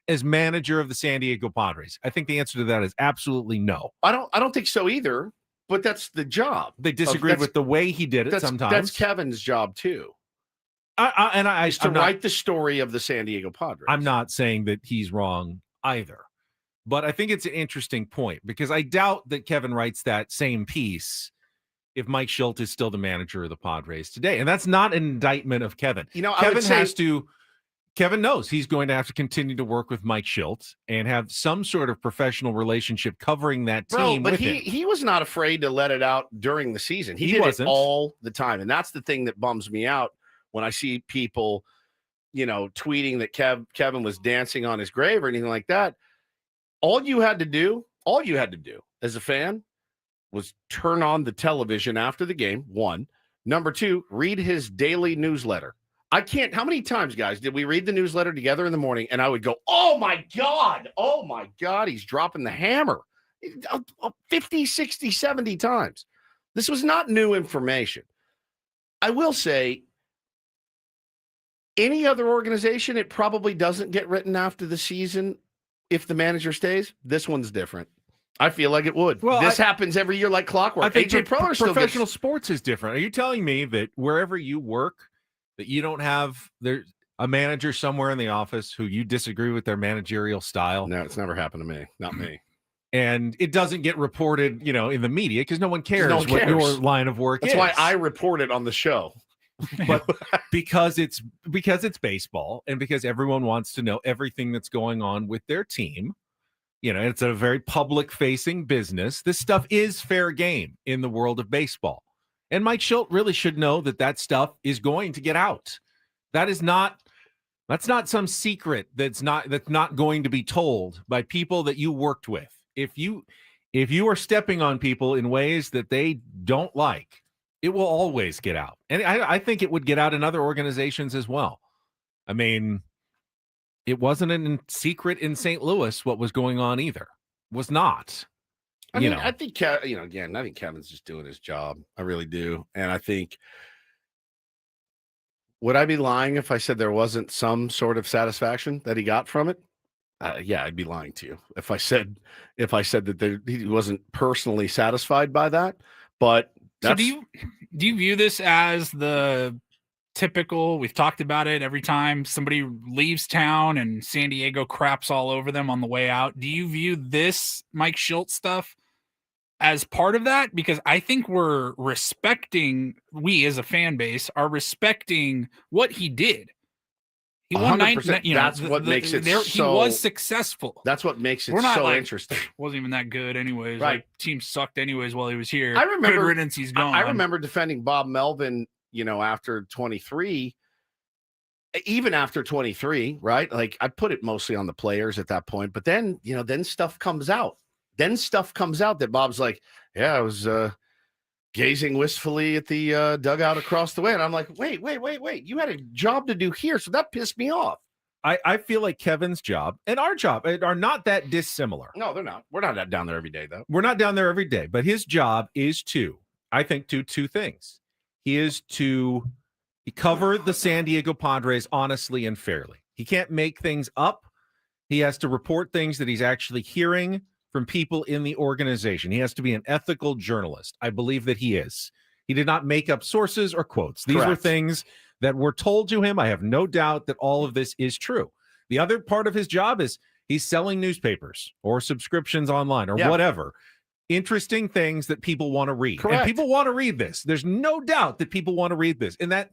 as manager of the San Diego Padres? I think the answer to that is absolutely no. I don't think so either, but that's the job. They disagreed with the way he did it sometimes. That's Kevin's job too. I Is to write the story of the San Diego Padres. I'm not saying that he's wrong either, but I think it's an interesting point because I doubt that Kevin writes that same piece if Mike Schilt is still the manager of the Padres today. And that's not an indictment of Kevin. Kevin knows he's going to have to continue to work with Mike Schilt and have some sort of professional relationship covering that team. But with him. he was not afraid to let it out during the season. He did wasn't. it all the time. And that's the thing that bums me out when I see people, tweeting that Kevin was dancing on his grave or anything like that. All you had to do as a fan was turn on the television after the game, one. Number two, read his daily newsletter. How many times, guys, did we read the newsletter together in the morning and I would go, oh my God, he's dropping the hammer 50, 60, 70 times. This was not new information. I will say, any other organization, it probably doesn't get written after the season if the manager stays. This one's different. I feel like it would. Well, this happens every year like clockwork. I think AJ Preller still professional sports is different. Are you telling me that wherever you work, that you don't have there? a manager somewhere in the office who you disagree with their managerial style. No, it's never happened to me. Not me. And it doesn't get reported, in the media because no one cares No one what cares. your line of work is. That's why I report it on the show. But because it's baseball and because everyone wants to know everything that's going on with their team, it's a very public facing business. This stuff is fair game in the world of baseball. And Mike Schilt really should know that stuff is going to get out. That's not some secret that's not going to be told by people that you worked with. If you are stepping on people in ways that they don't like, it will always get out. And I think it would get out in other organizations as well. I mean, it wasn't a secret in St. Louis what was going on either. It was not. I mean, I think, again, I think Kevin's just doing his job. I really do. And I think, would I be lying if I said there wasn't some sort of satisfaction that he got from it? Yeah, I'd be lying to you if I said that he wasn't personally satisfied by that. But so do you view this as the typical? We've talked about it every time somebody leaves town and San Diego craps all over them on the way out. Do you view this Mike Schilt stuff as part of that? Because I think we as a fan base are respecting what he did. He won 100%. That's what makes it so. He was successful. That's what makes it so interesting. Wasn't even that good, anyways. Right. Like, team sucked, anyways, while he was here. I remember. Good riddance, he's gone. I remember defending Bob Melvin. After 23, even after 23, right? Like I put it mostly on the players at that point. But then, then stuff comes out. That Bob's like, yeah, I was gazing wistfully at the dugout across the way. And I'm like, wait. You had a job to do here. So that pissed me off. I feel like Kevin's job and our job are not that dissimilar. No, they're not. We're not down there every day, though. We're not down there every day. But his job is to do two things. He is to cover the San Diego Padres honestly and fairly. He can't make things up. He has to report things that he's actually hearing from people in the organization. He has to be an ethical journalist. I believe that he is. He did not make up sources or quotes. These were things that were told to him. I have no doubt that all of this is true. The other part of his job is he's selling newspapers or subscriptions online or whatever. Interesting things that people want to read. Correct. And people want to read this. There's no doubt that people want to read this. In that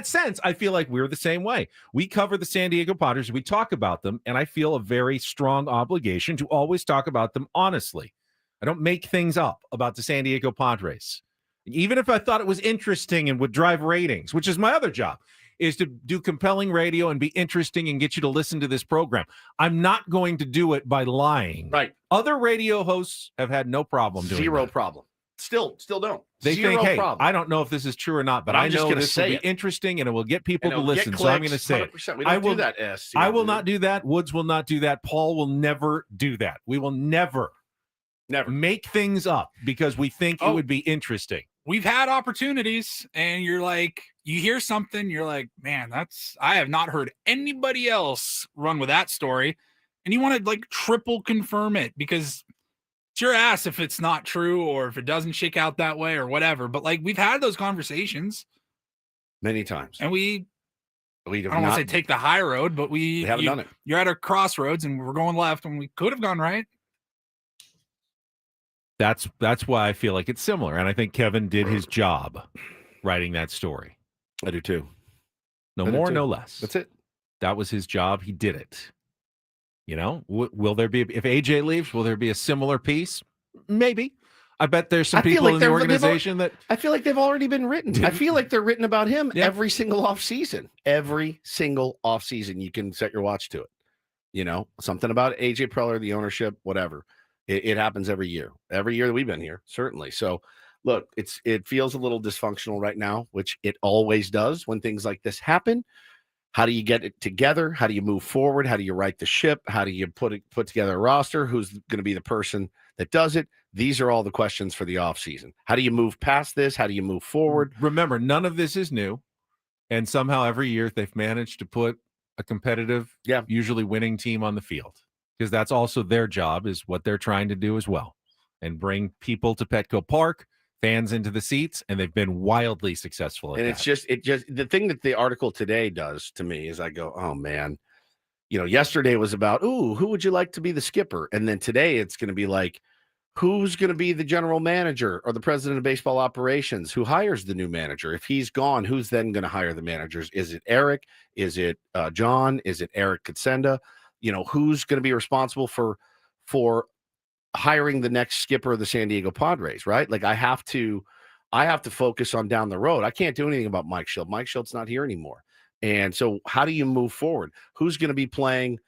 sense, I feel like we're the same way. We cover the San Diego Padres. We talk about them, and I feel a very strong obligation to always talk about them honestly. I don't make things up about the San Diego Padres. Even if I thought it was interesting and would drive ratings, which is my other job, is to do compelling radio and be interesting and get you to listen to this program. I'm not going to do it by lying. Right. Other radio hosts have had no problem doing Zero that. problem. Still don't. They think, hey, I don't know if this is true or not, but I know this will be interesting and it will get people to listen. So I'm going to say it. We don't do that, S. I will not do that. Woods will not do that. Paul will never do that. We will never make things up because we think it would be interesting. We've had opportunities and you're like, you hear something, you're like, man, I have not heard anybody else run with that story. And you want to like triple confirm it because it's your ass if it's not true or if it doesn't shake out that way or whatever. But like we've had those conversations many times. And I don't not, want to say take the high road, but we haven't done it. You're at a crossroads and we're going left and we could have gone right. That's why I feel like it's similar. And I think Kevin did his job writing that story. I do too. No more, no less. That's it. That was his job. He did it. Will there be, if AJ leaves, will there be a similar piece? Maybe. I bet there's some people in the organization that I feel like they've already been written. I feel like they're written about him every single offseason. Every single offseason, you can set your watch to it. Something about AJ Preller, the ownership, whatever. It happens every year that we've been here, certainly. So, look, it feels a little dysfunctional right now, which it always does when things like this happen. How do you get it together? How do you move forward? How do you right the ship? How do you put together a roster? Who's going to be the person that does it? These are all the questions for the offseason. How do you move past this? How do you move forward? Remember, none of this is new. And somehow every year they've managed to put a competitive, usually winning team on the field. Because that's also their job, is what they're trying to do as well, and bring people to Petco Park, fans into the seats, and they've been wildly successful. And it's just the thing that the article today does to me is I go, oh man, yesterday was about, who would you like to be the skipper? And then today it's going to be like, who's going to be the general manager or the president of baseball operations? Who hires the new manager? If he's gone, who's then going to hire the managers? Is it Eric? Is it John? Is it Eric Katsenda? Who's going to be responsible for hiring the next skipper of the San Diego Padres, right? Like I have to focus on down the road. I can't do anything about Mike Schilt. Mike Schilt's not here anymore. And so how do you move forward? Who's going to be playing,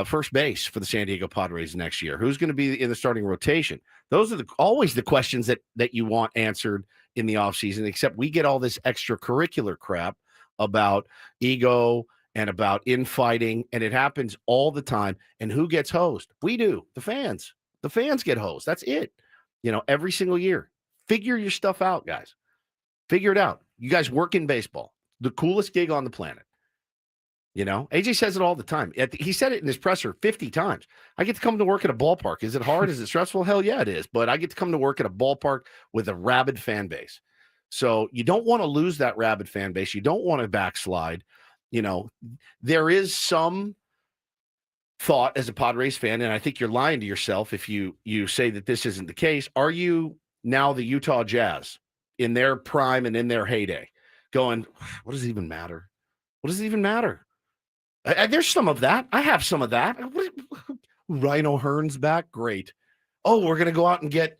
first base for the San Diego Padres next year? Who's going to be in the starting rotation? Those are always the questions that you want answered in the offseason, except we get all this extracurricular crap about ego and about infighting, and it happens all the time. And who gets hosed? We do. The fans. The fans get hosed. That's it. Every single year. Figure your stuff out, guys. Figure it out. You guys work in baseball. The coolest gig on the planet. AJ says it all the time. He said it in his presser 50 times. I get to come to work at a ballpark. Is it hard? Is it stressful? Hell yeah, it is. But I get to come to work at a ballpark with a rabid fan base. So you don't want to lose that rabid fan base. You don't want to backslide. There is some thought as a Padres fan, and I think you're lying to yourself if you say that this isn't the case. Are you now the Utah Jazz in their prime and in their heyday going, what does it even matter? What does it even matter? There's some of that. I have some of that. Rhino Hearn's back. Great. Oh, we're going to go out and get,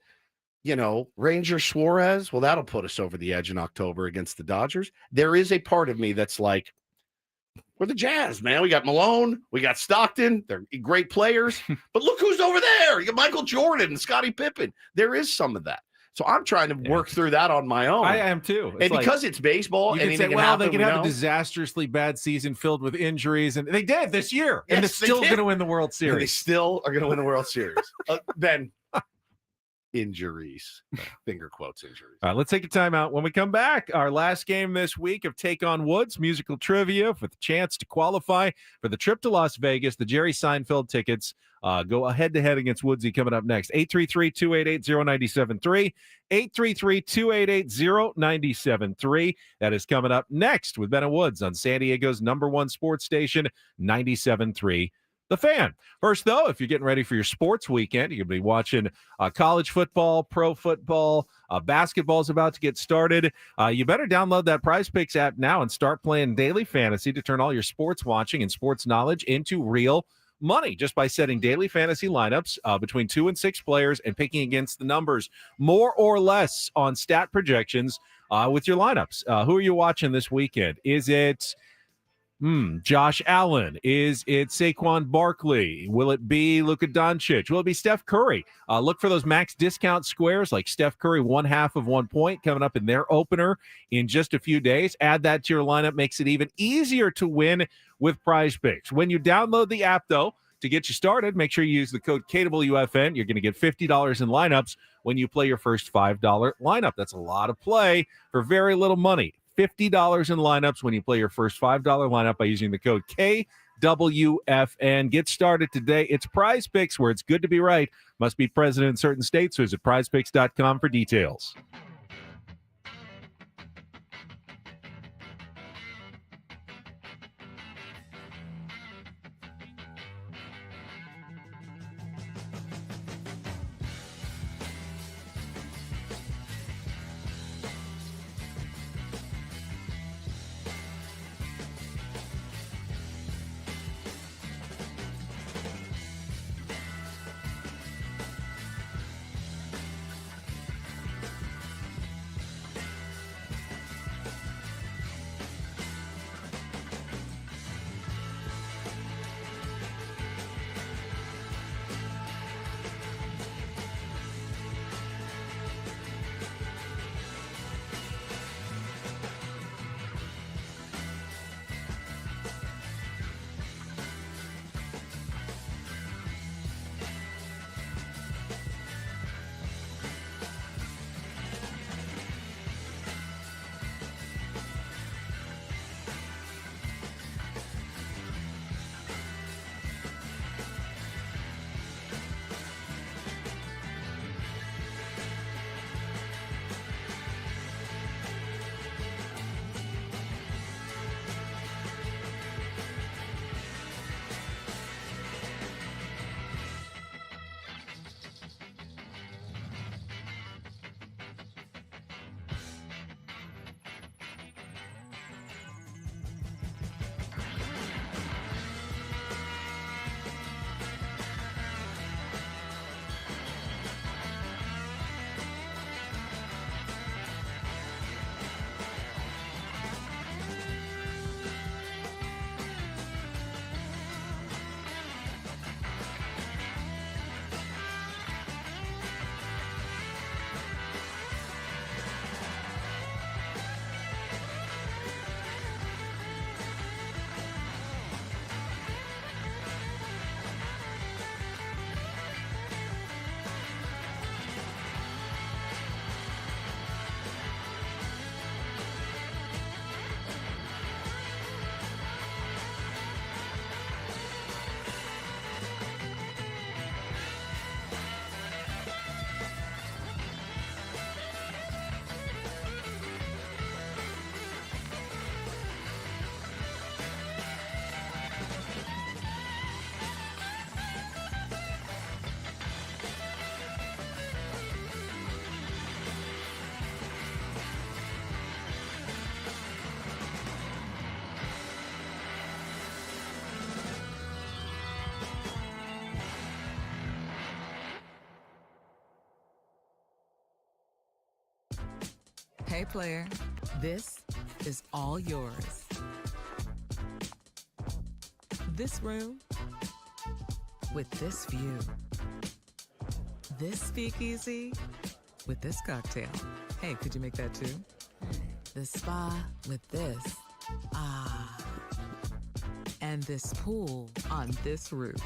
Ranger Suarez. Well, that'll put us over the edge in October against the Dodgers. There is a part of me that's like, we're the Jazz, man. We got Malone. We got Stockton. They're great players. But look who's over there. You got Michael Jordan and Scottie Pippen. There is some of that. So I'm trying to work through that on my own. I am too. And because it's baseball, you anything can say, can happen, they could have a disastrously bad season filled with injuries, and they did this year, and they're Yes, still going to win the World Series. And they still are going to win the World Series. Then injuries, finger quotes injuries. All right, let's take a timeout. When we come back, our last game this week of Take on Woods musical trivia with the chance to qualify for the trip to Las Vegas. The Jerry Seinfeld tickets go head-to-head against Woodsy coming up next. 833-288-0973. 833-288-0973. That is coming up next with Ben and Woods on San Diego's #1 sports station, 97.3 The Fan. First, though, if you're getting ready for your sports weekend, you're going to be watching college football, pro football, basketball's about to get started. You better download that PrizePicks app now and start playing daily fantasy to turn all your sports watching and sports knowledge into real money just by setting daily fantasy lineups between 2 and 6 players and picking against the numbers more or less on stat projections with your lineups. Who are you watching this weekend? Is it Josh Allen? Is it Saquon Barkley? Will it be Luka Doncic? Will it be Steph Curry? Look for those max discount squares like Steph Curry 1/2 of 1 point coming up in their opener in just a few days. Add that to your lineup. Makes it even easier to win with PrizePicks. When you download the app, though, to get you started, make sure you use the code KWFN. You're going to get $50 in lineups when you play your first $5 lineup. That's a lot of play for very little money. $50 in lineups when you play your first $5 lineup by using the code KWFN. Get started today. It's PrizePicks, where it's good to be right. Must be present in certain states. Visit prizepicks.com for details. player, this is all yours. This room with this view. This speakeasy with this cocktail. Hey, could you make that too? This spa with this. Ah. And this pool on this roof.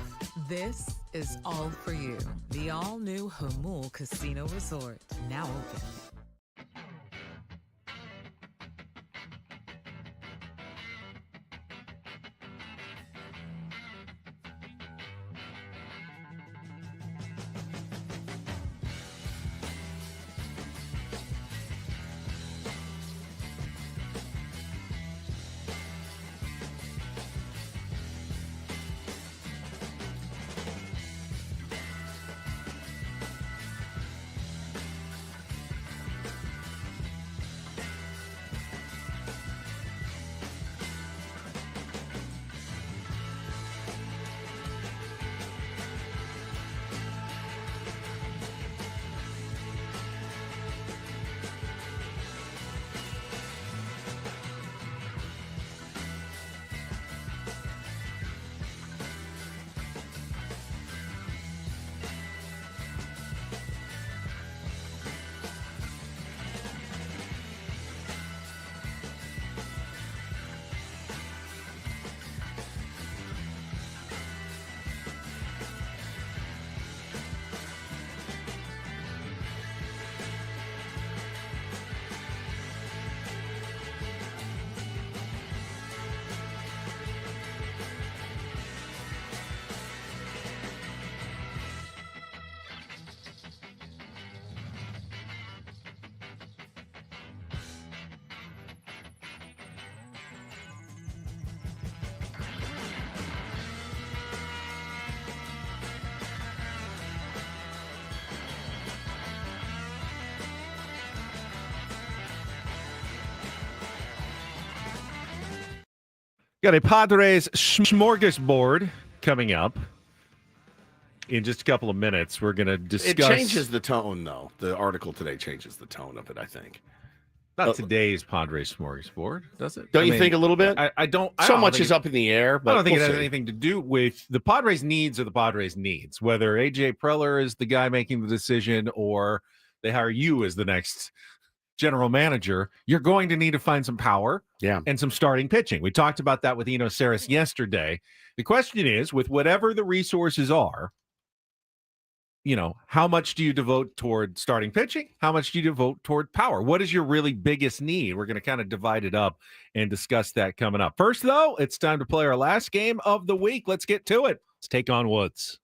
This is all for you. The all-new Hamul Casino Resort, now open. Got a Padres Smörgåsbord coming up in just a couple of minutes. We're going to discuss. It changes the tone, though. The article today changes the tone of it, I think. Not today's Padres Smörgåsbord, does it? Don't you think a little bit? I don't. So much is up in the air, but I don't think we'll it has see. anything to do with the Padres' needs or the Padres' needs. Whether AJ Preller is the guy making the decision or they hire you as the next general manager, you're going to need to find some power and some starting pitching. We talked about that with Eno Saris yesterday. The question is, with whatever the resources are, you know, how much do you devote toward starting pitching? How much do you devote toward power? What is your really biggest need? We're going to kind of divide it up and discuss that coming up. First, though, it's time to play our last game of the week. Let's get to it. Let's take on Woods.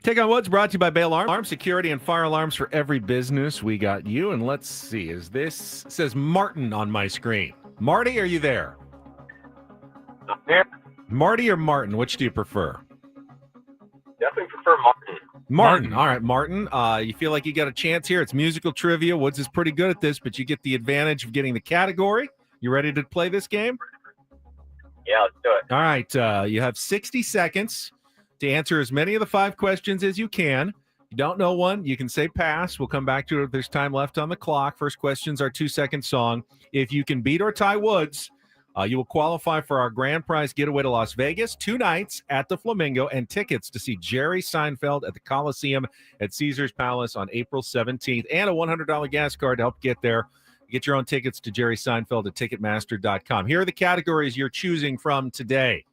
Take on Woods, brought to you by Bail Arms, security and fire alarms for every business. We got you. And let's see, is this, it says Martin on my screen. Marty, are you there? Here. Marty or Martin, which do you prefer? Definitely prefer Martin. Martin. All right, Martin. You feel like you got a chance here? It's musical trivia. Woods is pretty good at this, but you get the advantage of getting the category. You ready to play this game? Yeah, let's do it. All right. You have 60 seconds to answer as many of the 5 questions as you can. If you don't know one, you can say pass. We'll come back to it if there's time left on the clock. First question's our 2-second song. If you can beat or tie Woods, you will qualify for our grand prize getaway to Las Vegas, 2 nights at the Flamingo, and tickets to see Jerry Seinfeld at the Coliseum at Caesars Palace on April 17th, and a $100 gas card to help get there. Get your own tickets to Jerry Seinfeld at Ticketmaster.com. Here are the categories you're choosing from today.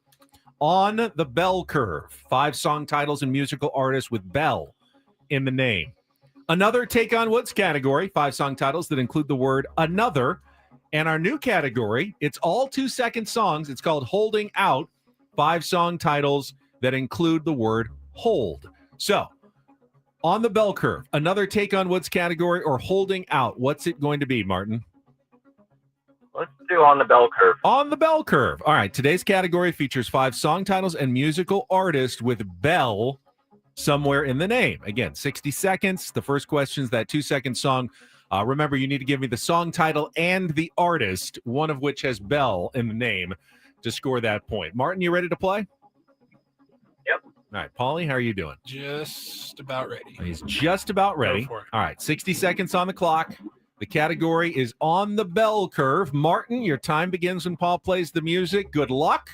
On the bell curve, 5 song titles and musical artists with bell in the name. Another Take on Woods category, 5 song titles that include the word another. And our new category, it's all 2-second songs. It's called Holding Out, 5 song titles that include the word hold. So, on the bell curve, another Take on Woods category or Holding Out. What's it going to be, Martin? Let's do On the Bell Curve. On the bell curve. All right. Today's category features 5 song titles and musical artists with bell somewhere in the name. Again, 60 seconds. The first question is that 2-second song, Remember, you need to give me the song title and the artist, one of which has Bell in the name, to score that point. Martin, you ready to play? Yep. All right, Paulie, how are you doing? Just about ready. He's just about ready. Go for it. All right, 60 seconds on the clock. The category is on the bell curve. Martin, your time begins when Paul plays the music. Good luck.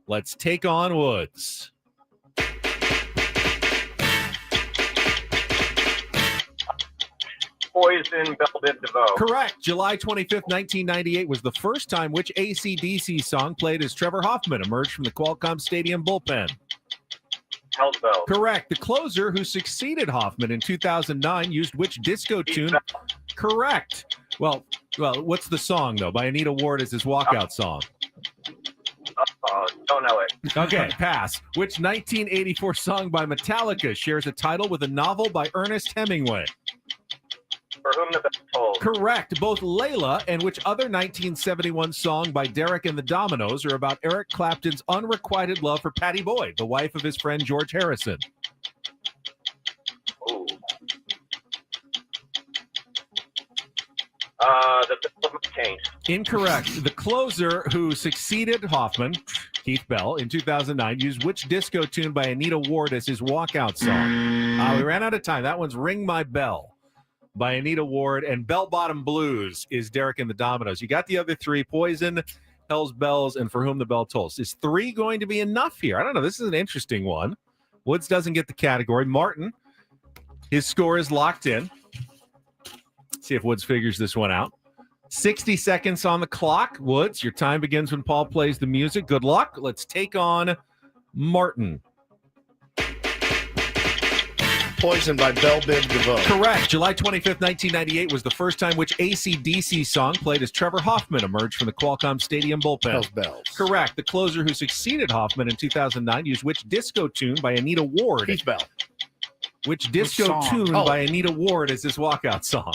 Let's take on Woods. Poison, Bell Biv DeVoe. Correct. July 25th, 1998 was the first time which AC/DC song played as Trevor Hoffman emerged from the Qualcomm Stadium bullpen. Hell's Bells. Correct. The closer who succeeded Hoffman in 2009 used which disco tune? Correct. Well, what's the song, though? By Anita Ward as his walkout song. Don't know it. Okay, pass. Which 1984 song by Metallica shares a title with a novel by Ernest Hemingway? For Whom the Bell Tolls. Correct. Both Layla and which other 1971 song by Derek and the Dominoes are about Eric Clapton's unrequited love for Pattie Boyd, the wife of his friend George Harrison? Ooh. The Bill of Change. Incorrect. The closer who succeeded Hoffman, Keith Bell, in 2009 used which disco tune by Anita Ward as his walkout song? We ran out of time. That one's Ring My Bell by Anita Ward, and Bell Bottom Blues is Derek and the Dominoes. You got the other three: Poison, Hell's Bells, and For Whom the Bell Tolls. Is 3 going to be enough here? I don't know. This is an interesting one. Woods doesn't get the category. Martin, his score is locked in. See if Woods figures this one out. 60 seconds on the clock. Woods, your time begins when Paul plays the music. Good luck. Let's take on Martin. Poison by Bell Biv DeVoe. Correct. July 25th, 1998 was the first time which AC/DC song played as Trevor Hoffman emerged from the Qualcomm Stadium bullpen. Hell's Bells. Correct. The closer who succeeded Hoffman in 2009 used which disco tune by Anita Ward? Keith Bell. Which disco song? tune Oh. by Anita Ward is this walkout song?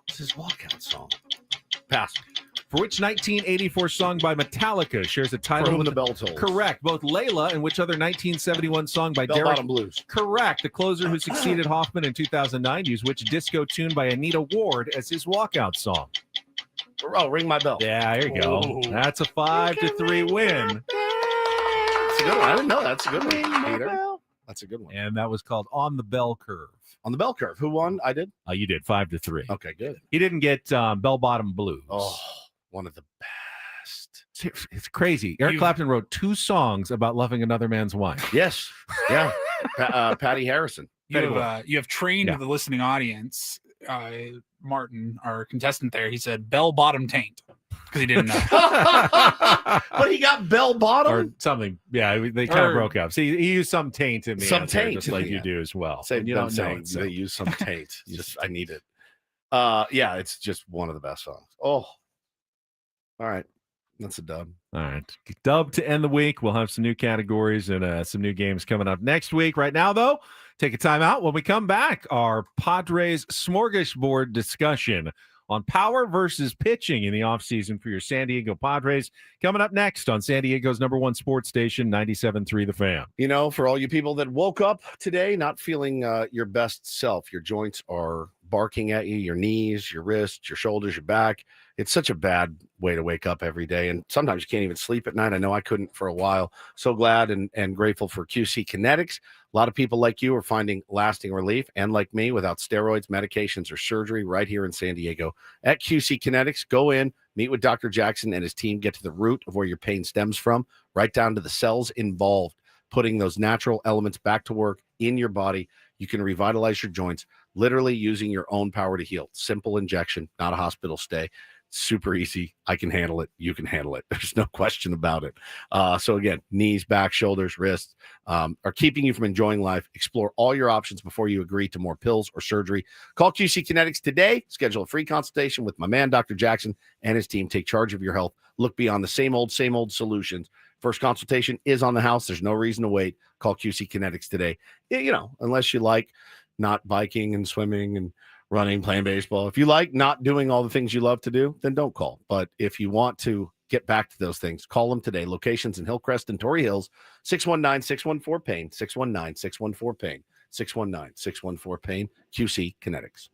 It's his walkout song. Pass. For which 1984 song by Metallica shares a For title Whom with the Bell Tolls. Correct. Both Layla and which other 1971 song by Bell Derek? Bottom Blues. Correct. The closer who succeeded Hoffman in 2009 used which disco tune by Anita Ward as his walkout song? Oh, Ring My Bell. Yeah, there you go. Ooh. That's a 5-3 win. That's a good one. I didn't know that's a good one, Peter. That's a good one. And that was called On the Bell Curve. On the bell curve. Who won? I did. You did 5-3. Okay, good. He didn't get Bell Bottom Blues. Oh, one of the best. It's crazy. Eric Clapton wrote 2 songs about loving another man's wife. Yes. Yeah. Patty Harrison. You have trained Yeah. the listening audience. Martin, our contestant there, he said Bell Bottom Taint because he didn't know. But he got Bell Bottom Or something. Yeah, they kind of broke up. See, he used some taint in the Some answer, taint just in like the you end. do as well. Same you them don't know saying it, so. they use some taint. Just I need it. Yeah, it's just one of the best songs. Oh, all right. That's a dub. All right. Dub to end the week. We'll have some new categories and some new games coming up next week. Right now, though, take a time out. When we come back, our Padres Smörgåsbord discussion on power versus pitching in the offseason for your San Diego Padres. Coming up next on San Diego's #1 sports station, 97.3 The Fan. You know, for all you people that woke up today not feeling your best self, your joints are barking at you, your knees, your wrists, your shoulders, your back. It's such a bad way to wake up every day. And sometimes you can't even sleep at night. I know I couldn't for a while. So glad and grateful for QC Kinetics. A lot of people like you are finding lasting relief, and like me, without steroids, medications, or surgery, right here in San Diego. At QC Kinetics, go in, meet with Dr. Jackson and his team, get to the root of where your pain stems from, right down to the cells involved, putting those natural elements back to work in your body. You can revitalize your joints, literally using your own power to heal. Simple injection, not a hospital stay. Super easy. I can handle it. You can handle it. There's no question about it. So again, knees, back, shoulders, wrists are keeping you from enjoying life. Explore all your options before you agree to more pills or surgery. Call QC Kinetics today. Schedule a free consultation with my man, Dr. Jackson, and his team. Take charge of your health. Look beyond the same old solutions. First consultation is on the house. There's no reason to wait. Call QC Kinetics today. You know, unless you like not biking and swimming and running, playing baseball. If you like not doing all the things you love to do, then don't call. But if you want to get back to those things, call them today. Locations in Hillcrest and Torrey Hills, 619-614-PAIN, 619-614-PAIN. 619-614-PAIN, QC Kinetics.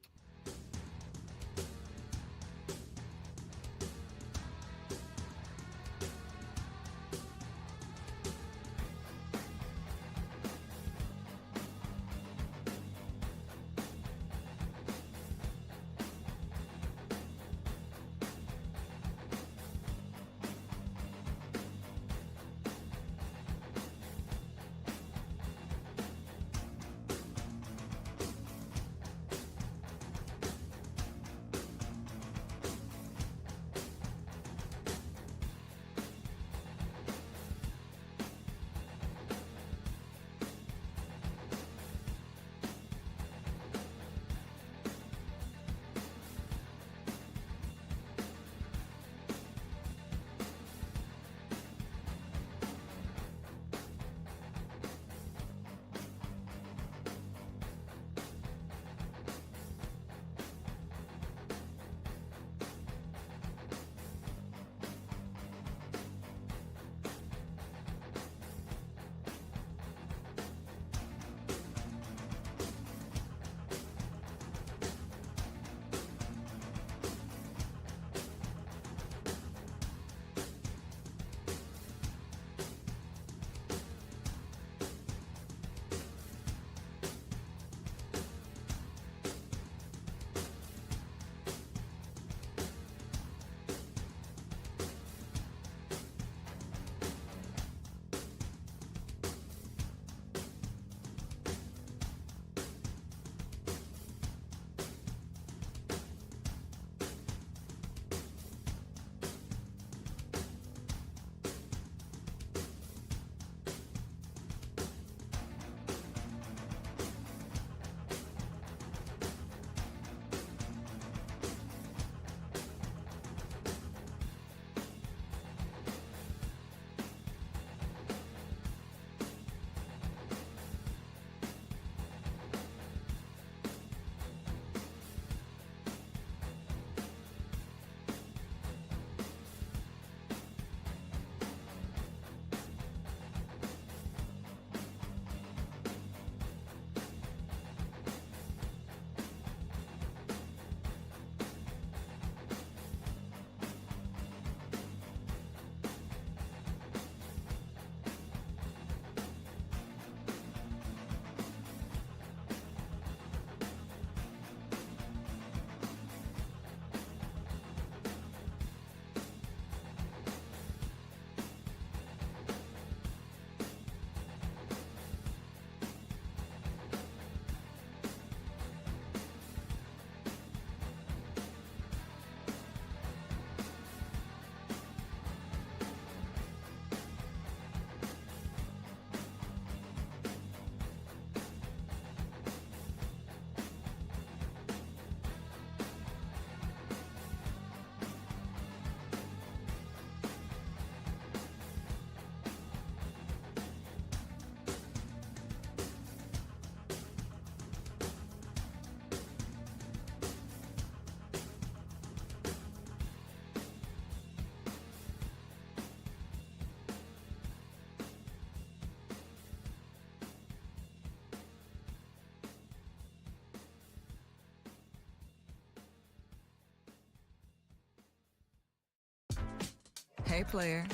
Hey player,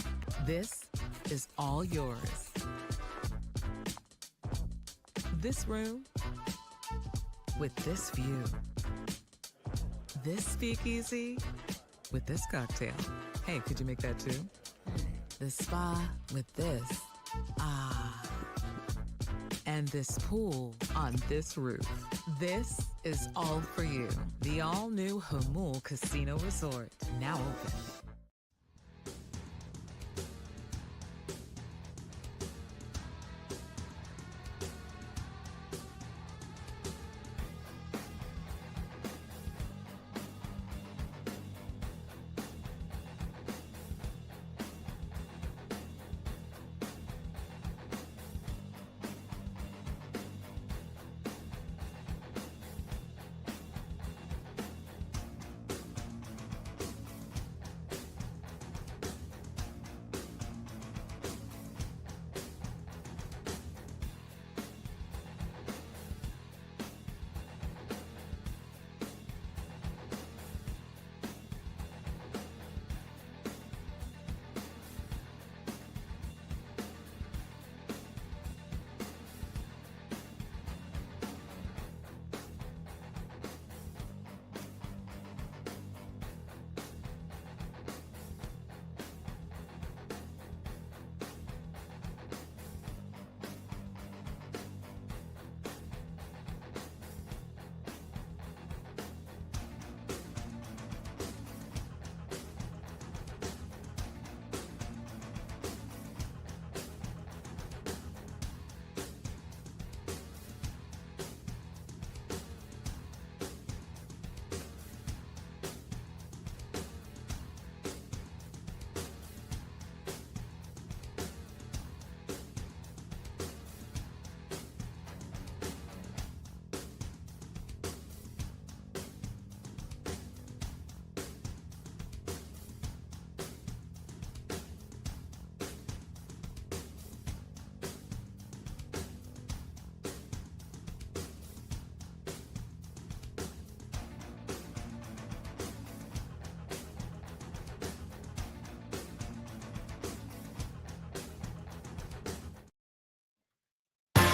this is all yours. This room with this view. This speakeasy with this cocktail. Hey, could you make that too? The spa with this. Ah. And this pool on this roof. This is all for you. The all-new Hamul Casino Resort, now open.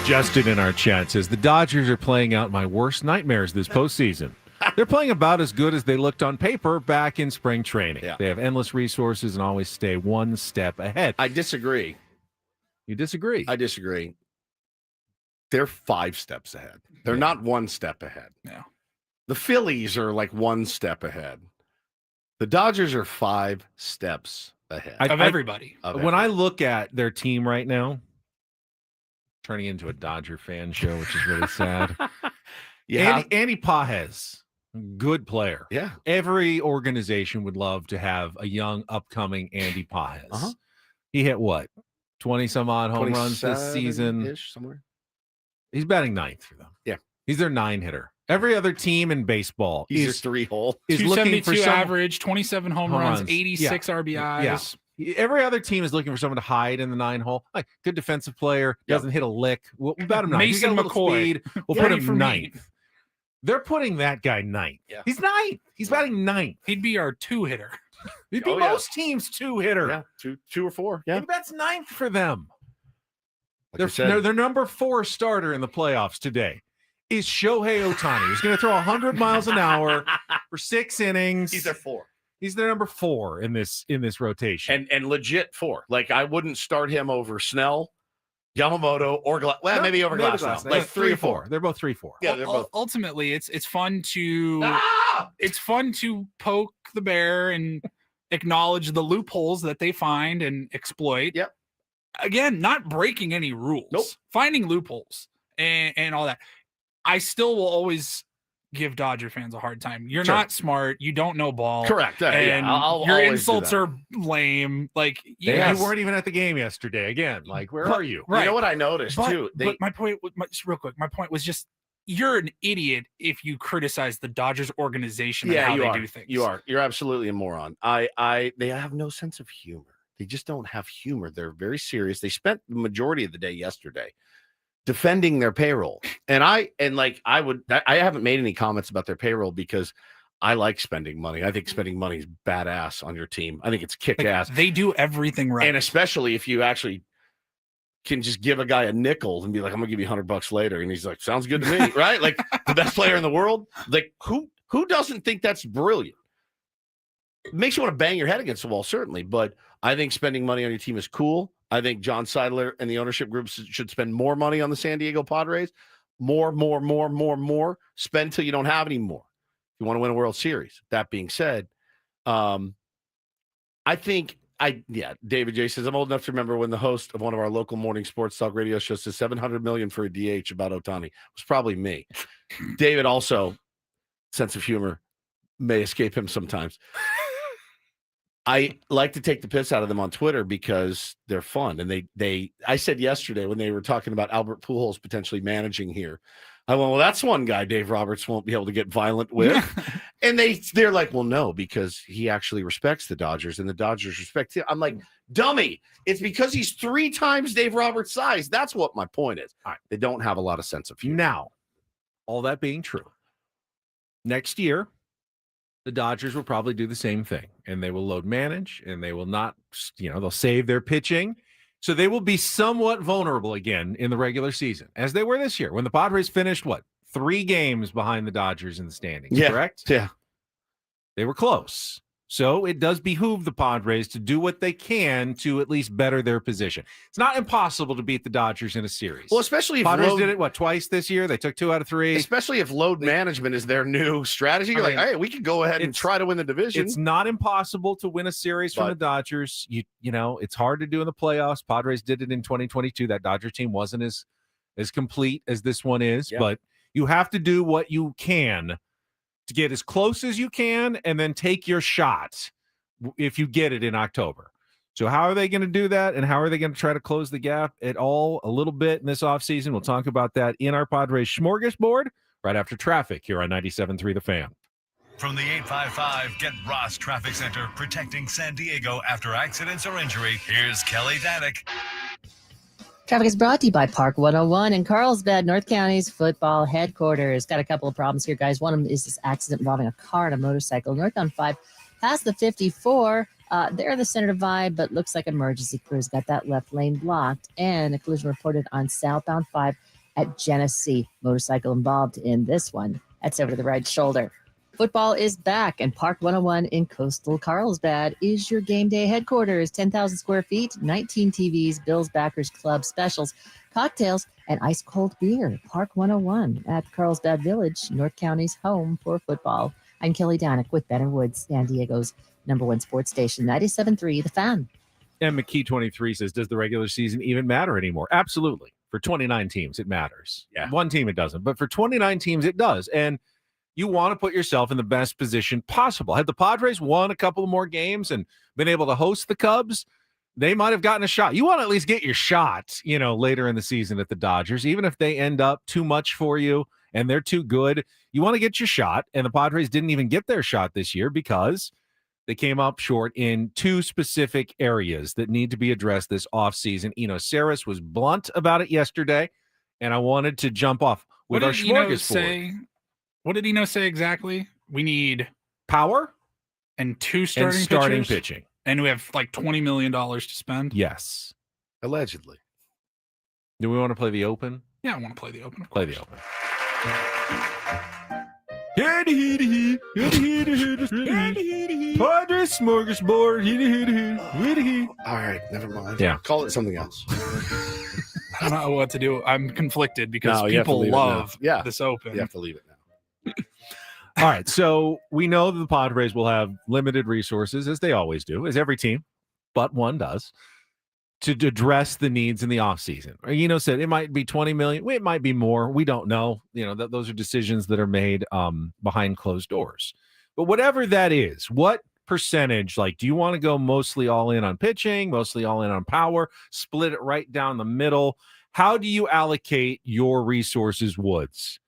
Justin in our chat says the Dodgers are playing out my worst nightmares this postseason. They're playing about as good as they looked on paper back in spring training. Yeah. They have endless resources and always stay one step ahead. I disagree. You disagree? I disagree. They're 5 steps ahead. They're not 1 step ahead. No. The Phillies are like 1 step ahead. The Dodgers are 5 steps ahead Of everybody. When I look at their team right now, turning into a Dodger fan show, which is really sad. Yeah. Andy Pages, good player. Yeah. Every organization would love to have a young, upcoming Andy Pages. Uh-huh. He hit what? 20 some odd home runs this season. Somewhere. He's batting 9th for them. Yeah. He's their 9 hitter. Every other team in baseball He's is your 3-hole. is looking for 272 some, average, 27 home runs, 86 RBIs. Yeah. Every other team is looking for someone to hide in the 9-hole. Like good defensive player, doesn't hit a lick. We'll bat him 9th. He's got Mason a little McCoy. speed. We'll put him 9th. They're putting that guy 9th. Yeah. He's 9th. He's batting 9th. He'd be our 2-hitter. He'd be most teams 2-hitter. Yeah. 2 or 4. Yeah. Maybe that's 9th for them. Like I said. Their number 4 starter in the playoffs today is Shohei Ohtani. He's going to throw 100 miles an hour for 6 innings. He's their 4. He's their number 4 in this rotation. And legit 4. Like I wouldn't start him over Snell, Yamamoto, or maybe over Glasnow. Like 3 or 4. They're both 3-4. Yeah, they're both. Ultimately, it's fun to it's fun to poke the bear and acknowledge the loopholes that they find and exploit. Yep. Again, not breaking any rules. Nope. Finding loopholes and all that. I still will always give Dodger fans a hard time. You're not smart. You don't know ball. Correct. And I'll your always do insults that. are lame. Like, You yes. weren't even at the game yesterday. Again, like, where are you? Right. You know what I noticed too? But my point, just real quick, my point was just you're an idiot if you criticize the Dodgers organization and how they do things. You are. You're absolutely a moron. They have no sense of humor. They just don't have humor. They're very serious. They spent the majority of the day yesterday defending their payroll. And I haven't made any comments about their payroll because I like spending money. I think spending money is badass on your team. I think it's kick ass. They do everything right. And especially if you actually can just give a guy a nickel and be like, I'm gonna give you $100 later. And he's like, sounds good to me, right? Like the best player in the world. Like who doesn't think that's brilliant? It makes you want to bang your head against the wall, certainly. But I think spending money on your team is cool. I think John Seidler and the ownership groups should spend more money on the San Diego Padres. More. Spend till you don't have any more. If you want to win a World Series. That being said, David J says, I'm old enough to remember when the host of one of our local morning sports talk radio shows says $700 million for a DH about Ohtani. It was probably me. David also, sense of humor may escape him sometimes. I like to take the piss out of them on Twitter because they're fun. And I said yesterday when they were talking about Albert Pujols potentially managing here, I went, well, that's one guy Dave Roberts won't be able to get violent with. And they're like, well, no, because he actually respects the Dodgers and the Dodgers respect him. I'm like, dummy, it's because he's 3 times Dave Roberts' size. That's what my point is. All right. They don't have a lot of sense of humor. Now, all that being true, next year, the Dodgers will probably do the same thing, and they will load manage, and they will not, they'll save their pitching. So they will be somewhat vulnerable again in the regular season, as they were this year when the Padres finished, 3 games behind the Dodgers in the standings, correct? Yeah. They were close. So it does behoove the Padres to do what they can to at least better their position. It's not impossible to beat the Dodgers in a series. Well, especially if Padres did it, twice this year? They took 2 out of 3. Especially if load management is their new strategy. You're like, hey, we could go ahead and try to win the division. It's not impossible to win a series from the Dodgers. You know, it's hard to do in the playoffs. Padres did it in 2022. That Dodger team wasn't as complete as this one is, but you have to do what you can to get as close as you can and then take your shot if you get it in October. So how are they going to do that, and how are they going to try to close the gap at all a little bit in this offseason? We'll talk about that in our Padres Smörgåsbord right after traffic here on 97.3 The Fan. From the 855 Get Ross Traffic Center, protecting San Diego after accidents or injury, here's Kelly Danick. Traffic is brought to you by Park 101 in Carlsbad, North County's football headquarters. Got a couple of problems here, guys. One of them is this accident involving a car and a motorcycle. Northbound 5, past the 54. They're the center divide, but looks like emergency crews got that left lane blocked. And a collision reported on southbound 5, at Genesee. Motorcycle involved in this one. That's over the right shoulder. Football is back, and Park 101 in coastal Carlsbad is your game day headquarters. 10,000 square feet, 19 TVs, Bills Backers Club specials, cocktails, and ice-cold beer. Park 101 at Carlsbad Village, North County's home for football. I'm Kelly Danick with Better Woods, San Diego's #1 sports station, 97.3 The Fan. And McKee23 says, does the regular season even matter anymore? Absolutely. For 29 teams, it matters. Yeah. One team, it doesn't. But for 29 teams, it does. And you want to put yourself in the best position possible. Had the Padres won a couple more games and been able to host the Cubs, they might have gotten a shot. You want to at least get your shot, later in the season at the Dodgers. Even if they end up too much for you and they're too good, you want to get your shot. And the Padres didn't even get their shot this year because they came up short in two specific areas that need to be addressed this offseason. Saris was blunt about it yesterday, and I wanted to jump off with our smorgasbord. What did Eno say exactly? We need power and two starting pitching. And we have like $20 million to spend? Yes. Allegedly. Do we want to play the open? Yeah, I want to play the open. Play the open. Padres Smörgåsbord. All right, never mind. Yeah. Call it something else. I don't know what to do. I'm conflicted because No, you have to people leave it now. love Yeah. this open. You have to leave it now. All right, so we know that the Padres will have limited resources, as they always do, as every team, but one does, to address the needs in the offseason. Said it might be $20 million. It might be more. We don't know. Those are decisions that are made behind closed doors. But whatever that is, what percentage, do you want to go mostly all in on pitching, mostly all in on power, split it right down the middle? How do you allocate your resources, Woods,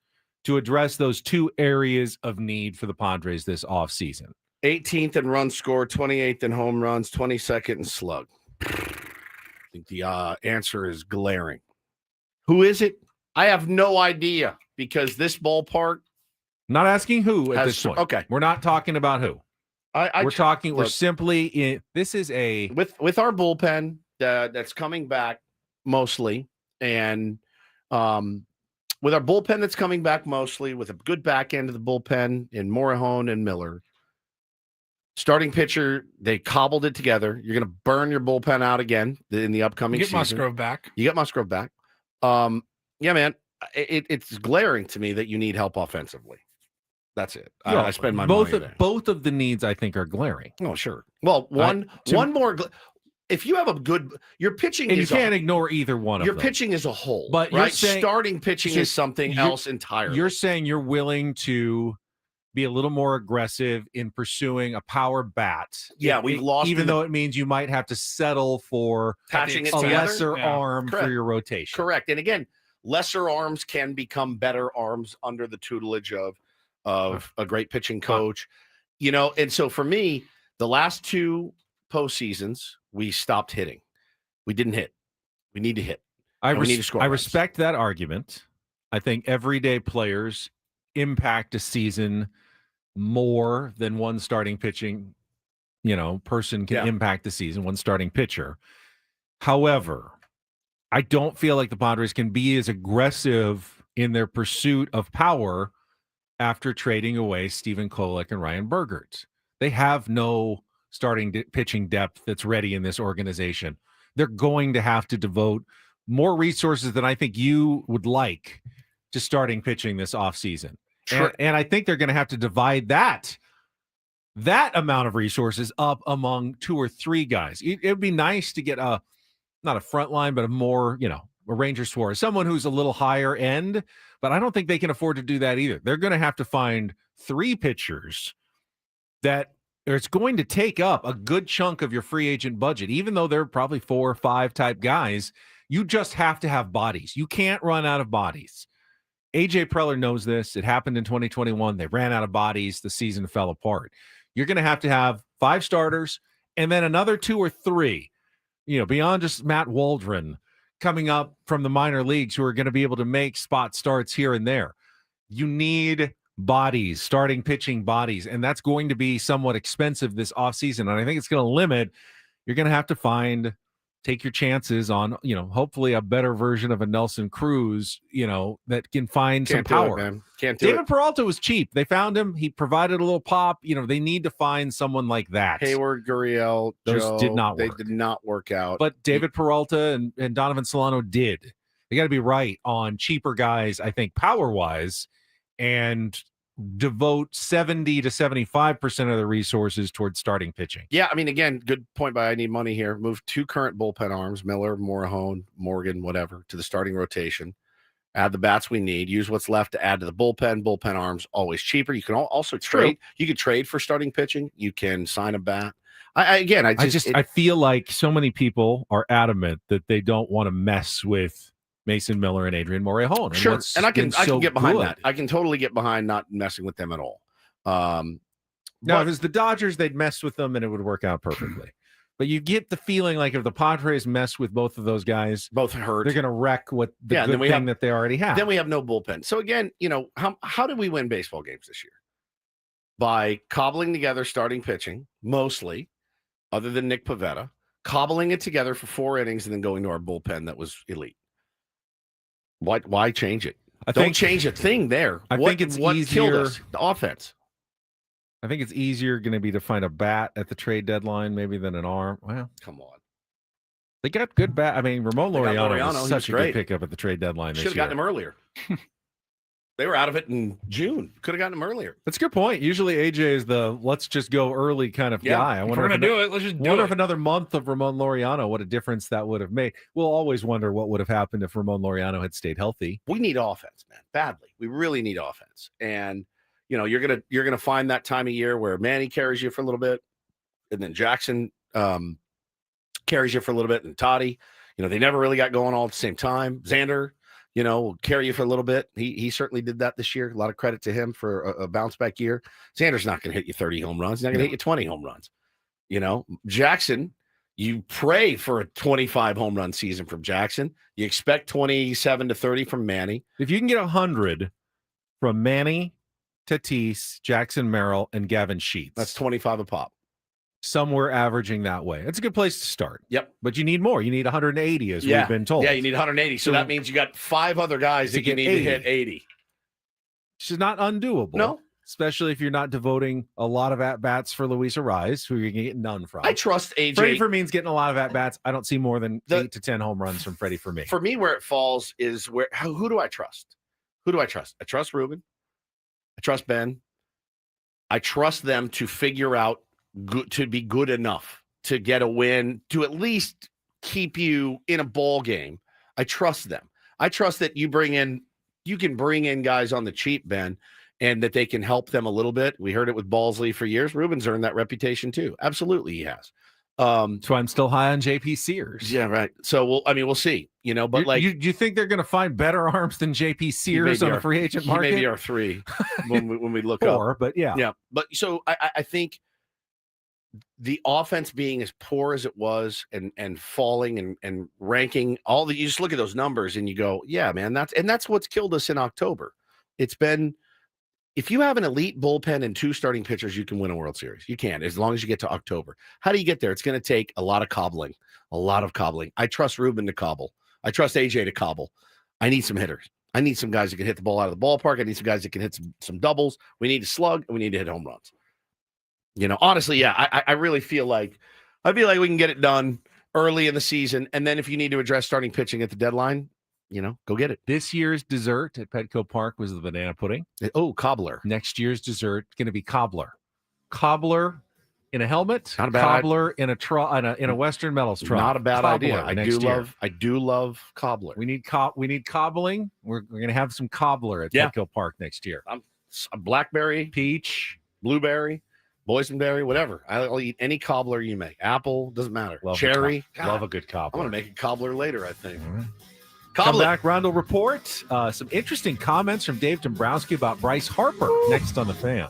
to address those two areas of need for the Padres this offseason? 18th in runs scored, 28th in home runs, 22nd in slug. I think the answer is glaring. Who is it? I have no idea because this ballpark. Not asking who at this point. Okay. We're not talking about who. We're simply in. This is a. With our bullpen that's coming back mostly, and with our bullpen that's coming back mostly, with a good back end of the bullpen in Morihone and Miller. Starting pitcher, they cobbled it together. You're going to burn your bullpen out again in the upcoming season. Musgrove back. You get Musgrove back. Yeah, man, it's glaring to me that you need help offensively. That's it. I spend my money there. Both of the needs, I think, are glaring. Oh, sure. Well, one more. If you have a good, your pitching and is you can't ignore either one of them. Your pitching is a whole, but right? Starting pitching is something else entirely. You're saying you're willing to be a little more aggressive in pursuing a power bat. Yeah, we've lost, even though it means you might have to settle for patching it a together. lesser arm for your rotation. Correct. And again, lesser arms can become better arms under the tutelage of a great pitching coach. And so for me, the last two postseasons, we stopped hitting. We didn't hit. We need to hit. I need to score. I respect that argument. I think everyday players impact a season more than one starting pitching, person can impact the season, one starting pitcher. However, I don't feel like the Padres can be as aggressive in their pursuit of power after trading away Stephen Kolek and Ryan Bergert. They have no starting pitching depth that's ready in this organization. They're going to have to devote more resources than I think you would like to starting pitching this offseason. And I think they're going to have to divide that amount of resources up among two or three guys. It would be nice to get not a front line, but a more, a Ranger Suarez, someone who's a little higher end, but I don't think they can afford to do that either. They're going to have to find three pitchers that it's going to take up a good chunk of your free agent budget, even though they're probably 4 or 5 type guys. You just have to have bodies. You can't run out of bodies. AJ Preller knows this. It happened in 2021. They ran out of bodies. The season fell apart. You're going to have 5 starters and then another 2 or 3, beyond just Matt Waldron coming up from the minor leagues who are going to be able to make spot starts here and there. You need bodies, starting pitching bodies, and that's going to be somewhat expensive this offseason. And I think it's going to limit. You're going to have to find take your chances on, hopefully a better version of a Nelson Cruz, that can find some Can't do it, power. man. Can't do David it. Peralta was cheap. They found him. He provided a little pop. They need to find someone like that. Hayward, Gurriel, Those Joe, did not work. They did not work out. But David Peralta and Donovan Solano did. They got to be right on cheaper guys, I think, power-wise, and devote 70 to 75% of the resources towards starting pitching. Yeah, I mean, again, good point by I Need Money here. Move 2 current bullpen arms, Miller, Morahone, Morgan, whatever, to the starting rotation. Add the bats we need. Use what's left to add to the bullpen. Bullpen arms, always cheaper. You can also trade. You could trade for starting pitching. You can sign a bat. I feel like so many people are adamant that they don't want to mess with Mason Miller and Adrian Morahone. Sure, and I can get behind that. I can totally get behind not messing with them at all. Now, if it was the Dodgers, they'd mess with them and it would work out perfectly. But you get the feeling like if the Padres mess with both of those guys, both hurt, they're going to wreck what the good thing that they already have. Then we have no bullpen. So again, how did we win baseball games this year? By cobbling together starting pitching, mostly, other than Nick Pivetta, cobbling it together for 4 innings and then going to our bullpen that was elite. Why change it? Don't change a thing there. I think it's what easier. Killed us? The offense. I think it's easier going to be to find a bat at the trade deadline maybe than an arm. Well, come on. They got good bat. I mean, Ramon Laureano was such a great. good pickup at the trade deadline this year. Should have gotten him earlier. They were out of it in June. Could have gotten him earlier. That's a good point. Usually AJ is the let's just go early kind of guy. I wonder if we're going to do it, let's just do it. Wonder if another month of Ramon Laureano, what a difference that would have made. We'll always wonder what would have happened if Ramon Laureano had stayed healthy. We need offense, man, badly. We really need offense. And you're gonna find that time of year where Manny carries you for a little bit, and then Jackson carries you for a little bit, and Toddy. They never really got going all at the same time. Xander, will carry you for a little bit. He certainly did that this year. A lot of credit to him for a bounce back year. Xander's not going to hit you 30 home runs. He's not going to hit you 20 home runs. Jackson, you pray for a 25 home run season from Jackson. You expect 27 to 30 from Manny. If you can get 100 from Manny, Tatis, Jackson Merrill, and Gavin Sheets, that's 25 a pop. Somewhere averaging that way. It's a good place to start. Yep. But you need more. You need 180, as we've been told. Yeah, you need 180. So that means you got 5 other guys that you need to hit 80. Which is not undoable. No. Especially if you're not devoting a lot of at-bats for Luis Ariz, who you're going to get none from. I trust AJ. Freddie Fermin's getting a lot of at-bats. I don't see more than 8 to 10 home runs from Freddie Fermin. For me, where it falls is who do I trust? Who do I trust? I trust Ruben. I trust Ben. I trust them to figure out to be good enough to get a win, to at least keep you in a ball game. I trust them. I trust that you can bring in guys on the cheap, Ben, and that they can help them a little bit. We heard it with Balsley for years. Ruben's earned that reputation too. Absolutely, he has. That's why I'm still high on JP Sears. Yeah, right. So we'll see. But do you think they're going to find better arms than JP Sears on the free agent market? Maybe our 3 when we look 4, up. But yeah. But so I think the offense being as poor as it was and falling and ranking you just look at those numbers and you go, yeah, man, that's what's killed us in October. It's been, if you have an elite bullpen and 2 starting pitchers, you can win a World Series. You can, as long as you get to October. How do you get there? It's going to take a lot of cobbling. I trust Ruben to cobble. I trust AJ to cobble. I need some hitters. I need some guys that can hit the ball out of the ballpark. I need some guys that can hit some doubles. We need to slug and we need to hit home runs. Honestly, yeah, I really feel like we can get it done early in the season. And then if you need to address starting pitching at the deadline, go get it. This year's dessert at Petco Park was the banana pudding. Oh, cobbler. Next year's dessert going to be cobbler. Cobbler in a helmet. Not a bad cobbler in a Western Metals truck. Not a bad idea. I do love cobbler. We need cobbling. We're going to have some cobbler at Petco Park next year. I'm a blackberry, peach, blueberry, boysenberry, whatever. I'll eat any cobbler you make. Apple, doesn't matter. Love cherry. Love a good cobbler. I'm going to make a cobbler later, I think. All right. Come back, Reindl Report. Some interesting comments from Dave Dombrowski about Bryce Harper next on The Fan.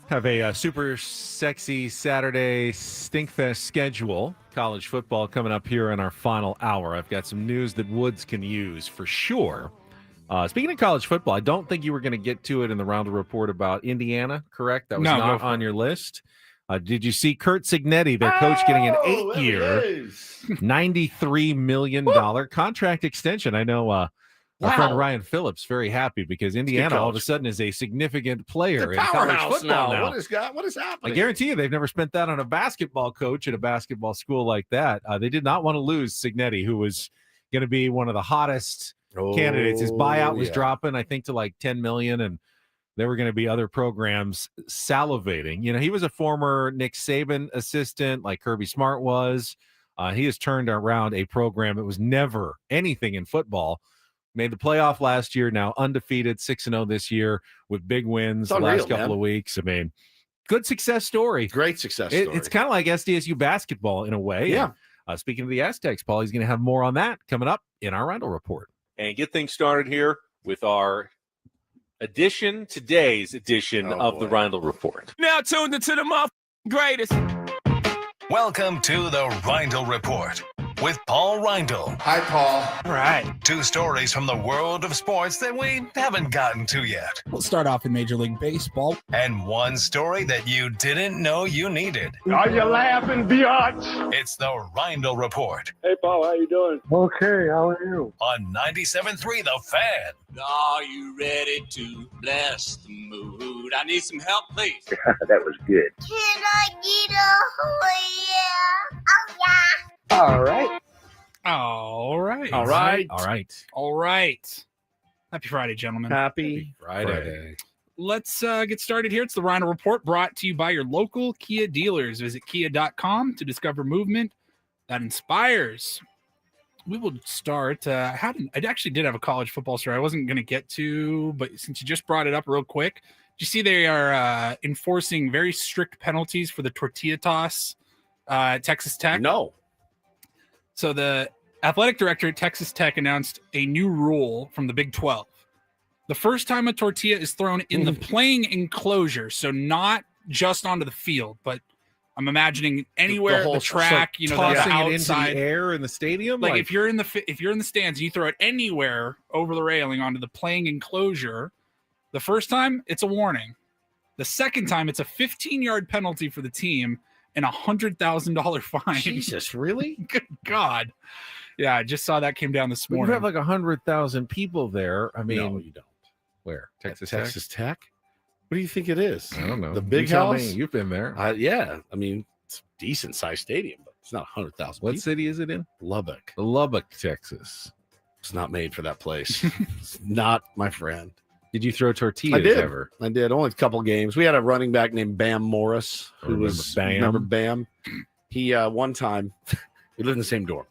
Have a super sexy Saturday Stinkfest schedule. College football coming up here in our final hour. I've got some news that Woods can use for sure. Speaking of college football, I don't think you were going to get to it in the Reindl Report about Indiana, correct? That was not on your list. Did you see Curt Cignetti, their coach, getting an 8-year, $93 million contract extension? I know our friend Ryan Phillips very happy because Indiana all of a sudden is a significant player in college football now. What is happening? I guarantee you they've never spent that on a basketball coach at a basketball school like that. They did not want to lose Cignetti, who was going to be one of the hottest candidates. His buyout was dropping, I think, to like $10 million, and there were going to be other programs salivating. You know, he was a former Nick Saban assistant, like Kirby Smart was. He has turned around a program that was never anything in football. Made the playoff last year, now undefeated, 6-0 this year with big wins the last couple of weeks. I mean, good success story. Great success story. It's kind of like SDSU basketball in a way. Yeah. And, speaking of the Aztecs, Paul, he's going to have more on that coming up in our Reindl Report. And get things started here with our today's edition of the Reindl Report. Now tuned into the greatest. Welcome to the Reindl Report with Paul Reindl. Hi, Paul. All right. 2 stories from the world of sports that we haven't gotten to yet. We'll start off in Major League Baseball. And 1 story that you didn't know you needed. Are you laughing, biatch? It's the Reindl Report Hey, Paul, how you doing? Okay, how are you? on 97.3 The Fan. Are you ready to bless the mood? I need some help, please. That was good. Can I get a yeah? Oh, yeah. All right. All right. All right. All right. All right. Happy Friday, gentlemen. Happy Friday. Let's get started here. It's the Reindl Report brought to you by your local Kia dealers. Visit kia.com to discover movement that inspires. We will start. I actually did have a college football story I wasn't going to get to, but since you just brought it up real quick, did you see they are enforcing very strict penalties for the tortilla toss at Texas Tech? No. So the athletic director at Texas Tech announced a new rule from the Big 12. The first time a tortilla is thrown in the playing enclosure, so not just onto the field, but I'm imagining anywhere the track, so that's tossing it outside into the air in the stadium. Like if you're in the stands, you throw it anywhere over the railing onto the playing enclosure. The first time, it's a warning. The second time, it's a 15-yard penalty for the team and $100,000 fine. Jesus, really? Good God. Yeah, I just saw that came down this We morning. have like 100,000 people there. I mean, No, you don't. where? Texas Tech? What do you think it is? I don't know. The big You tell house? me. You've been there. Yeah. I mean, it's a decent sized stadium, but it's not 100,000 What people. city is it in? Lubbock. Lubbock, Texas. It's not made for that place. It's not, my friend. Did you throw tortillas I did. ever? I did. Only a couple games. We had a running back named Bam Morris, who Remember was Bam? remember Bam. He one time we lived in the same dorm,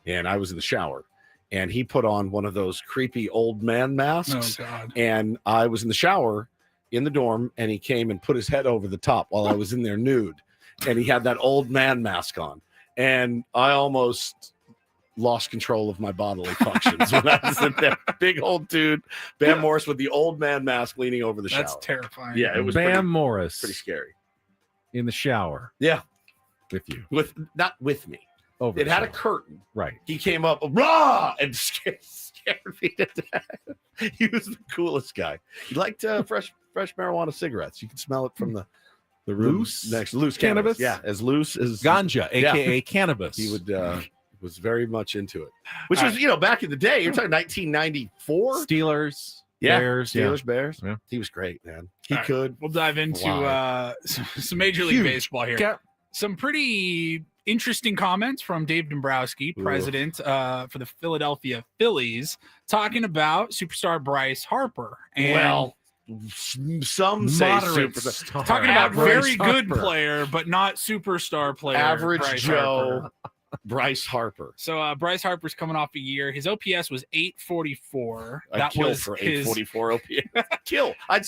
and I was in the shower, and he put on one of those creepy old man masks. Oh, God. And I was in the shower in the dorm, and he came and put his head over the top while I was in there nude, and he had that old man mask on, and I almost lost control of my bodily functions when I was in there. Big old dude, Bam Morris with the old man mask leaning over the shower. That's terrifying. Yeah, it was Bam Morris pretty scary. in the shower Yeah, with you. not with me. Over It the had a shower. curtain. Right. He came up, rah, and scared me to death. He was the coolest guy. He liked fresh marijuana cigarettes. You could smell it from the room Loose? next. Loose Cannabis? Yeah, as loose as Ganja, Yeah. aka cannabis. He would was very much into it, which All was back in the day. You're talking 1994. Steelers, Yeah, Bears, Steelers, Bears. Yeah. He was great, man. He All right. could. We'll dive into Wow. some Major League Huge. Baseball here. Yeah. Some pretty interesting comments from Dave Dombrowski, Ooh. president for the Philadelphia Phillies, talking about superstar Bryce Harper. And Well, some say Moderate superstar. star. talking about Bryce very good Harper. player, but not superstar player. Average Bryce Joe. Harper. Bryce Harper. So Bryce Harper's coming off a year. His OPS was 844. I'd That kill was for his 844 OPS. Kill. I'd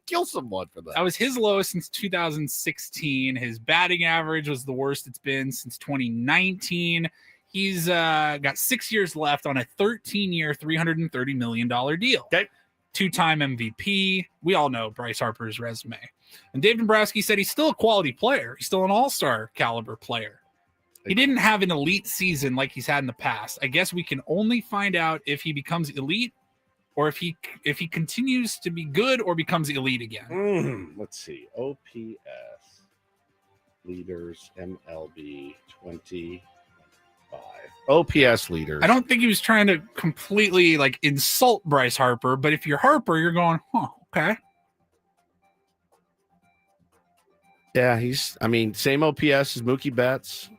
kill someone for that. That was his lowest since 2016. His batting average was the worst it's been since 2019. He's got 6 years left on a 13-year, $330 million deal. Okay. 2-time MVP. We all know Bryce Harper's resume. And Dave Dombrowski said he's still a quality player. He's still an all-star caliber player. He didn't have an elite season like he's had in the past. I guess we can only find out if he becomes elite or if he continues to be good or becomes elite again. Let's see. OPS leaders MLB 25. OPS leaders. I don't think he was trying to completely like insult Bryce Harper, but if you're Harper, you're going, okay. Yeah, same OPS as Mookie Betts,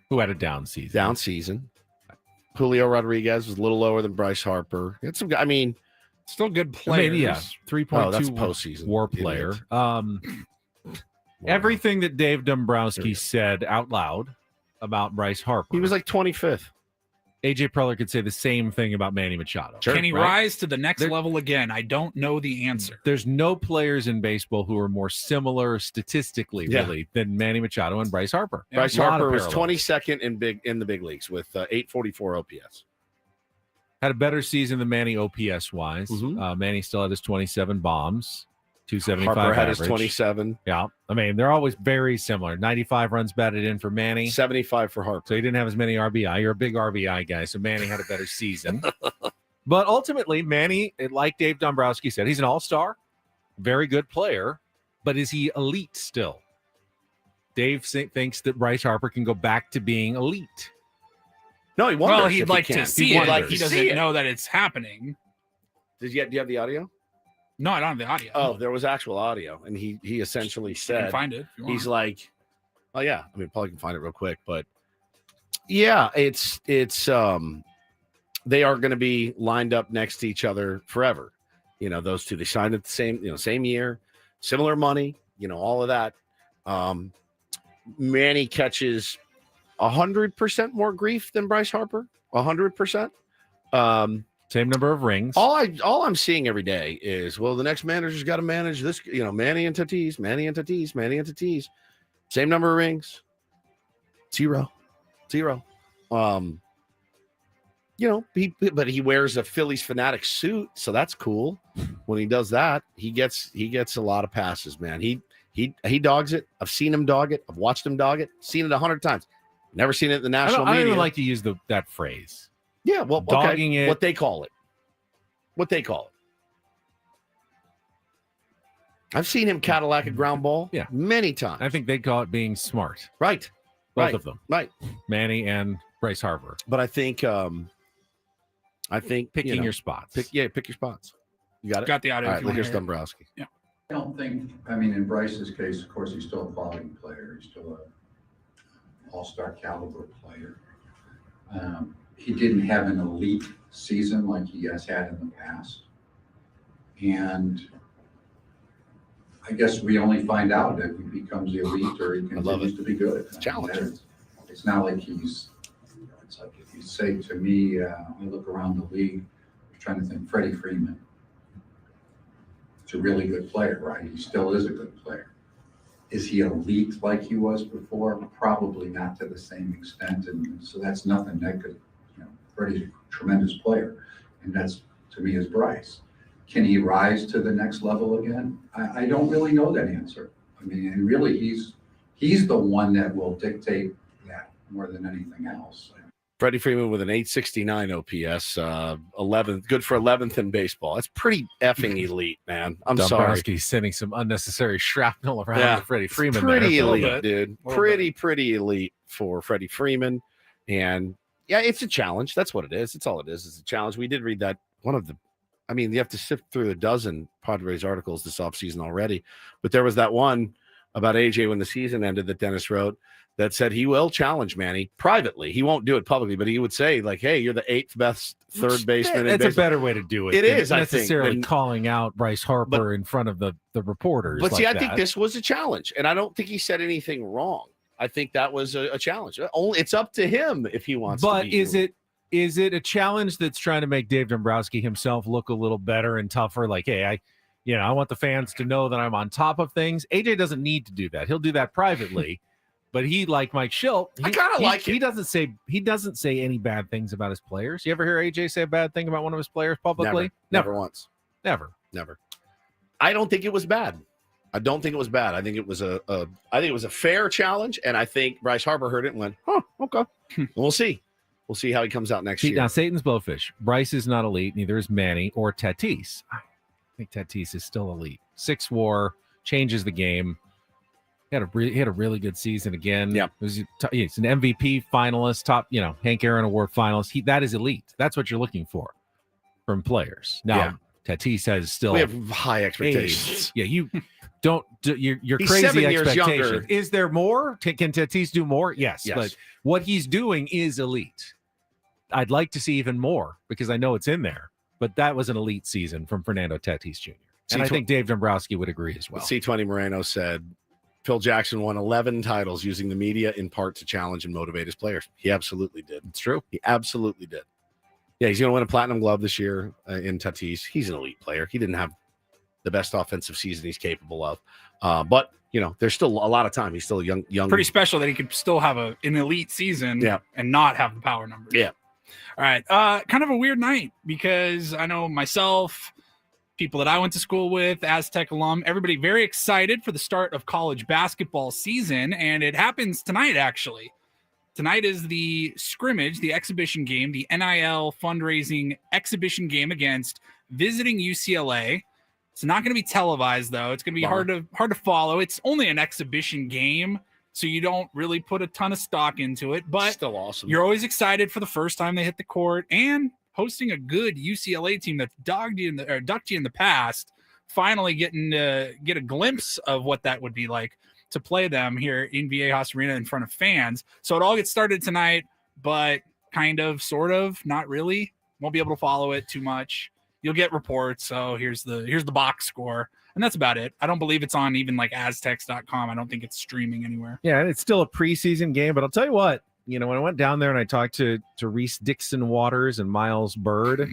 who had a down season. Julio Rodriguez was a little lower than Bryce Harper. He had some, still good players. 3.2 that's postseason WAR player. Everything that Dave Dombrowski said out loud about Bryce Harper. He was like 25th. AJ Preller could say the same thing about Manny Machado. Can he rise to the next level again? I don't know the answer. There's no players in baseball who are more similar statistically, really, than Manny Machado and Bryce Harper. Bryce Harper was 22nd in the big leagues with 844 OPS. Had a better season than Manny OPS wise. Manny still had his 27 bombs, 275 Harper had average. his 27. Yeah. They're always very similar. 95 runs batted in for Manny. 75 for Harper. So he didn't have as many RBI. You're a big RBI guy, so Manny had a better season. But ultimately, Manny, like Dave Dombrowski said, he's an all-star, very good player, but is he elite still? Dave thinks that Bryce Harper can go back to being elite. No, he wonders. Well, he'd like to see it. He doesn't know that it's happening. Do you have the audio? No, I don't have the audio. Oh, there was actual audio, and he essentially said, You can find it if you want. He's like, oh yeah, probably can find it real quick, but yeah, it's they are going to be lined up next to each other forever. Those two, they signed at the same year, similar money, all of that. Manny catches 100% more grief than Bryce Harper, 100%. Same number of rings. All I'm seeing every day is, well, the next manager's got to manage this, Manny and Tatis. Same number of rings. Zero. But he wears a Phillies fanatic suit, so that's cool. When he does that, he gets a lot of passes, man. He dogs it. I've seen him dog it. I've watched him dog it. Seen it 100 times. Never seen it in the national media. I don't even like to use that phrase. Yeah, well, dogging it. What they call it. I've seen him Cadillac a ground ball many times. I think they'd call it being smart. Right. Both of them. Right. Manny and Bryce Harper. But I think picking your spots. Pick your spots. You got it? Got the audio. All right, here's Dombrowski. Yeah. I don't think, in Bryce's case, of course, he's still a quality player. He's still an all-star caliber player. He didn't have an elite season like he has had in the past. And I guess we only find out if he becomes elite or he continues to be good. It's challenging. It's not like it's like if you say to me, I look around the league, I'm trying to think Freddie Freeman. It's a really good player, right? He still is a good player. Is he elite like he was before? Probably not to the same extent. And so that's nothing negative. Freddie's a tremendous player. And that's, to me, is Bryce. Can he rise to the next level again? I don't really know that answer. And really, he's the one that will dictate that more than anything else. Freddie Freeman with an 869 OPS, 11th, good for 11th in baseball. That's pretty effing elite, man. I'm sorry. Sending some unnecessary shrapnel around to Freddie Freeman. Pretty elite, dude. Pretty elite for Freddie Freeman. And yeah, it's a challenge. That's what it is. It's all it is. It's a challenge. We did read that you have to sift through a dozen Padres articles this offseason already. But there was that one about AJ when the season ended that Dennis wrote that said he will challenge Manny privately. He won't do it publicly, but he would say, like, hey, you're the 8th best third baseman. That's a better way to do it. It is, I think. Necessarily calling out Bryce Harper in front of the reporters. But see, I think this was a challenge, and I don't think he said anything wrong. I think that was a challenge. It's up to him if he wants to be. But is it a challenge that's trying to make Dave Dombrowski himself look a little better and tougher? Like, hey, I want the fans to know that I'm on top of things. AJ doesn't need to do that. He'll do that privately. But he, like Mike Schilt, I kind of like it. He doesn't say any bad things about his players. You ever hear AJ say a bad thing about one of his players publicly? Never once. Never. I don't think it was bad. I don't think it was bad. I think it was a fair challenge, and I think Bryce Harper heard it and went, "Oh, okay." And we'll see. We'll see how he comes out next year. Now, Satan's Blowfish. Bryce is not elite. Neither is Manny or Tatis. I think Tatis is still elite. 6 WAR changes the game. He had a really good season again. Yeah, he's an MVP finalist, top, Hank Aaron Award finalist. That is elite. That's what you're looking for from players. Now, Tatis has still. We have high expectations. Yeah, you don't. You're He's crazy 7 years expectations. younger. Is there more? Can Tatis do more? Yes, Yes. but what he's doing is elite. I'd like to see even more because I know it's in there. But that was an elite season from Fernando Tatis Jr. And I think Dave Dombrowski would agree as well. C20 Moreno said Phil Jackson won 11 titles using the media in part to challenge and motivate his players. He absolutely did. It's true. He absolutely did. Yeah, he's going to win a platinum glove this year in Tatis. He's an elite player. He didn't have the best offensive season he's capable of. But, there's still a lot of time. He's still a young. Pretty special that he could still have an elite season and not have the power numbers. Yeah. All right. Kind of a weird night because I know myself, people that I went to school with, Aztec alum, everybody very excited for the start of college basketball season. And it happens tonight, actually. Tonight is the scrimmage, the exhibition game, the NIL fundraising exhibition game against visiting UCLA. It's not going to be televised, though. It's going to be hard to follow. It's only an exhibition game, so you don't really put a ton of stock into it. But still awesome. You're always excited for the first time they hit the court, and hosting a good UCLA team that's ducked you in the past, finally getting to get a glimpse of what that would be like to play them here in Viejas Arena in front of fans. So it all gets started tonight, but kind of, sort of, not really. Won't be able to follow it too much. You'll get reports. So here's the box score, and that's about it. I don't believe it's on even like Aztecs.com. I don't think it's streaming anywhere. Yeah, and it's still a preseason game, but I'll tell you what, when I went down there and I talked to Reese Dixon Waters and Miles Bird,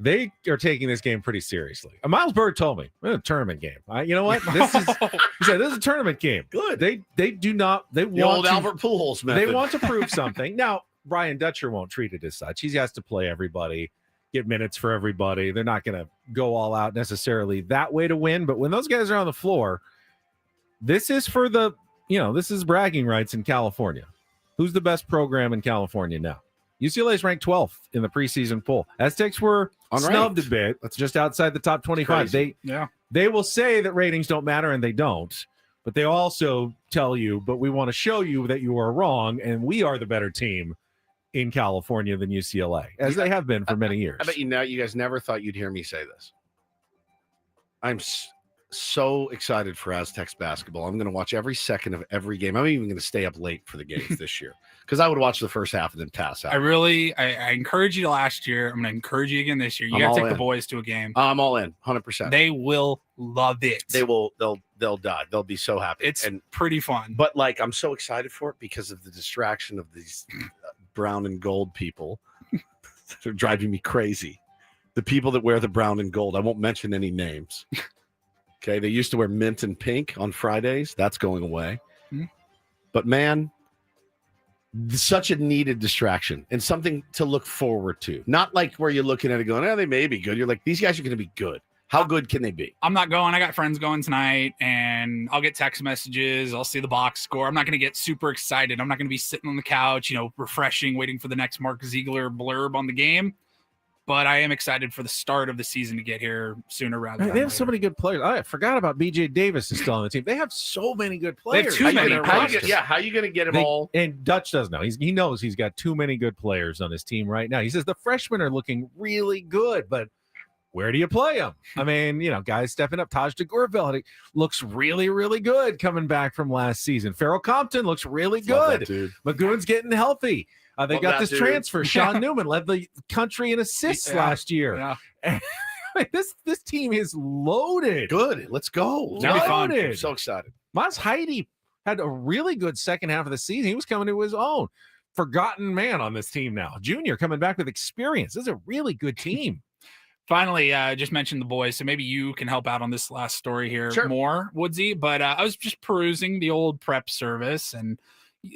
they are taking this game pretty seriously. Miles Bird told me, it's a tournament game. You know what? He said, this is a tournament game. Good. They do not, they The want old to, Albert Pujols method. They want to prove something. Now, Brian Dutcher won't treat it as such. He has to play everybody, get minutes for everybody. They're not going to go all out necessarily that way to win. But when those guys are on the floor, this is for the, this is bragging rights in California. Who's the best program in California now? UCLA is ranked 12th in the preseason poll. Aztecs were snubbed a bit. That's just outside the top 25. They will say that ratings don't matter, and they don't. But they also tell you, but we want to show you that you are wrong, and we are the better team in California than UCLA, as they have been for many years. I bet you guys never thought you'd hear me say this. I'm so excited for Aztecs basketball. I'm going to watch every second of every game. I'm even going to stay up late for the games this year because I would watch the first half and then pass out. I encourage you last year. I'm going to encourage you again this year. You got to take the boys to a game. I'm all in, 100%. They will love it. They'll die. They'll be so happy. It's pretty fun. But I'm so excited for it because of the distraction of these brown and gold people. They're driving me crazy. The people that wear the brown and gold. I won't mention any names. Okay, they used to wear mint and pink on Fridays. That's going away. Mm-hmm. But man, such a needed distraction and something to look forward to. Not like where you're looking at it going, they may be good. You're like, these guys are going to be good. How good can they be? I'm not going. I got friends going tonight, and I'll get text messages. I'll see the box score. I'm not going to get super excited. I'm not going to be sitting on the couch, refreshing, waiting for the next Mark Ziegler blurb on the game. But I am excited for the start of the season to get here sooner rather than They have later. so many good players. I forgot about BJ Davis is still on the team. They have so many good They have players. too many. How are you going to get them all? And Dutch does know. He knows he's got too many good players on his team right now. He says the freshmen are looking really good, but where do you play them? I mean, guys stepping up. Taj DeGorville looks really, really good coming back from last seison. Farrell Compton looks really Love good. that dude. Magoon's getting healthy. They Love got that this dude. transfer. Sean Newman led the country in assists last year. Yeah. This team is loaded. Good. Let's go. It's gonna be fun. I'm so excited. Miles Heide had a really good second half of the season. He was coming to his own. Forgotten man on this team now. Junior coming back with experience. This is a really good team. Finally, just mentioned the boys, so maybe you can help out on this last story here more, Woodsy. But I was just perusing the old prep service, and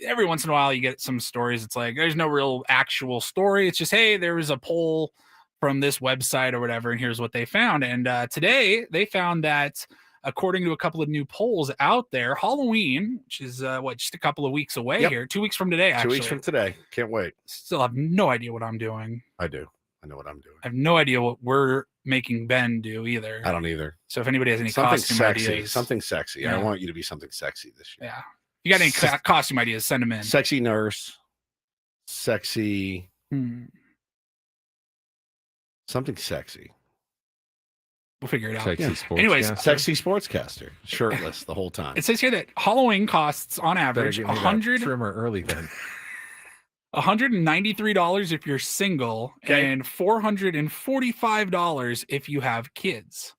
every once in a while you get some stories. It's like there's no real actual story. It's just, hey, there was a poll from this website or whatever, and here's what they found. And today they found that according to a couple of new polls out there, Halloween, which is just a couple of weeks away here, 2 weeks from today, actually. 2 weeks from today. Can't wait. Still have no idea what I'm doing. I do. I know what I'm doing. I have no idea what we're making Ben do either. I don't either. So if anybody has any Something costume sexy. ideas, Something sexy. Yeah. I want you to be something sexy this year. Yeah. If you got any costume ideas, send them in. Sexy nurse. Sexy. Something sexy. We'll figure it out. Sexy sportscaster. Anyways, sexy sportscaster, shirtless the whole time. It says here that Halloween costs on average trimmer early then. $193 if you're single, and $445 if you have kids.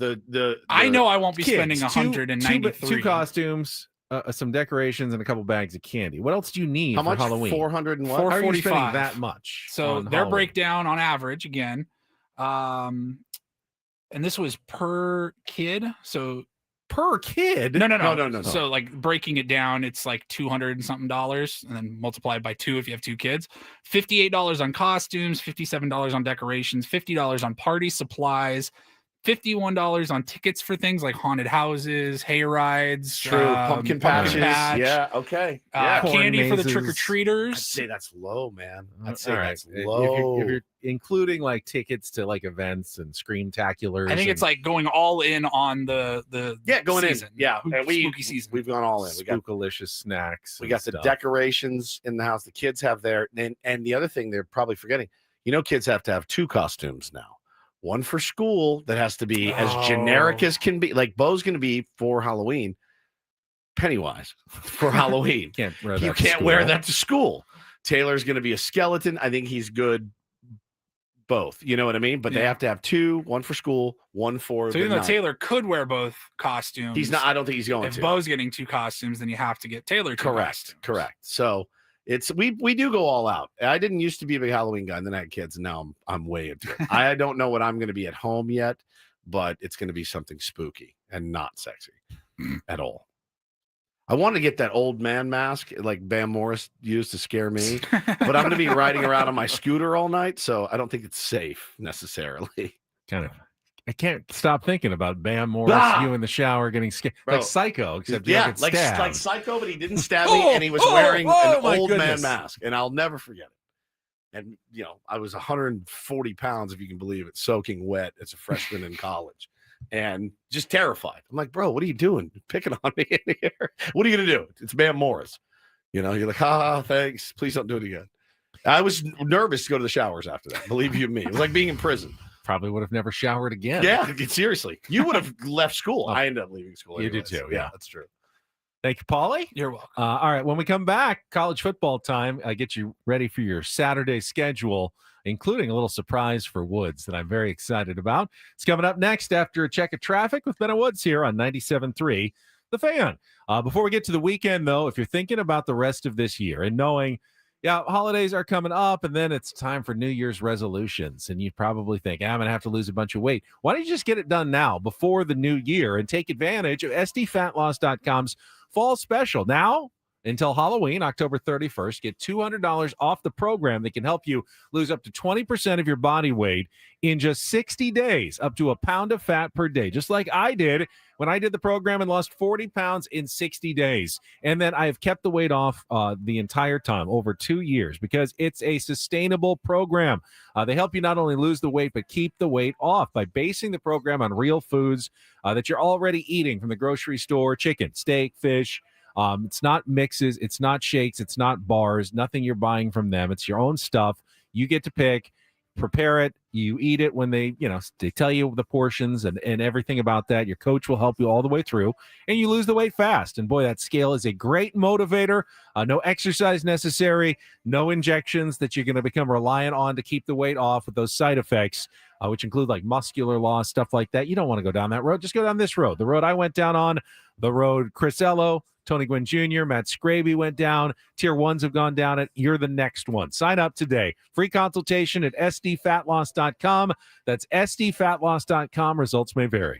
I know I won't be spending $193. Two costumes, some decorations, and a couple bags of candy. What else do you need How for much? Halloween? 400 and what? How are you 445. spending that much? So on their Halloween? breakdown on average again, and this was per kid. So per kid? No. So like breaking it down, it's like $200 and something, and then multiplied by 2 if you have 2 kids. $58 on costumes, $57 on decorations, $50 on party supplies, $51 on tickets for things like haunted houses, hay rides, pumpkin patches. Yeah, okay. Yeah. Candy for the trick-or-treaters. I'd say that's low, man. I'd say All right. that's low. If you're including like tickets to like events and screamtaculars. I think it's like going all in on the going season. in. Yeah, and spooky season. We've gone all in. We got spookalicious snacks. We got the decorations in the house the kids have there, and the other thing they're probably forgetting. Kids have to have 2 costumes now. One for school that has to be as generic as can be. Like Bo's going to be for Halloween, Pennywise for Halloween. You can't wear that to school. Taylor's going to be a skeleton. I think he's good both. You know what I mean? But they have to have 2, one for school, one for. So even though Taylor could wear both costumes, he's not. I don't think he's going if to. If Bo's getting 2 costumes, then you have to get Taylor 2 costumes. Correct. So. We do go all out. I didn't used to be a big Halloween guy, and then I had kids, and now I'm way into it. I don't know what I'm going to be at home yet, but it's going to be something spooky and not sexy at all. I want to get that old man mask like Bam Morris used to scare me, but I'm going to be riding around on my scooter all night, so I don't think it's safe necessarily. Kind of. I can't stop thinking about Bam Morris, you in the shower getting scared. Like Psycho, except like Psycho, but he didn't stab me, and he was wearing an old man mask, and I'll never forget it. And I was 140 pounds, if you can believe it, soaking wet as a freshman in college, and just terrified. I'm like, bro, what are you doing? You're picking on me in here? What are you gonna do? It's Bam Morris. You're like, thanks. Please don't do it again. I was nervous to go to the showers after that. Believe you me, it was like being in prison. Probably would have never showered again. Yeah, seriously. You would have left school. I ended up leaving school. You did too. Yeah, that's true. Thank you, Paulie. You're welcome. All right. When we come back, college football time. I get you ready for your Saturday schedule, including a little surprise for Woods that I'm very excited about. It's coming up next after a check of traffic with Ben Woods here on 97.3 The Fan. Before we get to the weekend, though, if you're thinking about the rest of this year and knowing holidays are coming up, and then it's time for New Year's resolutions. And you probably think, I'm going to have to lose a bunch of weight. Why don't you just get it done now before the new year and take advantage of SDFatLoss.com's fall special? Now until Halloween, October 31st, get $200 off the program that can help you lose up to 20% of your body weight in just 60 days, up to a pound of fat per day, just like I did when I did the program and lost 40 pounds in 60 days. And then I have kept the weight off the entire time, over 2 years, because it's a sustainable program. They help you not only lose the weight, but keep the weight off by basing the program on real foods that you're already eating from the grocery store: chicken, steak, fish. It's not mixes, it's not shakes, it's not bars, nothing you're buying from them. It's your own stuff. You get to pick, prepare it, you eat it when they tell you the portions and everything about that. Your coach will help you all the way through, and you lose the weight fast. And boy, that scale is a great motivator. No exercise necessary, no injections that you're going to become reliant on to keep the weight off with those side effects, which include like muscular loss, stuff like that. You don't want to go down that road. Just go down this road. The road I went down on, the road Chris Ello, Tony Gwynn Jr., Matt Scraby went down. Tier 1s have gone down it. You're the next one. Sign up today. Free consultation at SDFatLoss.com. That's SDFatLoss.com. Results may vary.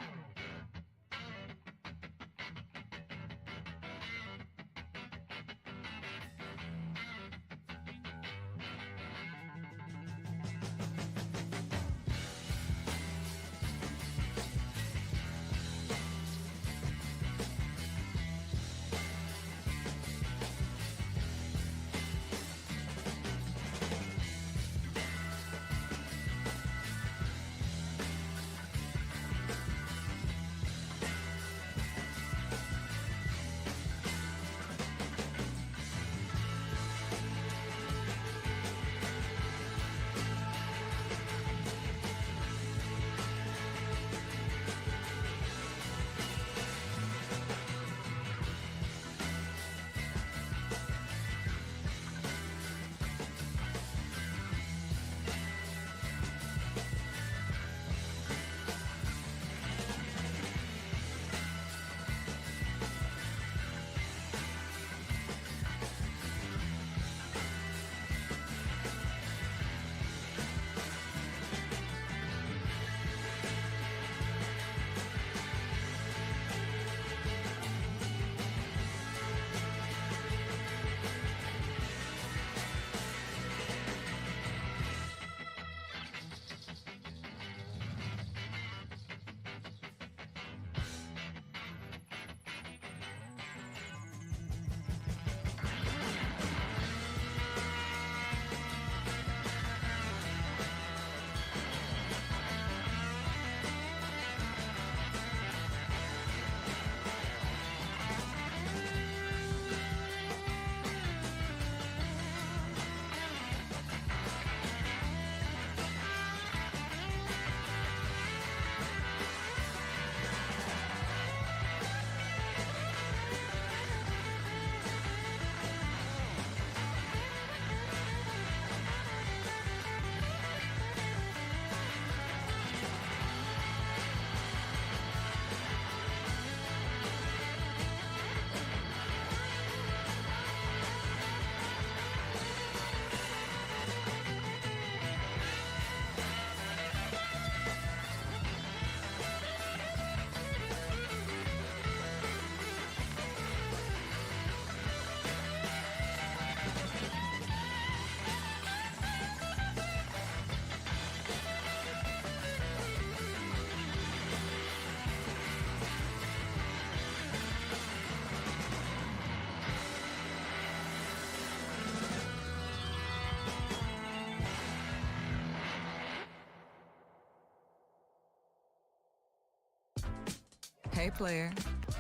Hey, player,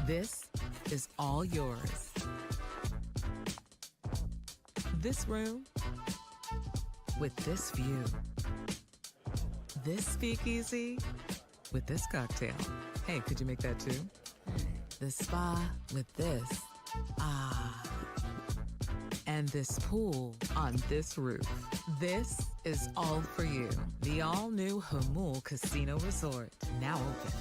this is all yours. This room with this view. This speakeasy with this cocktail. Hey, could you make that too? The spa with this. Ah. And this pool on this roof. This is all for you. The all-new Hamul Casino Resort, now open.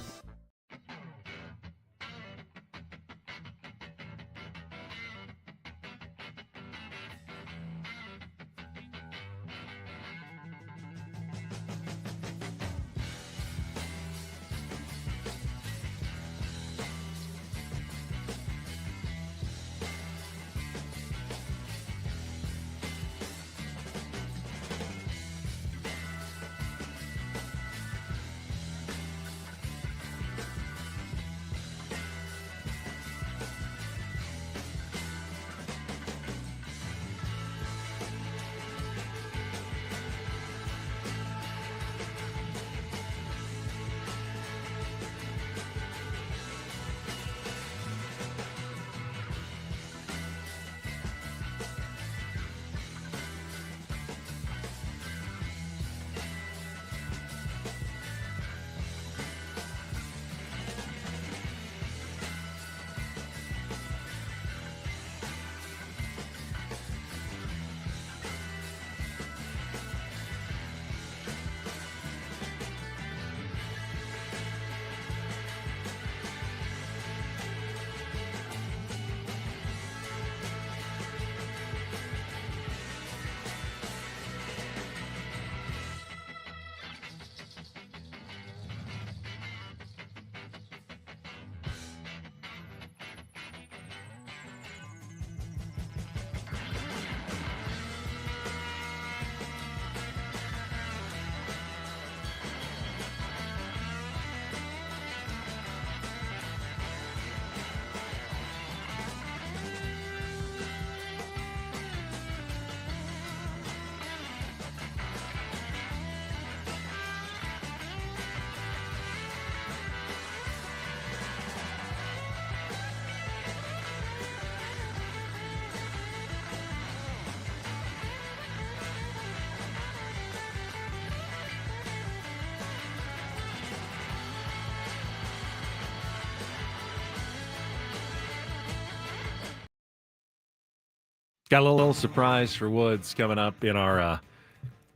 Got a little surprise for Woods coming up in our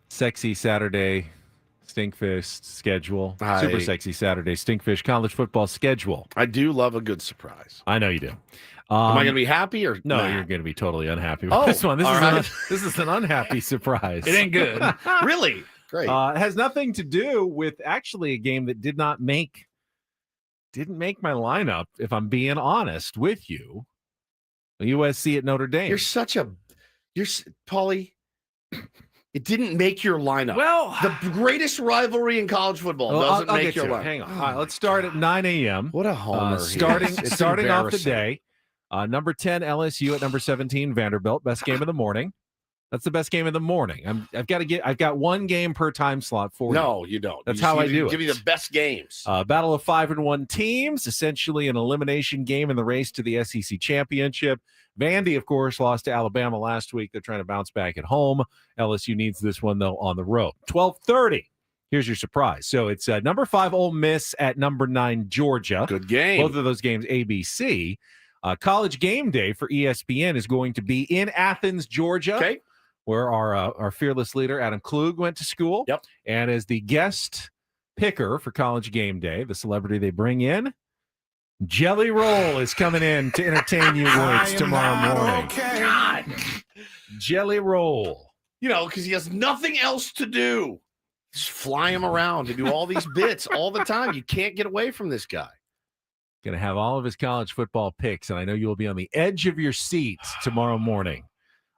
sexy Saturday Stinkfish schedule. Super sexy Saturday Stinkfish college football schedule. I do love a good surprise. I know you do. Am I going to be happy or no? not? You're going to be totally unhappy with Oh, this one. all This is an unhappy surprise. It ain't good. Really? Great. It has nothing to do with actually a game that didn't make my lineup. If I'm being honest with you. USC at Notre Dame. You're Paulie. It didn't make your lineup. Well, the greatest rivalry in college football doesn't I'll make get your to it. lineup. Hang on. All right, let's start at 9 a.m. What a homer. Starting off the day. Number 10 LSU at number 17 Vanderbilt. Best game of the morning. That's the best game of the morning. I've got one game per time slot for you. No, you don't. That's how I do it. Give me the best games. Battle of 5-1 teams, essentially an elimination game in the race to the SEC championship. Vandy, of course, lost to Alabama last week. They're trying to bounce back at home. LSU needs this one, though, on the road. 12:30. Here's your surprise. So it's number 5 Ole Miss at number 9 Georgia. Good game. Both of those games ABC. College Game Day for ESPN is going to be in Athens, Georgia. Okay. Where our fearless leader, Adam Klug, went to school. Yep. And as the guest picker for College Game Day, the celebrity they bring in, Jelly Roll is coming in to entertain you Woods tomorrow morning. Okay. God. Jelly Roll. You know, because he has nothing else to do. Just fly him around and do all these bits all the time. You can't get away from this guy. Going to have all of his college football picks, and I know you will be on the edge of your seats tomorrow morning.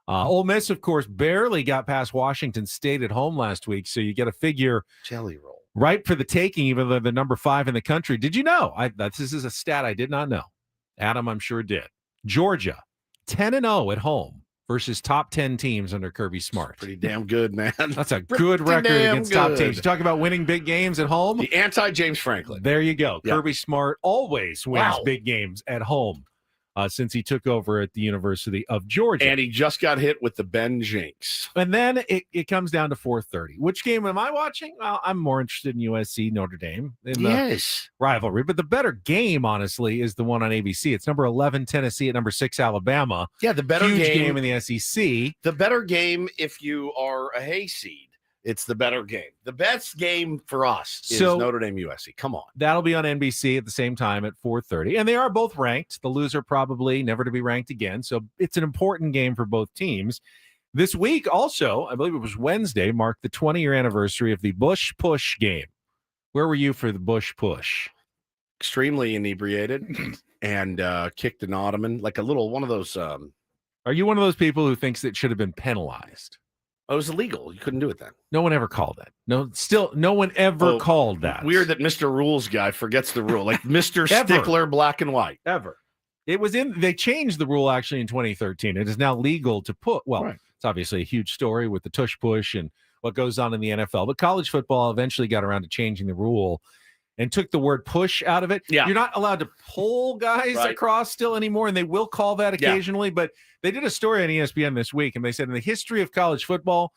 Ole Miss, of course, barely got past Washington State at home last week, so you got to figure Jelly Roll. Right for the taking, even though they're number 5 in the country. Did you know? This is a stat I did not know. Adam, I'm sure, did. Georgia, 10-0 at home versus top 10 teams under Kirby Smart. Pretty damn good, man. That's a good record against top teams. You talk about winning big games at home. The anti-James Franklin. There you go. Yeah. Kirby Smart always wins big games at home since he took over at the University of Georgia. And he just got hit with the Ben Jinx. And then it comes down to 4:30. Which game am I watching? Well, I'm more interested in USC Notre Dame in the rivalry. But the better game, honestly, is the one on ABC. It's number 11 Tennessee at number 6 Alabama. Yeah, the better Huge game in the SEC. The better game if you are a hayseed. It's the better game. The best game for us is Notre Dame USC. Come on. That'll be on NBC at the same time at 4:30. And they are both ranked. The loser probably never to be ranked again. So it's an important game for both teams. This week also, I believe it was Wednesday, marked the 20-year anniversary of the Bush Push game. Where were you for the Bush Push? Extremely inebriated and kicked an ottoman, like a little one of those. Are you one of those people who thinks it should have been penalized? It was illegal. You couldn't do it then. No one ever called that. No one ever called that. Weird that Mr. Rules guy forgets the rule. Like Mr. Stickler, black and white. Ever. It was they changed the rule actually in 2013. It is now legal to put, It's obviously a huge story with the tush push and what goes on in the NFL. But college football eventually got around to changing the rule and took the word push out of it. Yeah. You're not allowed to pull guys across still anymore, and they will call that occasionally. But they did a story on ESPN this week, and they said in the history of college football,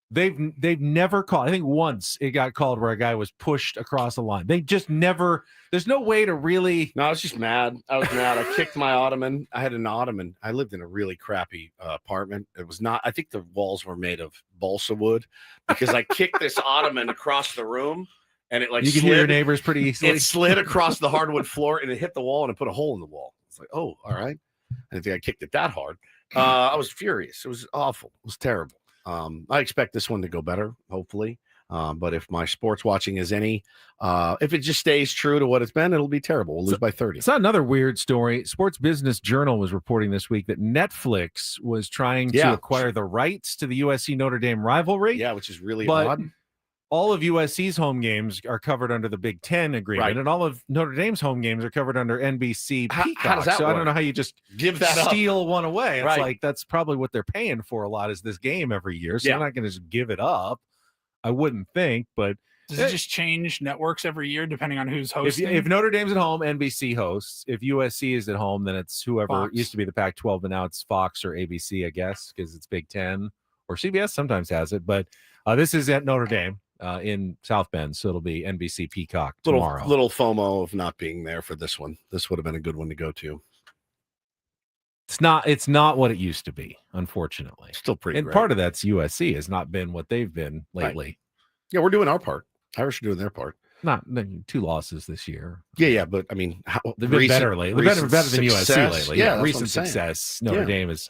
they've never called. I think once it got called where a guy was pushed across the line. They just never. There's no way to really. No, I was just mad. I kicked my ottoman. I had an ottoman. I lived in a really crappy apartment. It was not. I think the walls were made of balsa wood because I kicked this ottoman across the room. And it you can hear your neighbors pretty easily. It slid across the hardwood floor and it hit the wall and it put a hole in the wall. It's like, oh, all right. I didn't think I kicked it that hard. I was furious. It was awful. It was terrible. I expect this one to go better, hopefully. But if my sports watching is any, if it just stays true to what it's been, it'll be terrible. We'll lose by 30. It's not another weird story. Sports Business Journal was reporting this week that Netflix was trying to acquire the rights to the USC Notre Dame rivalry. Yeah, which is really odd. All of USC's home games are covered under the Big Ten agreement, and all of Notre Dame's home games are covered under NBC Peacock. How does that so work? I don't know how you just give that steal one away. It's Right. like that's probably what they're paying for a lot is this game every year. So Yeah. they're not going to just give it up. I wouldn't think, but Does it just change networks every year depending on who's if, hosting? if Notre Dame's at home, NBC hosts. If USC is at home, then it's whoever Fox. used to be the Pac-12, but now it's Fox or ABC, I guess, because it's Big Ten or CBS sometimes has it. But this is at Notre Dame. In South Bend, so it'll be NBC Peacock tomorrow. Little FOMO of not being there for this one. This would have been a good one to go to. It's not what it used to be, unfortunately. Still pretty and great. part of that's USC has not been what they've been lately. Right. Yeah, we're doing our part. Irish are doing their part. Not 2 losses this year. Yeah, but I mean, they've been better lately. They've been better than USC lately. Yeah, recent success. Notre Dame is.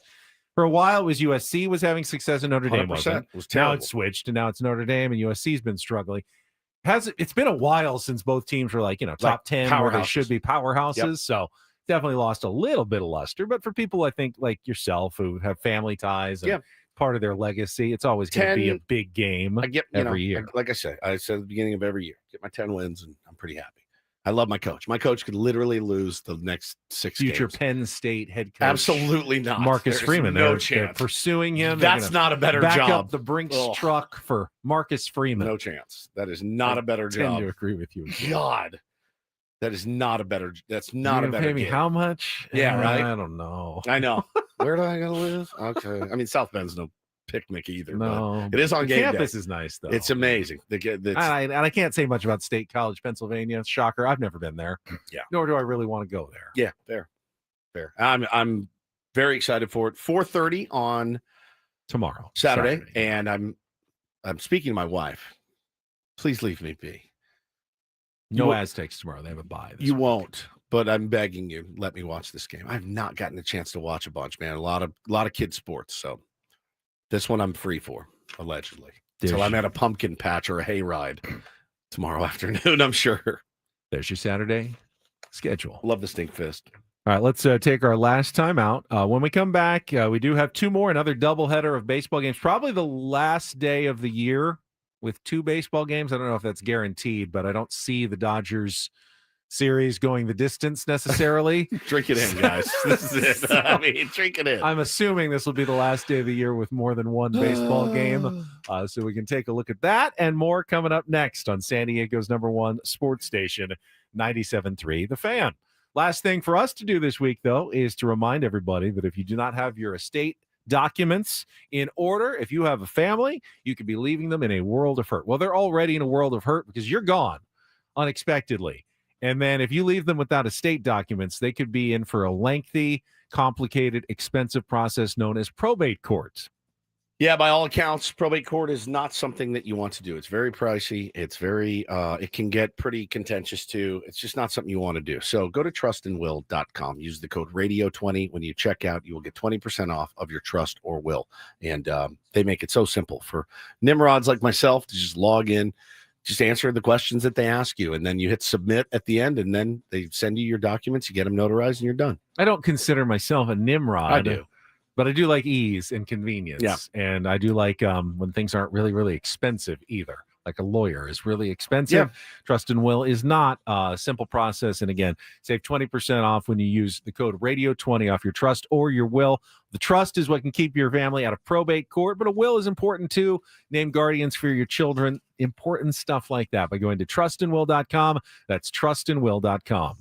For a while, it was USC was having success and Notre Dame wasn't. Was now terrible. it's switched, and now it's Notre Dame, and USC's been struggling. It's been a while since both teams were top 10 where they should be powerhouses. Yep. So definitely lost a little bit of luster. But for people, I think like yourself who have family ties and part of their legacy, it's always going to be a big game every year. Like I said at the beginning of every year, get my 10 wins, and I'm pretty happy. I love my coach. My coach could literally lose the next 6 Future games. Penn State head coach. Absolutely not. Marcus There's Freeman. No They're chance. Pursuing him. That's not a better back job. up the Brinks truck for Marcus Freeman. No chance. That is not a better I tend job. to agree with you. God. That is not a better. That's not You're a gonna better pay me gig. how much? Yeah, right. I don't know. I know. Where do I gotta live? Okay. I mean, South Bend's no picnic either. No, but it is on the game campus day. is nice though. It's amazing. And I can't say much about State College, Pennsylvania. Shocker. I've never been there. Yeah. Nor do I really want to go there. Yeah, fair. I'm very excited for it. 4:30 on tomorrow, Saturday, and I'm speaking to my wife. Please leave me be. No Aztecs tomorrow. They have a bye. You won't, but I'm begging you, let me watch this game. I've not gotten a chance to watch a bunch, man. A lot of kid sports. So this one I'm free for, allegedly. So I'm at a pumpkin patch or a hayride tomorrow afternoon, I'm sure. There's your Saturday schedule. Love the stink fist. All right, let's take our last time out. When we come back, we do have 2 more, another doubleheader of baseball games. Probably the last day of the year with 2 baseball games. I don't know if that's guaranteed, but I don't see the Dodgers series going the distance necessarily. Drink it in, guys. This is it. I mean, drink it in. I'm assuming this will be the last day of the year with more than one baseball game. So we can take a look at that and more coming up next on San Diego's #1 sports station, 97.3 The Fan. Last thing for us to do this week, though, is to remind everybody that if you do not have your estate documents in order, if you have a family, you could be leaving them in a world of hurt. Well, they're already in a world of hurt because you're gone unexpectedly. And then if you leave them without estate documents, they could be in for a lengthy, complicated, expensive process known as probate court. Yeah, by all accounts, probate court is not something that you want to do. It's very pricey. It's very, it can get pretty contentious too. It's just not something you want to do. So go to trustandwill.com. Use the code radio20. When you check out, you will get 20% off of your trust or will. And they make it so simple for nimrods like myself to just log in, just answer the questions that they ask you. And then you hit submit at the end, and then they send you your documents. You get them notarized, and you're done. I don't consider myself a nimrod. I do. But I do like ease and convenience. Yeah. And I do like when things aren't really, really expensive either. Like a lawyer is really expensive. Yeah. Trust and Will is not a simple process. And again, save 20% off when you use the code radio20 off your trust or your will. The trust is what can keep your family out of probate court, but a will is important too. Name guardians for your children. Important stuff like that by going to trustandwill.com. That's trustandwill.com.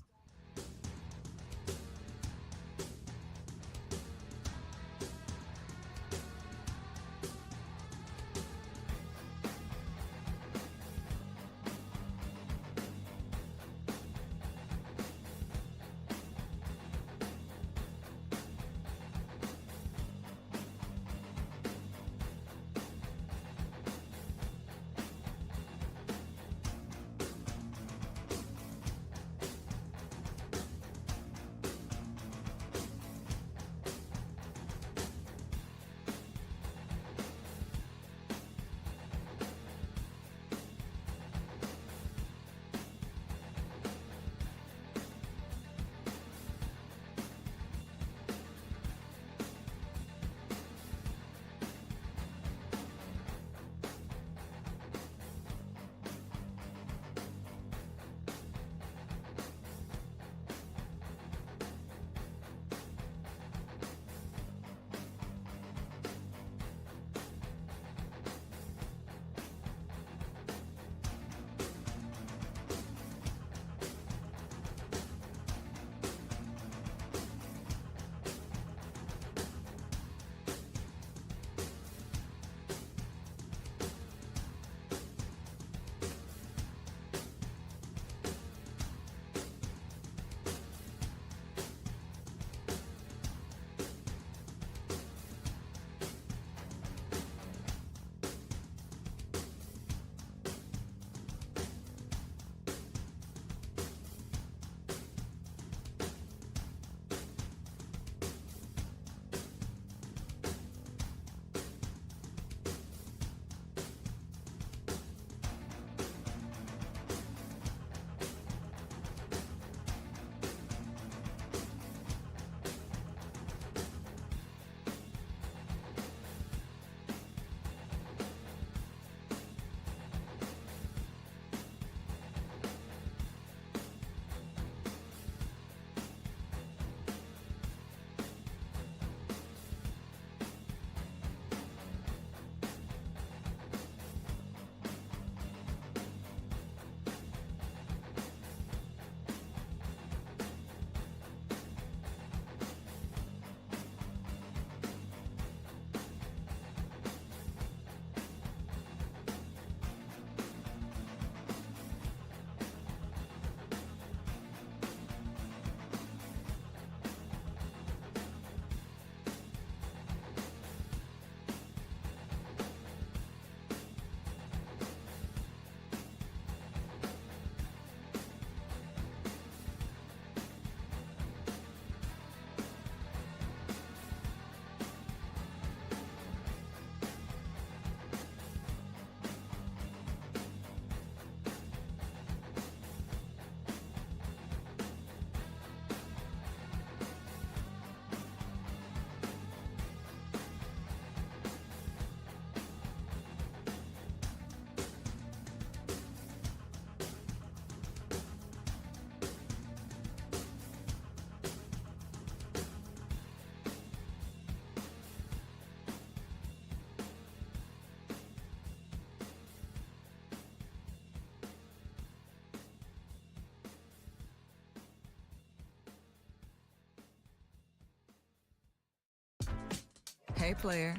player,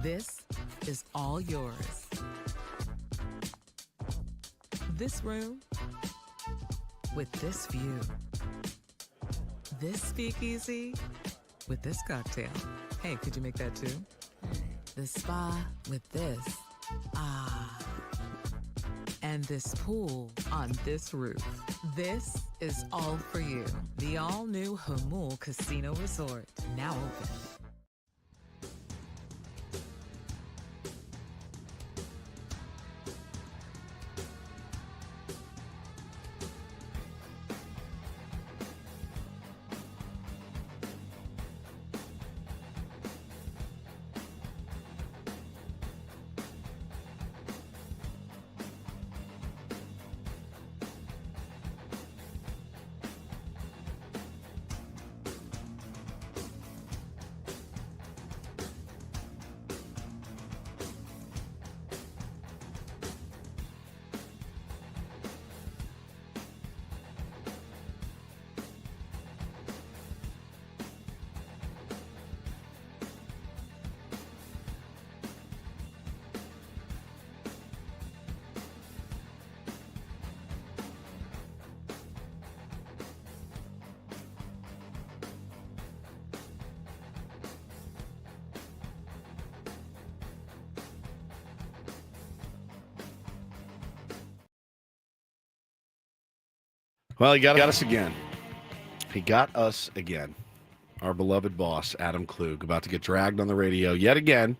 this is all yours. This room with this view. This speakeasy with this cocktail. Hey, could you make that too? The spa with this. Ah. And this pool on this roof. This is all for you. The all-new Hamul Casino Resort, now open. Well, he got us again. He got us again. Our beloved boss, Adam Klug, about to get dragged on the radio yet again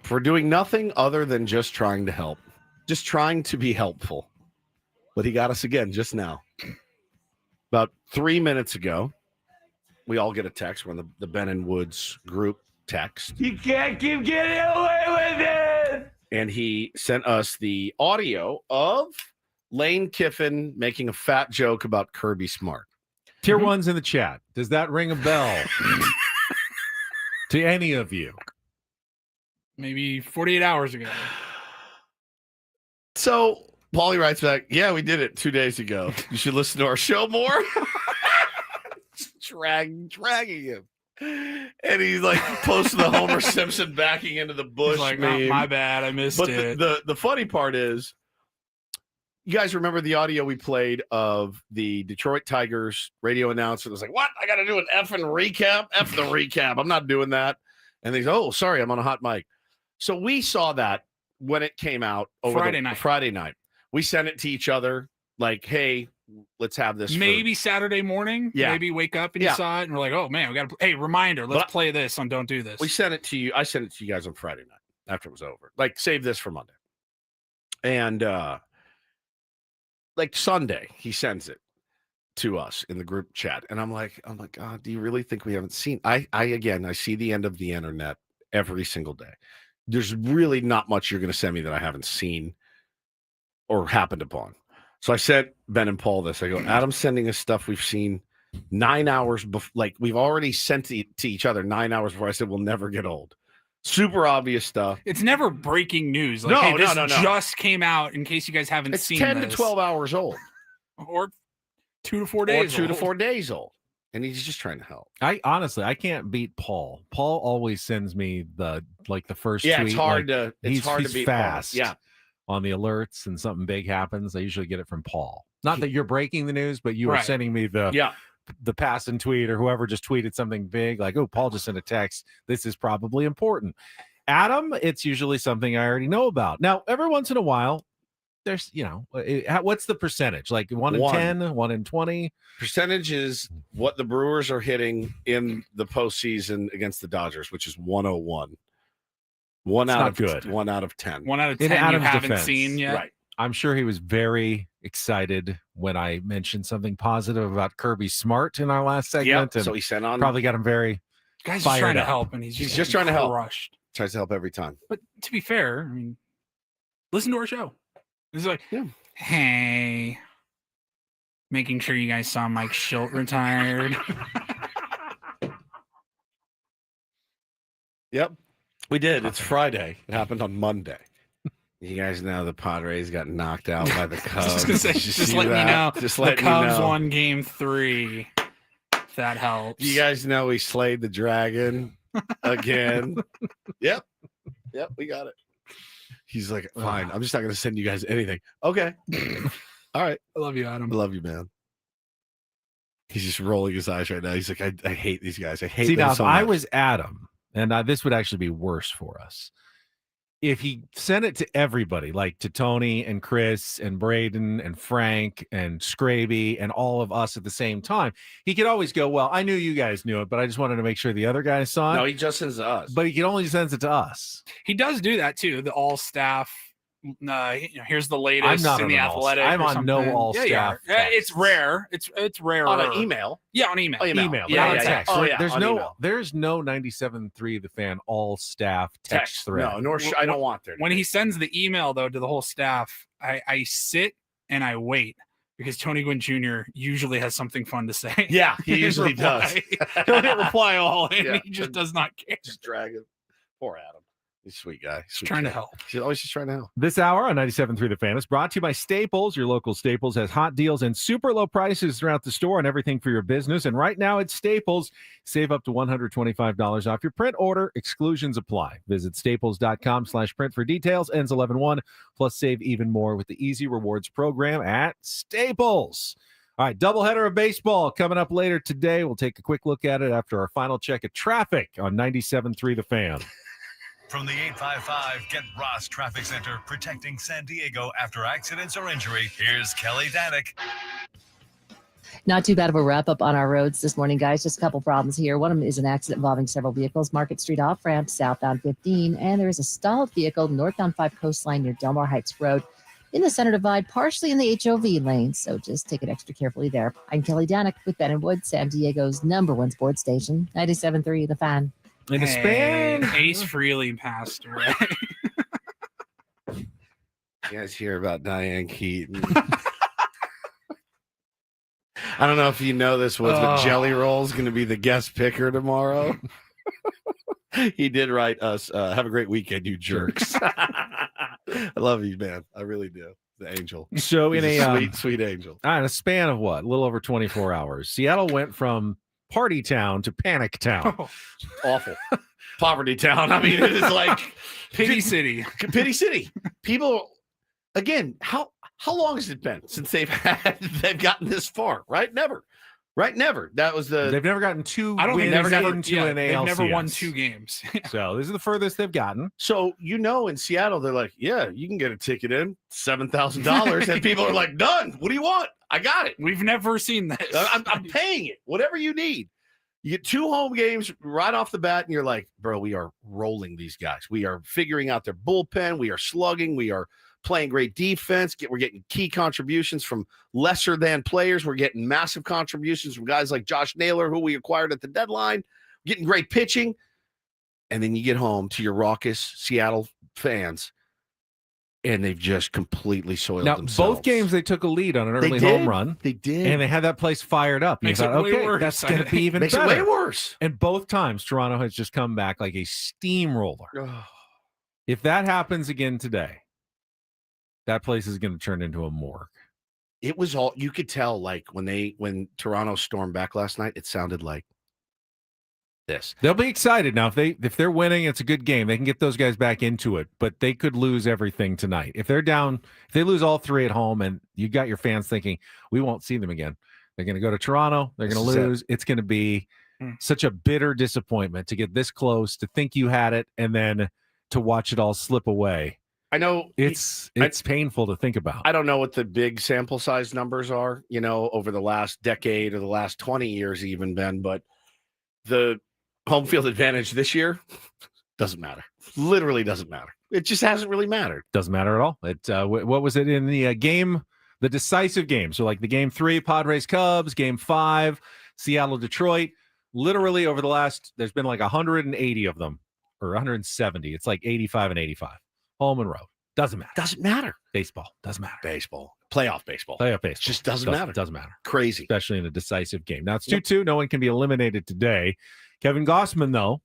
for doing nothing other than just trying to help. Just trying to be helpful. But he got us again just now. About 3 minutes ago, we all get a text. We're in the Ben and Woods group text. You can't keep getting away with it. And he sent us the audio of Lane Kiffin making a fat joke about Kirby Smart. Tier one's in the chat. Does that ring a bell to any of you? Maybe 48 hours ago. So Paulie writes back, yeah, we did it 2 days ago. You should listen to our show more. Dragging him. And he's like posting the Homer Simpson backing into the bush. He's like, meme. oh, my bad, I missed it. The funny part is, you guys remember the audio we played of the Detroit Tigers radio announcer that was like, what? I got to do an effing recap? F the recap. I'm not doing that. And they go, oh, sorry, I'm on a hot mic. So we saw that when it came out over Friday night. We sent it to each other like, hey, let's have this. Maybe Saturday morning. Yeah. Maybe wake up and you saw it and we're like, oh, man, we got to, hey, reminder, let's play this on Don't Do This. We sent it to you. I sent it to you guys on Friday night after it was over. Like, save this for Monday. And, like Sunday, he sends it to us in the group chat. And I'm like, God, do you really think we haven't seen? I see the end of the internet every single day. There's really not much you're going to send me that I haven't seen or happened upon. So I sent Ben and Paul this. I go, Adam's sending us stuff we've seen 9 hours before. Like, we've already sent it to each other 9 hours before. I said, we'll never get old. Super obvious stuff. It's never breaking news. Like, no, hey, this no. just came out in case you guys haven't It's seen 10 this. to 12 hours old. Or 2 to 4 days Or 2 old. to 4 days old. And he's just trying to help. I honestly, I can't beat Paul. Paul always sends me the first Yeah, tweet. it's hard to he's beat fast. Paul. Yeah. On the alerts and something big happens, I usually get it from Paul. Not that you're breaking the news, but you are sending me the passing tweet, or whoever just tweeted something big, like, oh, Paul just sent a text. This is probably important. Adam, it's usually something I already know about. Now, every once in a while, there's, what's the percentage? Like 1 in 10, 1 in 20? Percentage is what the Brewers are hitting in the postseason against the Dodgers, which is 101. One out of 10. 1 out of 10 you Adam's haven't defense, seen yet. Right. I'm sure he was very excited when I mentioned something positive about Kirby Smart in our last segment. And so he sent on. Probably got him very Guy's just fired trying to up. help, and he's just trying to help. Crushed. Tries to help every time. But to be fair, I mean, listen to our show. It's like, hey, making sure you guys saw Mike Schilt retired. Yep, we did. It's Friday. It happened on Monday. You guys know the Padres got knocked out by the Cubs. Just let me know. The Cubs won Game 3. If that helps. You guys know we slayed the dragon again. Yep, we got it. He's like, fine. I'm just not going to send you guys anything. Okay, all right. I love you, Adam. I love you, man. He's just rolling his eyes right now. He's like, I hate these guys. I hate See, them now, so if I much. was Adam, and this would actually be worse for us, if he sent it to everybody, like to Tony and Chris and Braden and Frank and Scraby and all of us at the same time, he could always go, well, I knew you guys knew it, but I just wanted to make sure the other guys saw it. No, he just sends it to us. But he can only send it to us. He does do that too. The all staff. Here's the latest I'm not in on the an Athletic. I'm or on no something. all Yeah, you staff. are. It's rare. It's rare On an email. Yeah, on email. Oh, email. Email, Yeah, not yeah, text. yeah. Oh, yeah, There's on no email. there's no 97.3 The Fan all staff text thread. No, nor I don't want there. When he sends the email though to the whole staff, I sit and I wait because Tony Gwynn Jr. usually has something fun to say. Yeah, he usually does. He'll hit reply all, and Yeah. he just does not care. Just drag it. Poor Adam. He's a sweet guy. Sweet Trying to kid. help. He's always just trying to help. This hour on 97.3 The Fan is brought to you by Staples. Your local Staples has hot deals and super low prices throughout the store on everything for your business. And right now at Staples, save up to $125 off your print order. Exclusions apply. Visit staples.com/print for details. Ends 11/1. Plus save even more with the Easy Rewards program at Staples. All right, doubleheader of baseball coming up later today. We'll take a quick look at it after our final check of traffic on 97.3 The Fan. From the 855 Get Ross Traffic Center, protecting San Diego after accidents or injury, here's Kelly Danick. Not too bad of a wrap up on our roads this morning, guys. Just a couple problems here. One of them is an accident involving several vehicles. Market Street off ramp, southbound 15, and there is a stalled vehicle northbound 5 Coastline near Delmar Heights Road in the center divide, partially in the HOV lane. So just take it extra carefully there. I'm Kelly Danick with Ben and Wood, San Diego's #1 sports station, 97.3 The Fan. In the span. Ace Frehley passed away. You guys hear about Diane Keaton? I don't know if you know this, Woods, but Jelly Roll's going to be the guest picker tomorrow. He did write us, have a great weekend, you jerks. I love you, man. I really do. The angel. So He's in a a sweet, sweet angel. in a span of what? A little over 24 hours. Seattle went from party town to panic town. Awful. Poverty town. I mean, it is like Pity City. Pity City. People, again, how long has it been since they've gotten this far? Right? Never. Right? Never. That was the. They've never gotten two I don't think wins they've never, into yeah, an they've ALCS. never won 2 games. So this is the furthest they've gotten. So, in Seattle, they're like, yeah, you can get a ticket in, $7,000. And people are like, done. What do you want? I got it. We've never seen this. I'm paying it. Whatever you need. You get 2 home games right off the bat, and you're like, bro, we are rolling these guys. We are figuring out their bullpen. We are slugging. We are playing great defense. We're getting key contributions from lesser than players. We're getting massive contributions from guys like Josh Naylor, who we acquired at the deadline, getting great pitching. And then you get home to your raucous Seattle fans, and they've just completely soiled Now, themselves. both games they took a lead on an They early did. home run. They did. And they had that place fired up. And Makes you it thought, way okay, worse, that's I going to think. be even Makes better. it way worse. And both times, Toronto has just come back like a steamroller. If that happens again today, that place is going to turn into a morgue. It was all you could tell, like when Toronto stormed back last night, it sounded like this. They'll be excited now. If they're winning, it's a good game. They can get those guys back into it, but they could lose everything tonight. If they're down, if they lose all 3 at home, and you got your fans thinking, we won't see them again. They're going to go to Toronto. They're going to lose. It's going to be such a bitter disappointment to get this close, to think you had it, and then to watch it all slip away. I know It's painful to think about. I don't know what the big sample size numbers are, over the last decade or the last 20 years even, Ben, but the home field advantage this year doesn't matter. Literally doesn't matter. It just hasn't really mattered. Doesn't matter at all. What was it in the game, the decisive game? So like the game 3, Padres Cubs, game 5, Seattle Detroit. Literally over the last, there's been like 180 of them, or 170. It's like 85 and 85. Home and road. Doesn't matter. Doesn't matter. Baseball. Doesn't matter. Baseball. Playoff baseball. Playoff baseball. Just doesn't matter. Doesn't matter. Crazy. Especially in a decisive game. Now it's 2-2. No one can be eliminated today. Kevin Gossman, though,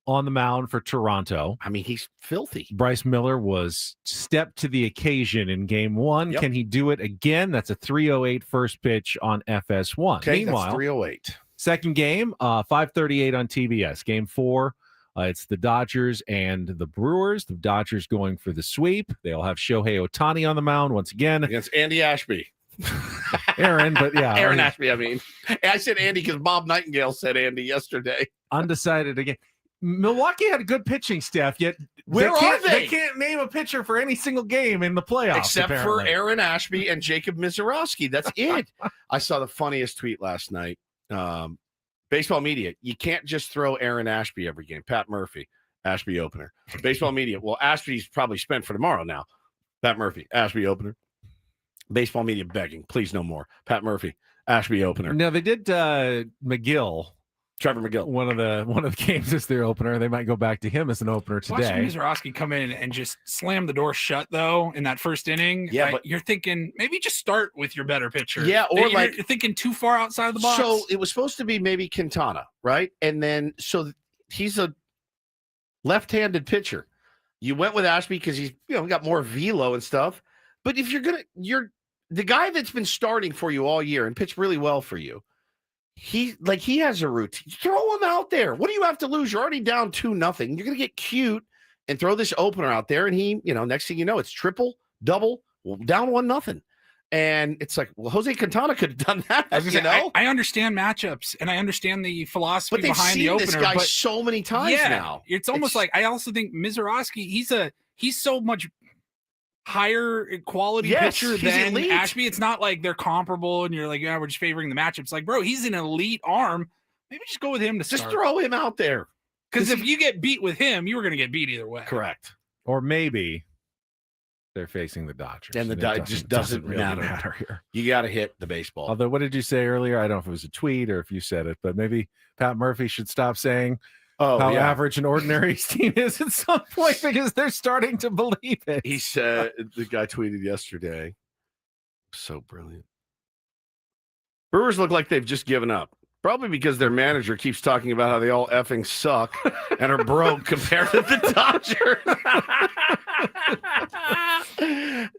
on the mound for Toronto. I mean, he's filthy. Bryce Miller was stepped to the occasion in game 1. Yep. Can he do it again? That's a 3:08 first pitch on FS1. Okay, Meanwhile, that's 3:08. second game, 5:38 on TBS. Game 4 It's the Dodgers and the Brewers. The Dodgers going for the sweep. They'll have Shohei Ohtani on the mound once again against Andy Ashby. Aaron, but yeah, Aaron Ashby. I mean, I said Andy because Bob Nightingale said Andy yesterday. Undecided again. Milwaukee had a good pitching staff, yet where are they? They can't name a pitcher for any single game in the playoffs, except apparently. for Aaron Ashby and Jacob Mizorowski. That's it. I saw the funniest tweet last night. Baseball media, you can't just throw Aaron Ashby every game. Pat Murphy, Ashby opener. Baseball media, well, Ashby's probably spent for tomorrow now. Pat Murphy, Ashby opener. Baseball media begging, please no more. Pat Murphy, Ashby opener. Now they did McGill. Trevor McGill. One of the games as their opener. They might go back to him as an opener today. Watching Mizorowski come in and just slam the door shut though in that first inning. Yeah, but you're thinking maybe just start with your better pitcher. Yeah, or you're thinking too far outside the box. So it was supposed to be maybe Quintana, right? And then so he's a left-handed pitcher. You went with Ashby because he's got more velo and stuff. But if you're the guy that's been starting for you all year and pitched really well for you. He has a routine. Throw him out there. What do you have to lose? You're already down 2-0. You're gonna get cute and throw this opener out there, and he, next thing you know, it's triple, double, down 1-0. And it's like, well, Jose Quintana could have done that. I understand matchups and I understand the philosophy but they've behind seen the opener. This guy so many times now. It's almost like I also think Mizorowski. He's so much higher quality pitcher than elite. Ashby. It's not like they're comparable and you're like, we're just favoring the matchups. Like, bro, he's an elite arm. Maybe just go with him to start. Just throw him out there. Because if you get beat with him, you were going to get beat either way. Correct. Or maybe they're facing the Dodgers. And it just doesn't really matter here. You got to hit the baseball. Although, what did you say earlier? I don't know if it was a tweet or if you said it, but maybe Pat Murphy should stop saying how average and ordinary his team is at some point because they're starting to believe it. He said, the guy tweeted yesterday, so brilliant. Brewers look like they've just given up. Probably because their manager keeps talking about how they all effing suck and are broke compared to the Dodgers.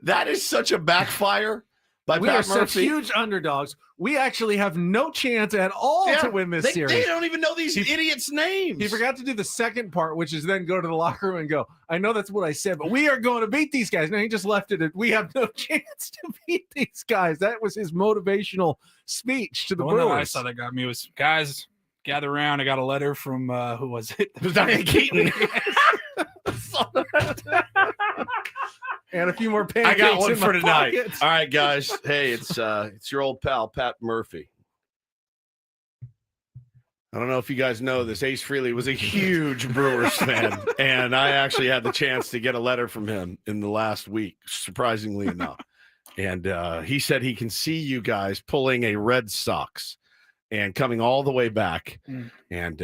That is such a backfire by We Pat are such Murphy. huge underdogs. We actually have no chance at all to win this series. They don't even know these idiots' names. He forgot to do the second part, which is then go to the locker room and go, I know that's what I said, but we are going to beat these guys. No, he just left it at, we have no chance to beat these guys. That was his motivational speech to the one that I Brewers. saw that got me was, guys, gather around. I got a letter from, who was it? It was Diane Keaton. And a few more I pancakes got one in for my tonight. pocket. All right, guys. Hey, it's your old pal, Pat Murphy. I don't know if you guys know this. Ace Frehley was a huge Brewers fan, and I actually had the chance to get a letter from him in the last week, surprisingly enough. And he said he can see you guys pulling a Red Sox and coming all the way back. And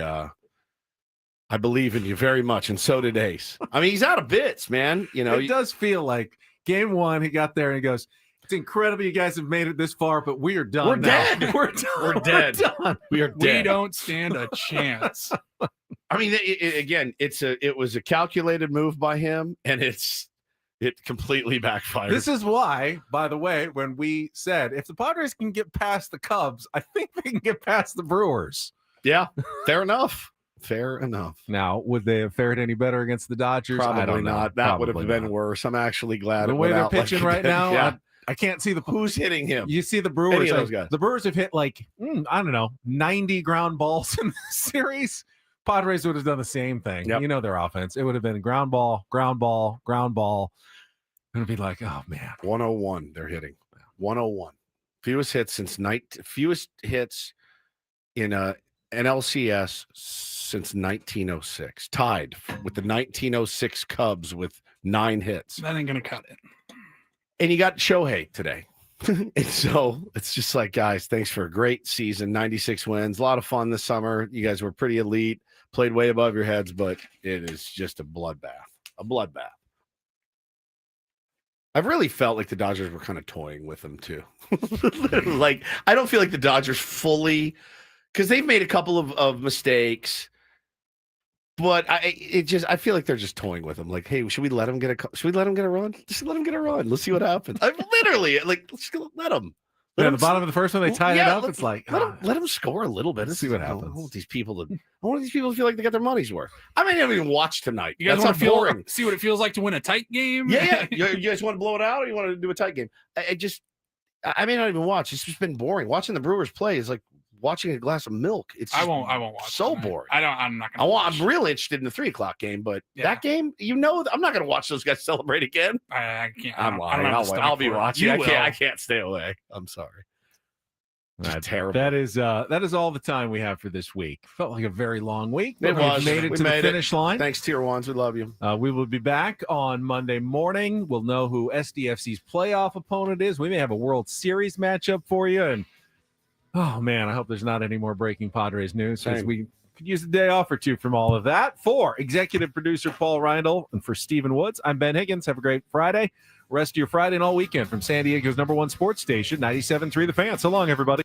I believe in you very much, and so did Ace. I mean, he's out of bits, man. It does feel like game one, he got there and he goes, it's incredible you guys have made it this far, but we are done. We're now. dead. We're done. We're dead. done. We are dead. We don't stand a chance. I mean, it was a calculated move by him, and it completely backfired. This is why, by the way, when we said if the Padres can get past the Cubs, I think they can get past the Brewers. Yeah, fair enough. Fair enough. Now, would they have fared any better against the Dodgers? Probably I don't know. not. That would have Probably been not. worse. I'm actually glad The it way went they're out like pitching it right did. now, Yeah. I can't see Who's hitting him? You see the Any Brewers. of those guys. The Brewers have hit like, I don't know, 90 ground balls in this series. Padres would have done the same thing. Yep. You know their offense. It would have been ground ball, ground ball, ground ball. It would be like, oh, man. 101 they're hitting. 101. Fewest hits in NLCS since 1906. Tied with the 1906 Cubs with 9 hits. That ain't going to cut it. And you got Shohei today. And so it's just like, guys, thanks for a great season. 96 wins. A lot of fun this summer. You guys were pretty elite, played way above your heads, but it is just a bloodbath. A bloodbath. I've really felt like the Dodgers were kind of toying with them too. Like, I don't feel like the Dodgers fully, because they've made a couple of mistakes, but I feel like they're just toying with them. Like, hey, should we let him get a run? Just let him get a run. Let's see what happens. I'm literally like, let's let him. Yeah, the bottom of the first one, they tied it up. It's like let them score a little bit. Let's see what I happens. want these people to feel like they got their money's worth. I may not even watch tonight. You guys That's want how boring. to see what it feels like to win a tight game? Yeah. You guys want to blow it out, or you want to do a tight game? I may not even watch. It's just been boring. Watching the Brewers play is like watching a glass of milk. I won't watch. So tonight. boring. I'm not gonna. I'm really interested in the 3:00 game, but that game, I'm not going to watch those guys celebrate again. I can't. I'm I don't lying. have the I'll be stomach for it. watching. You I will. can't stay away. I'm sorry. Just terrible. That is all the time we have for this week. Felt like a very long week, but It was. we've made it We to the made it. finish line. Thanks, Tier 1s. We love you. We will be back on Monday morning. We'll know who SDFC's playoff opponent is. We may have a World Series matchup for you. And, oh, man, I hope there's not any more breaking Padres news because Same. we could use a day off or two from all of that. For executive producer Paul Reindl and for Stephen Woods, I'm Ben Higgins. Have a great Friday. Rest of your Friday and all weekend from San Diego's #1 sports station, 97.3 The Fan. So long, everybody.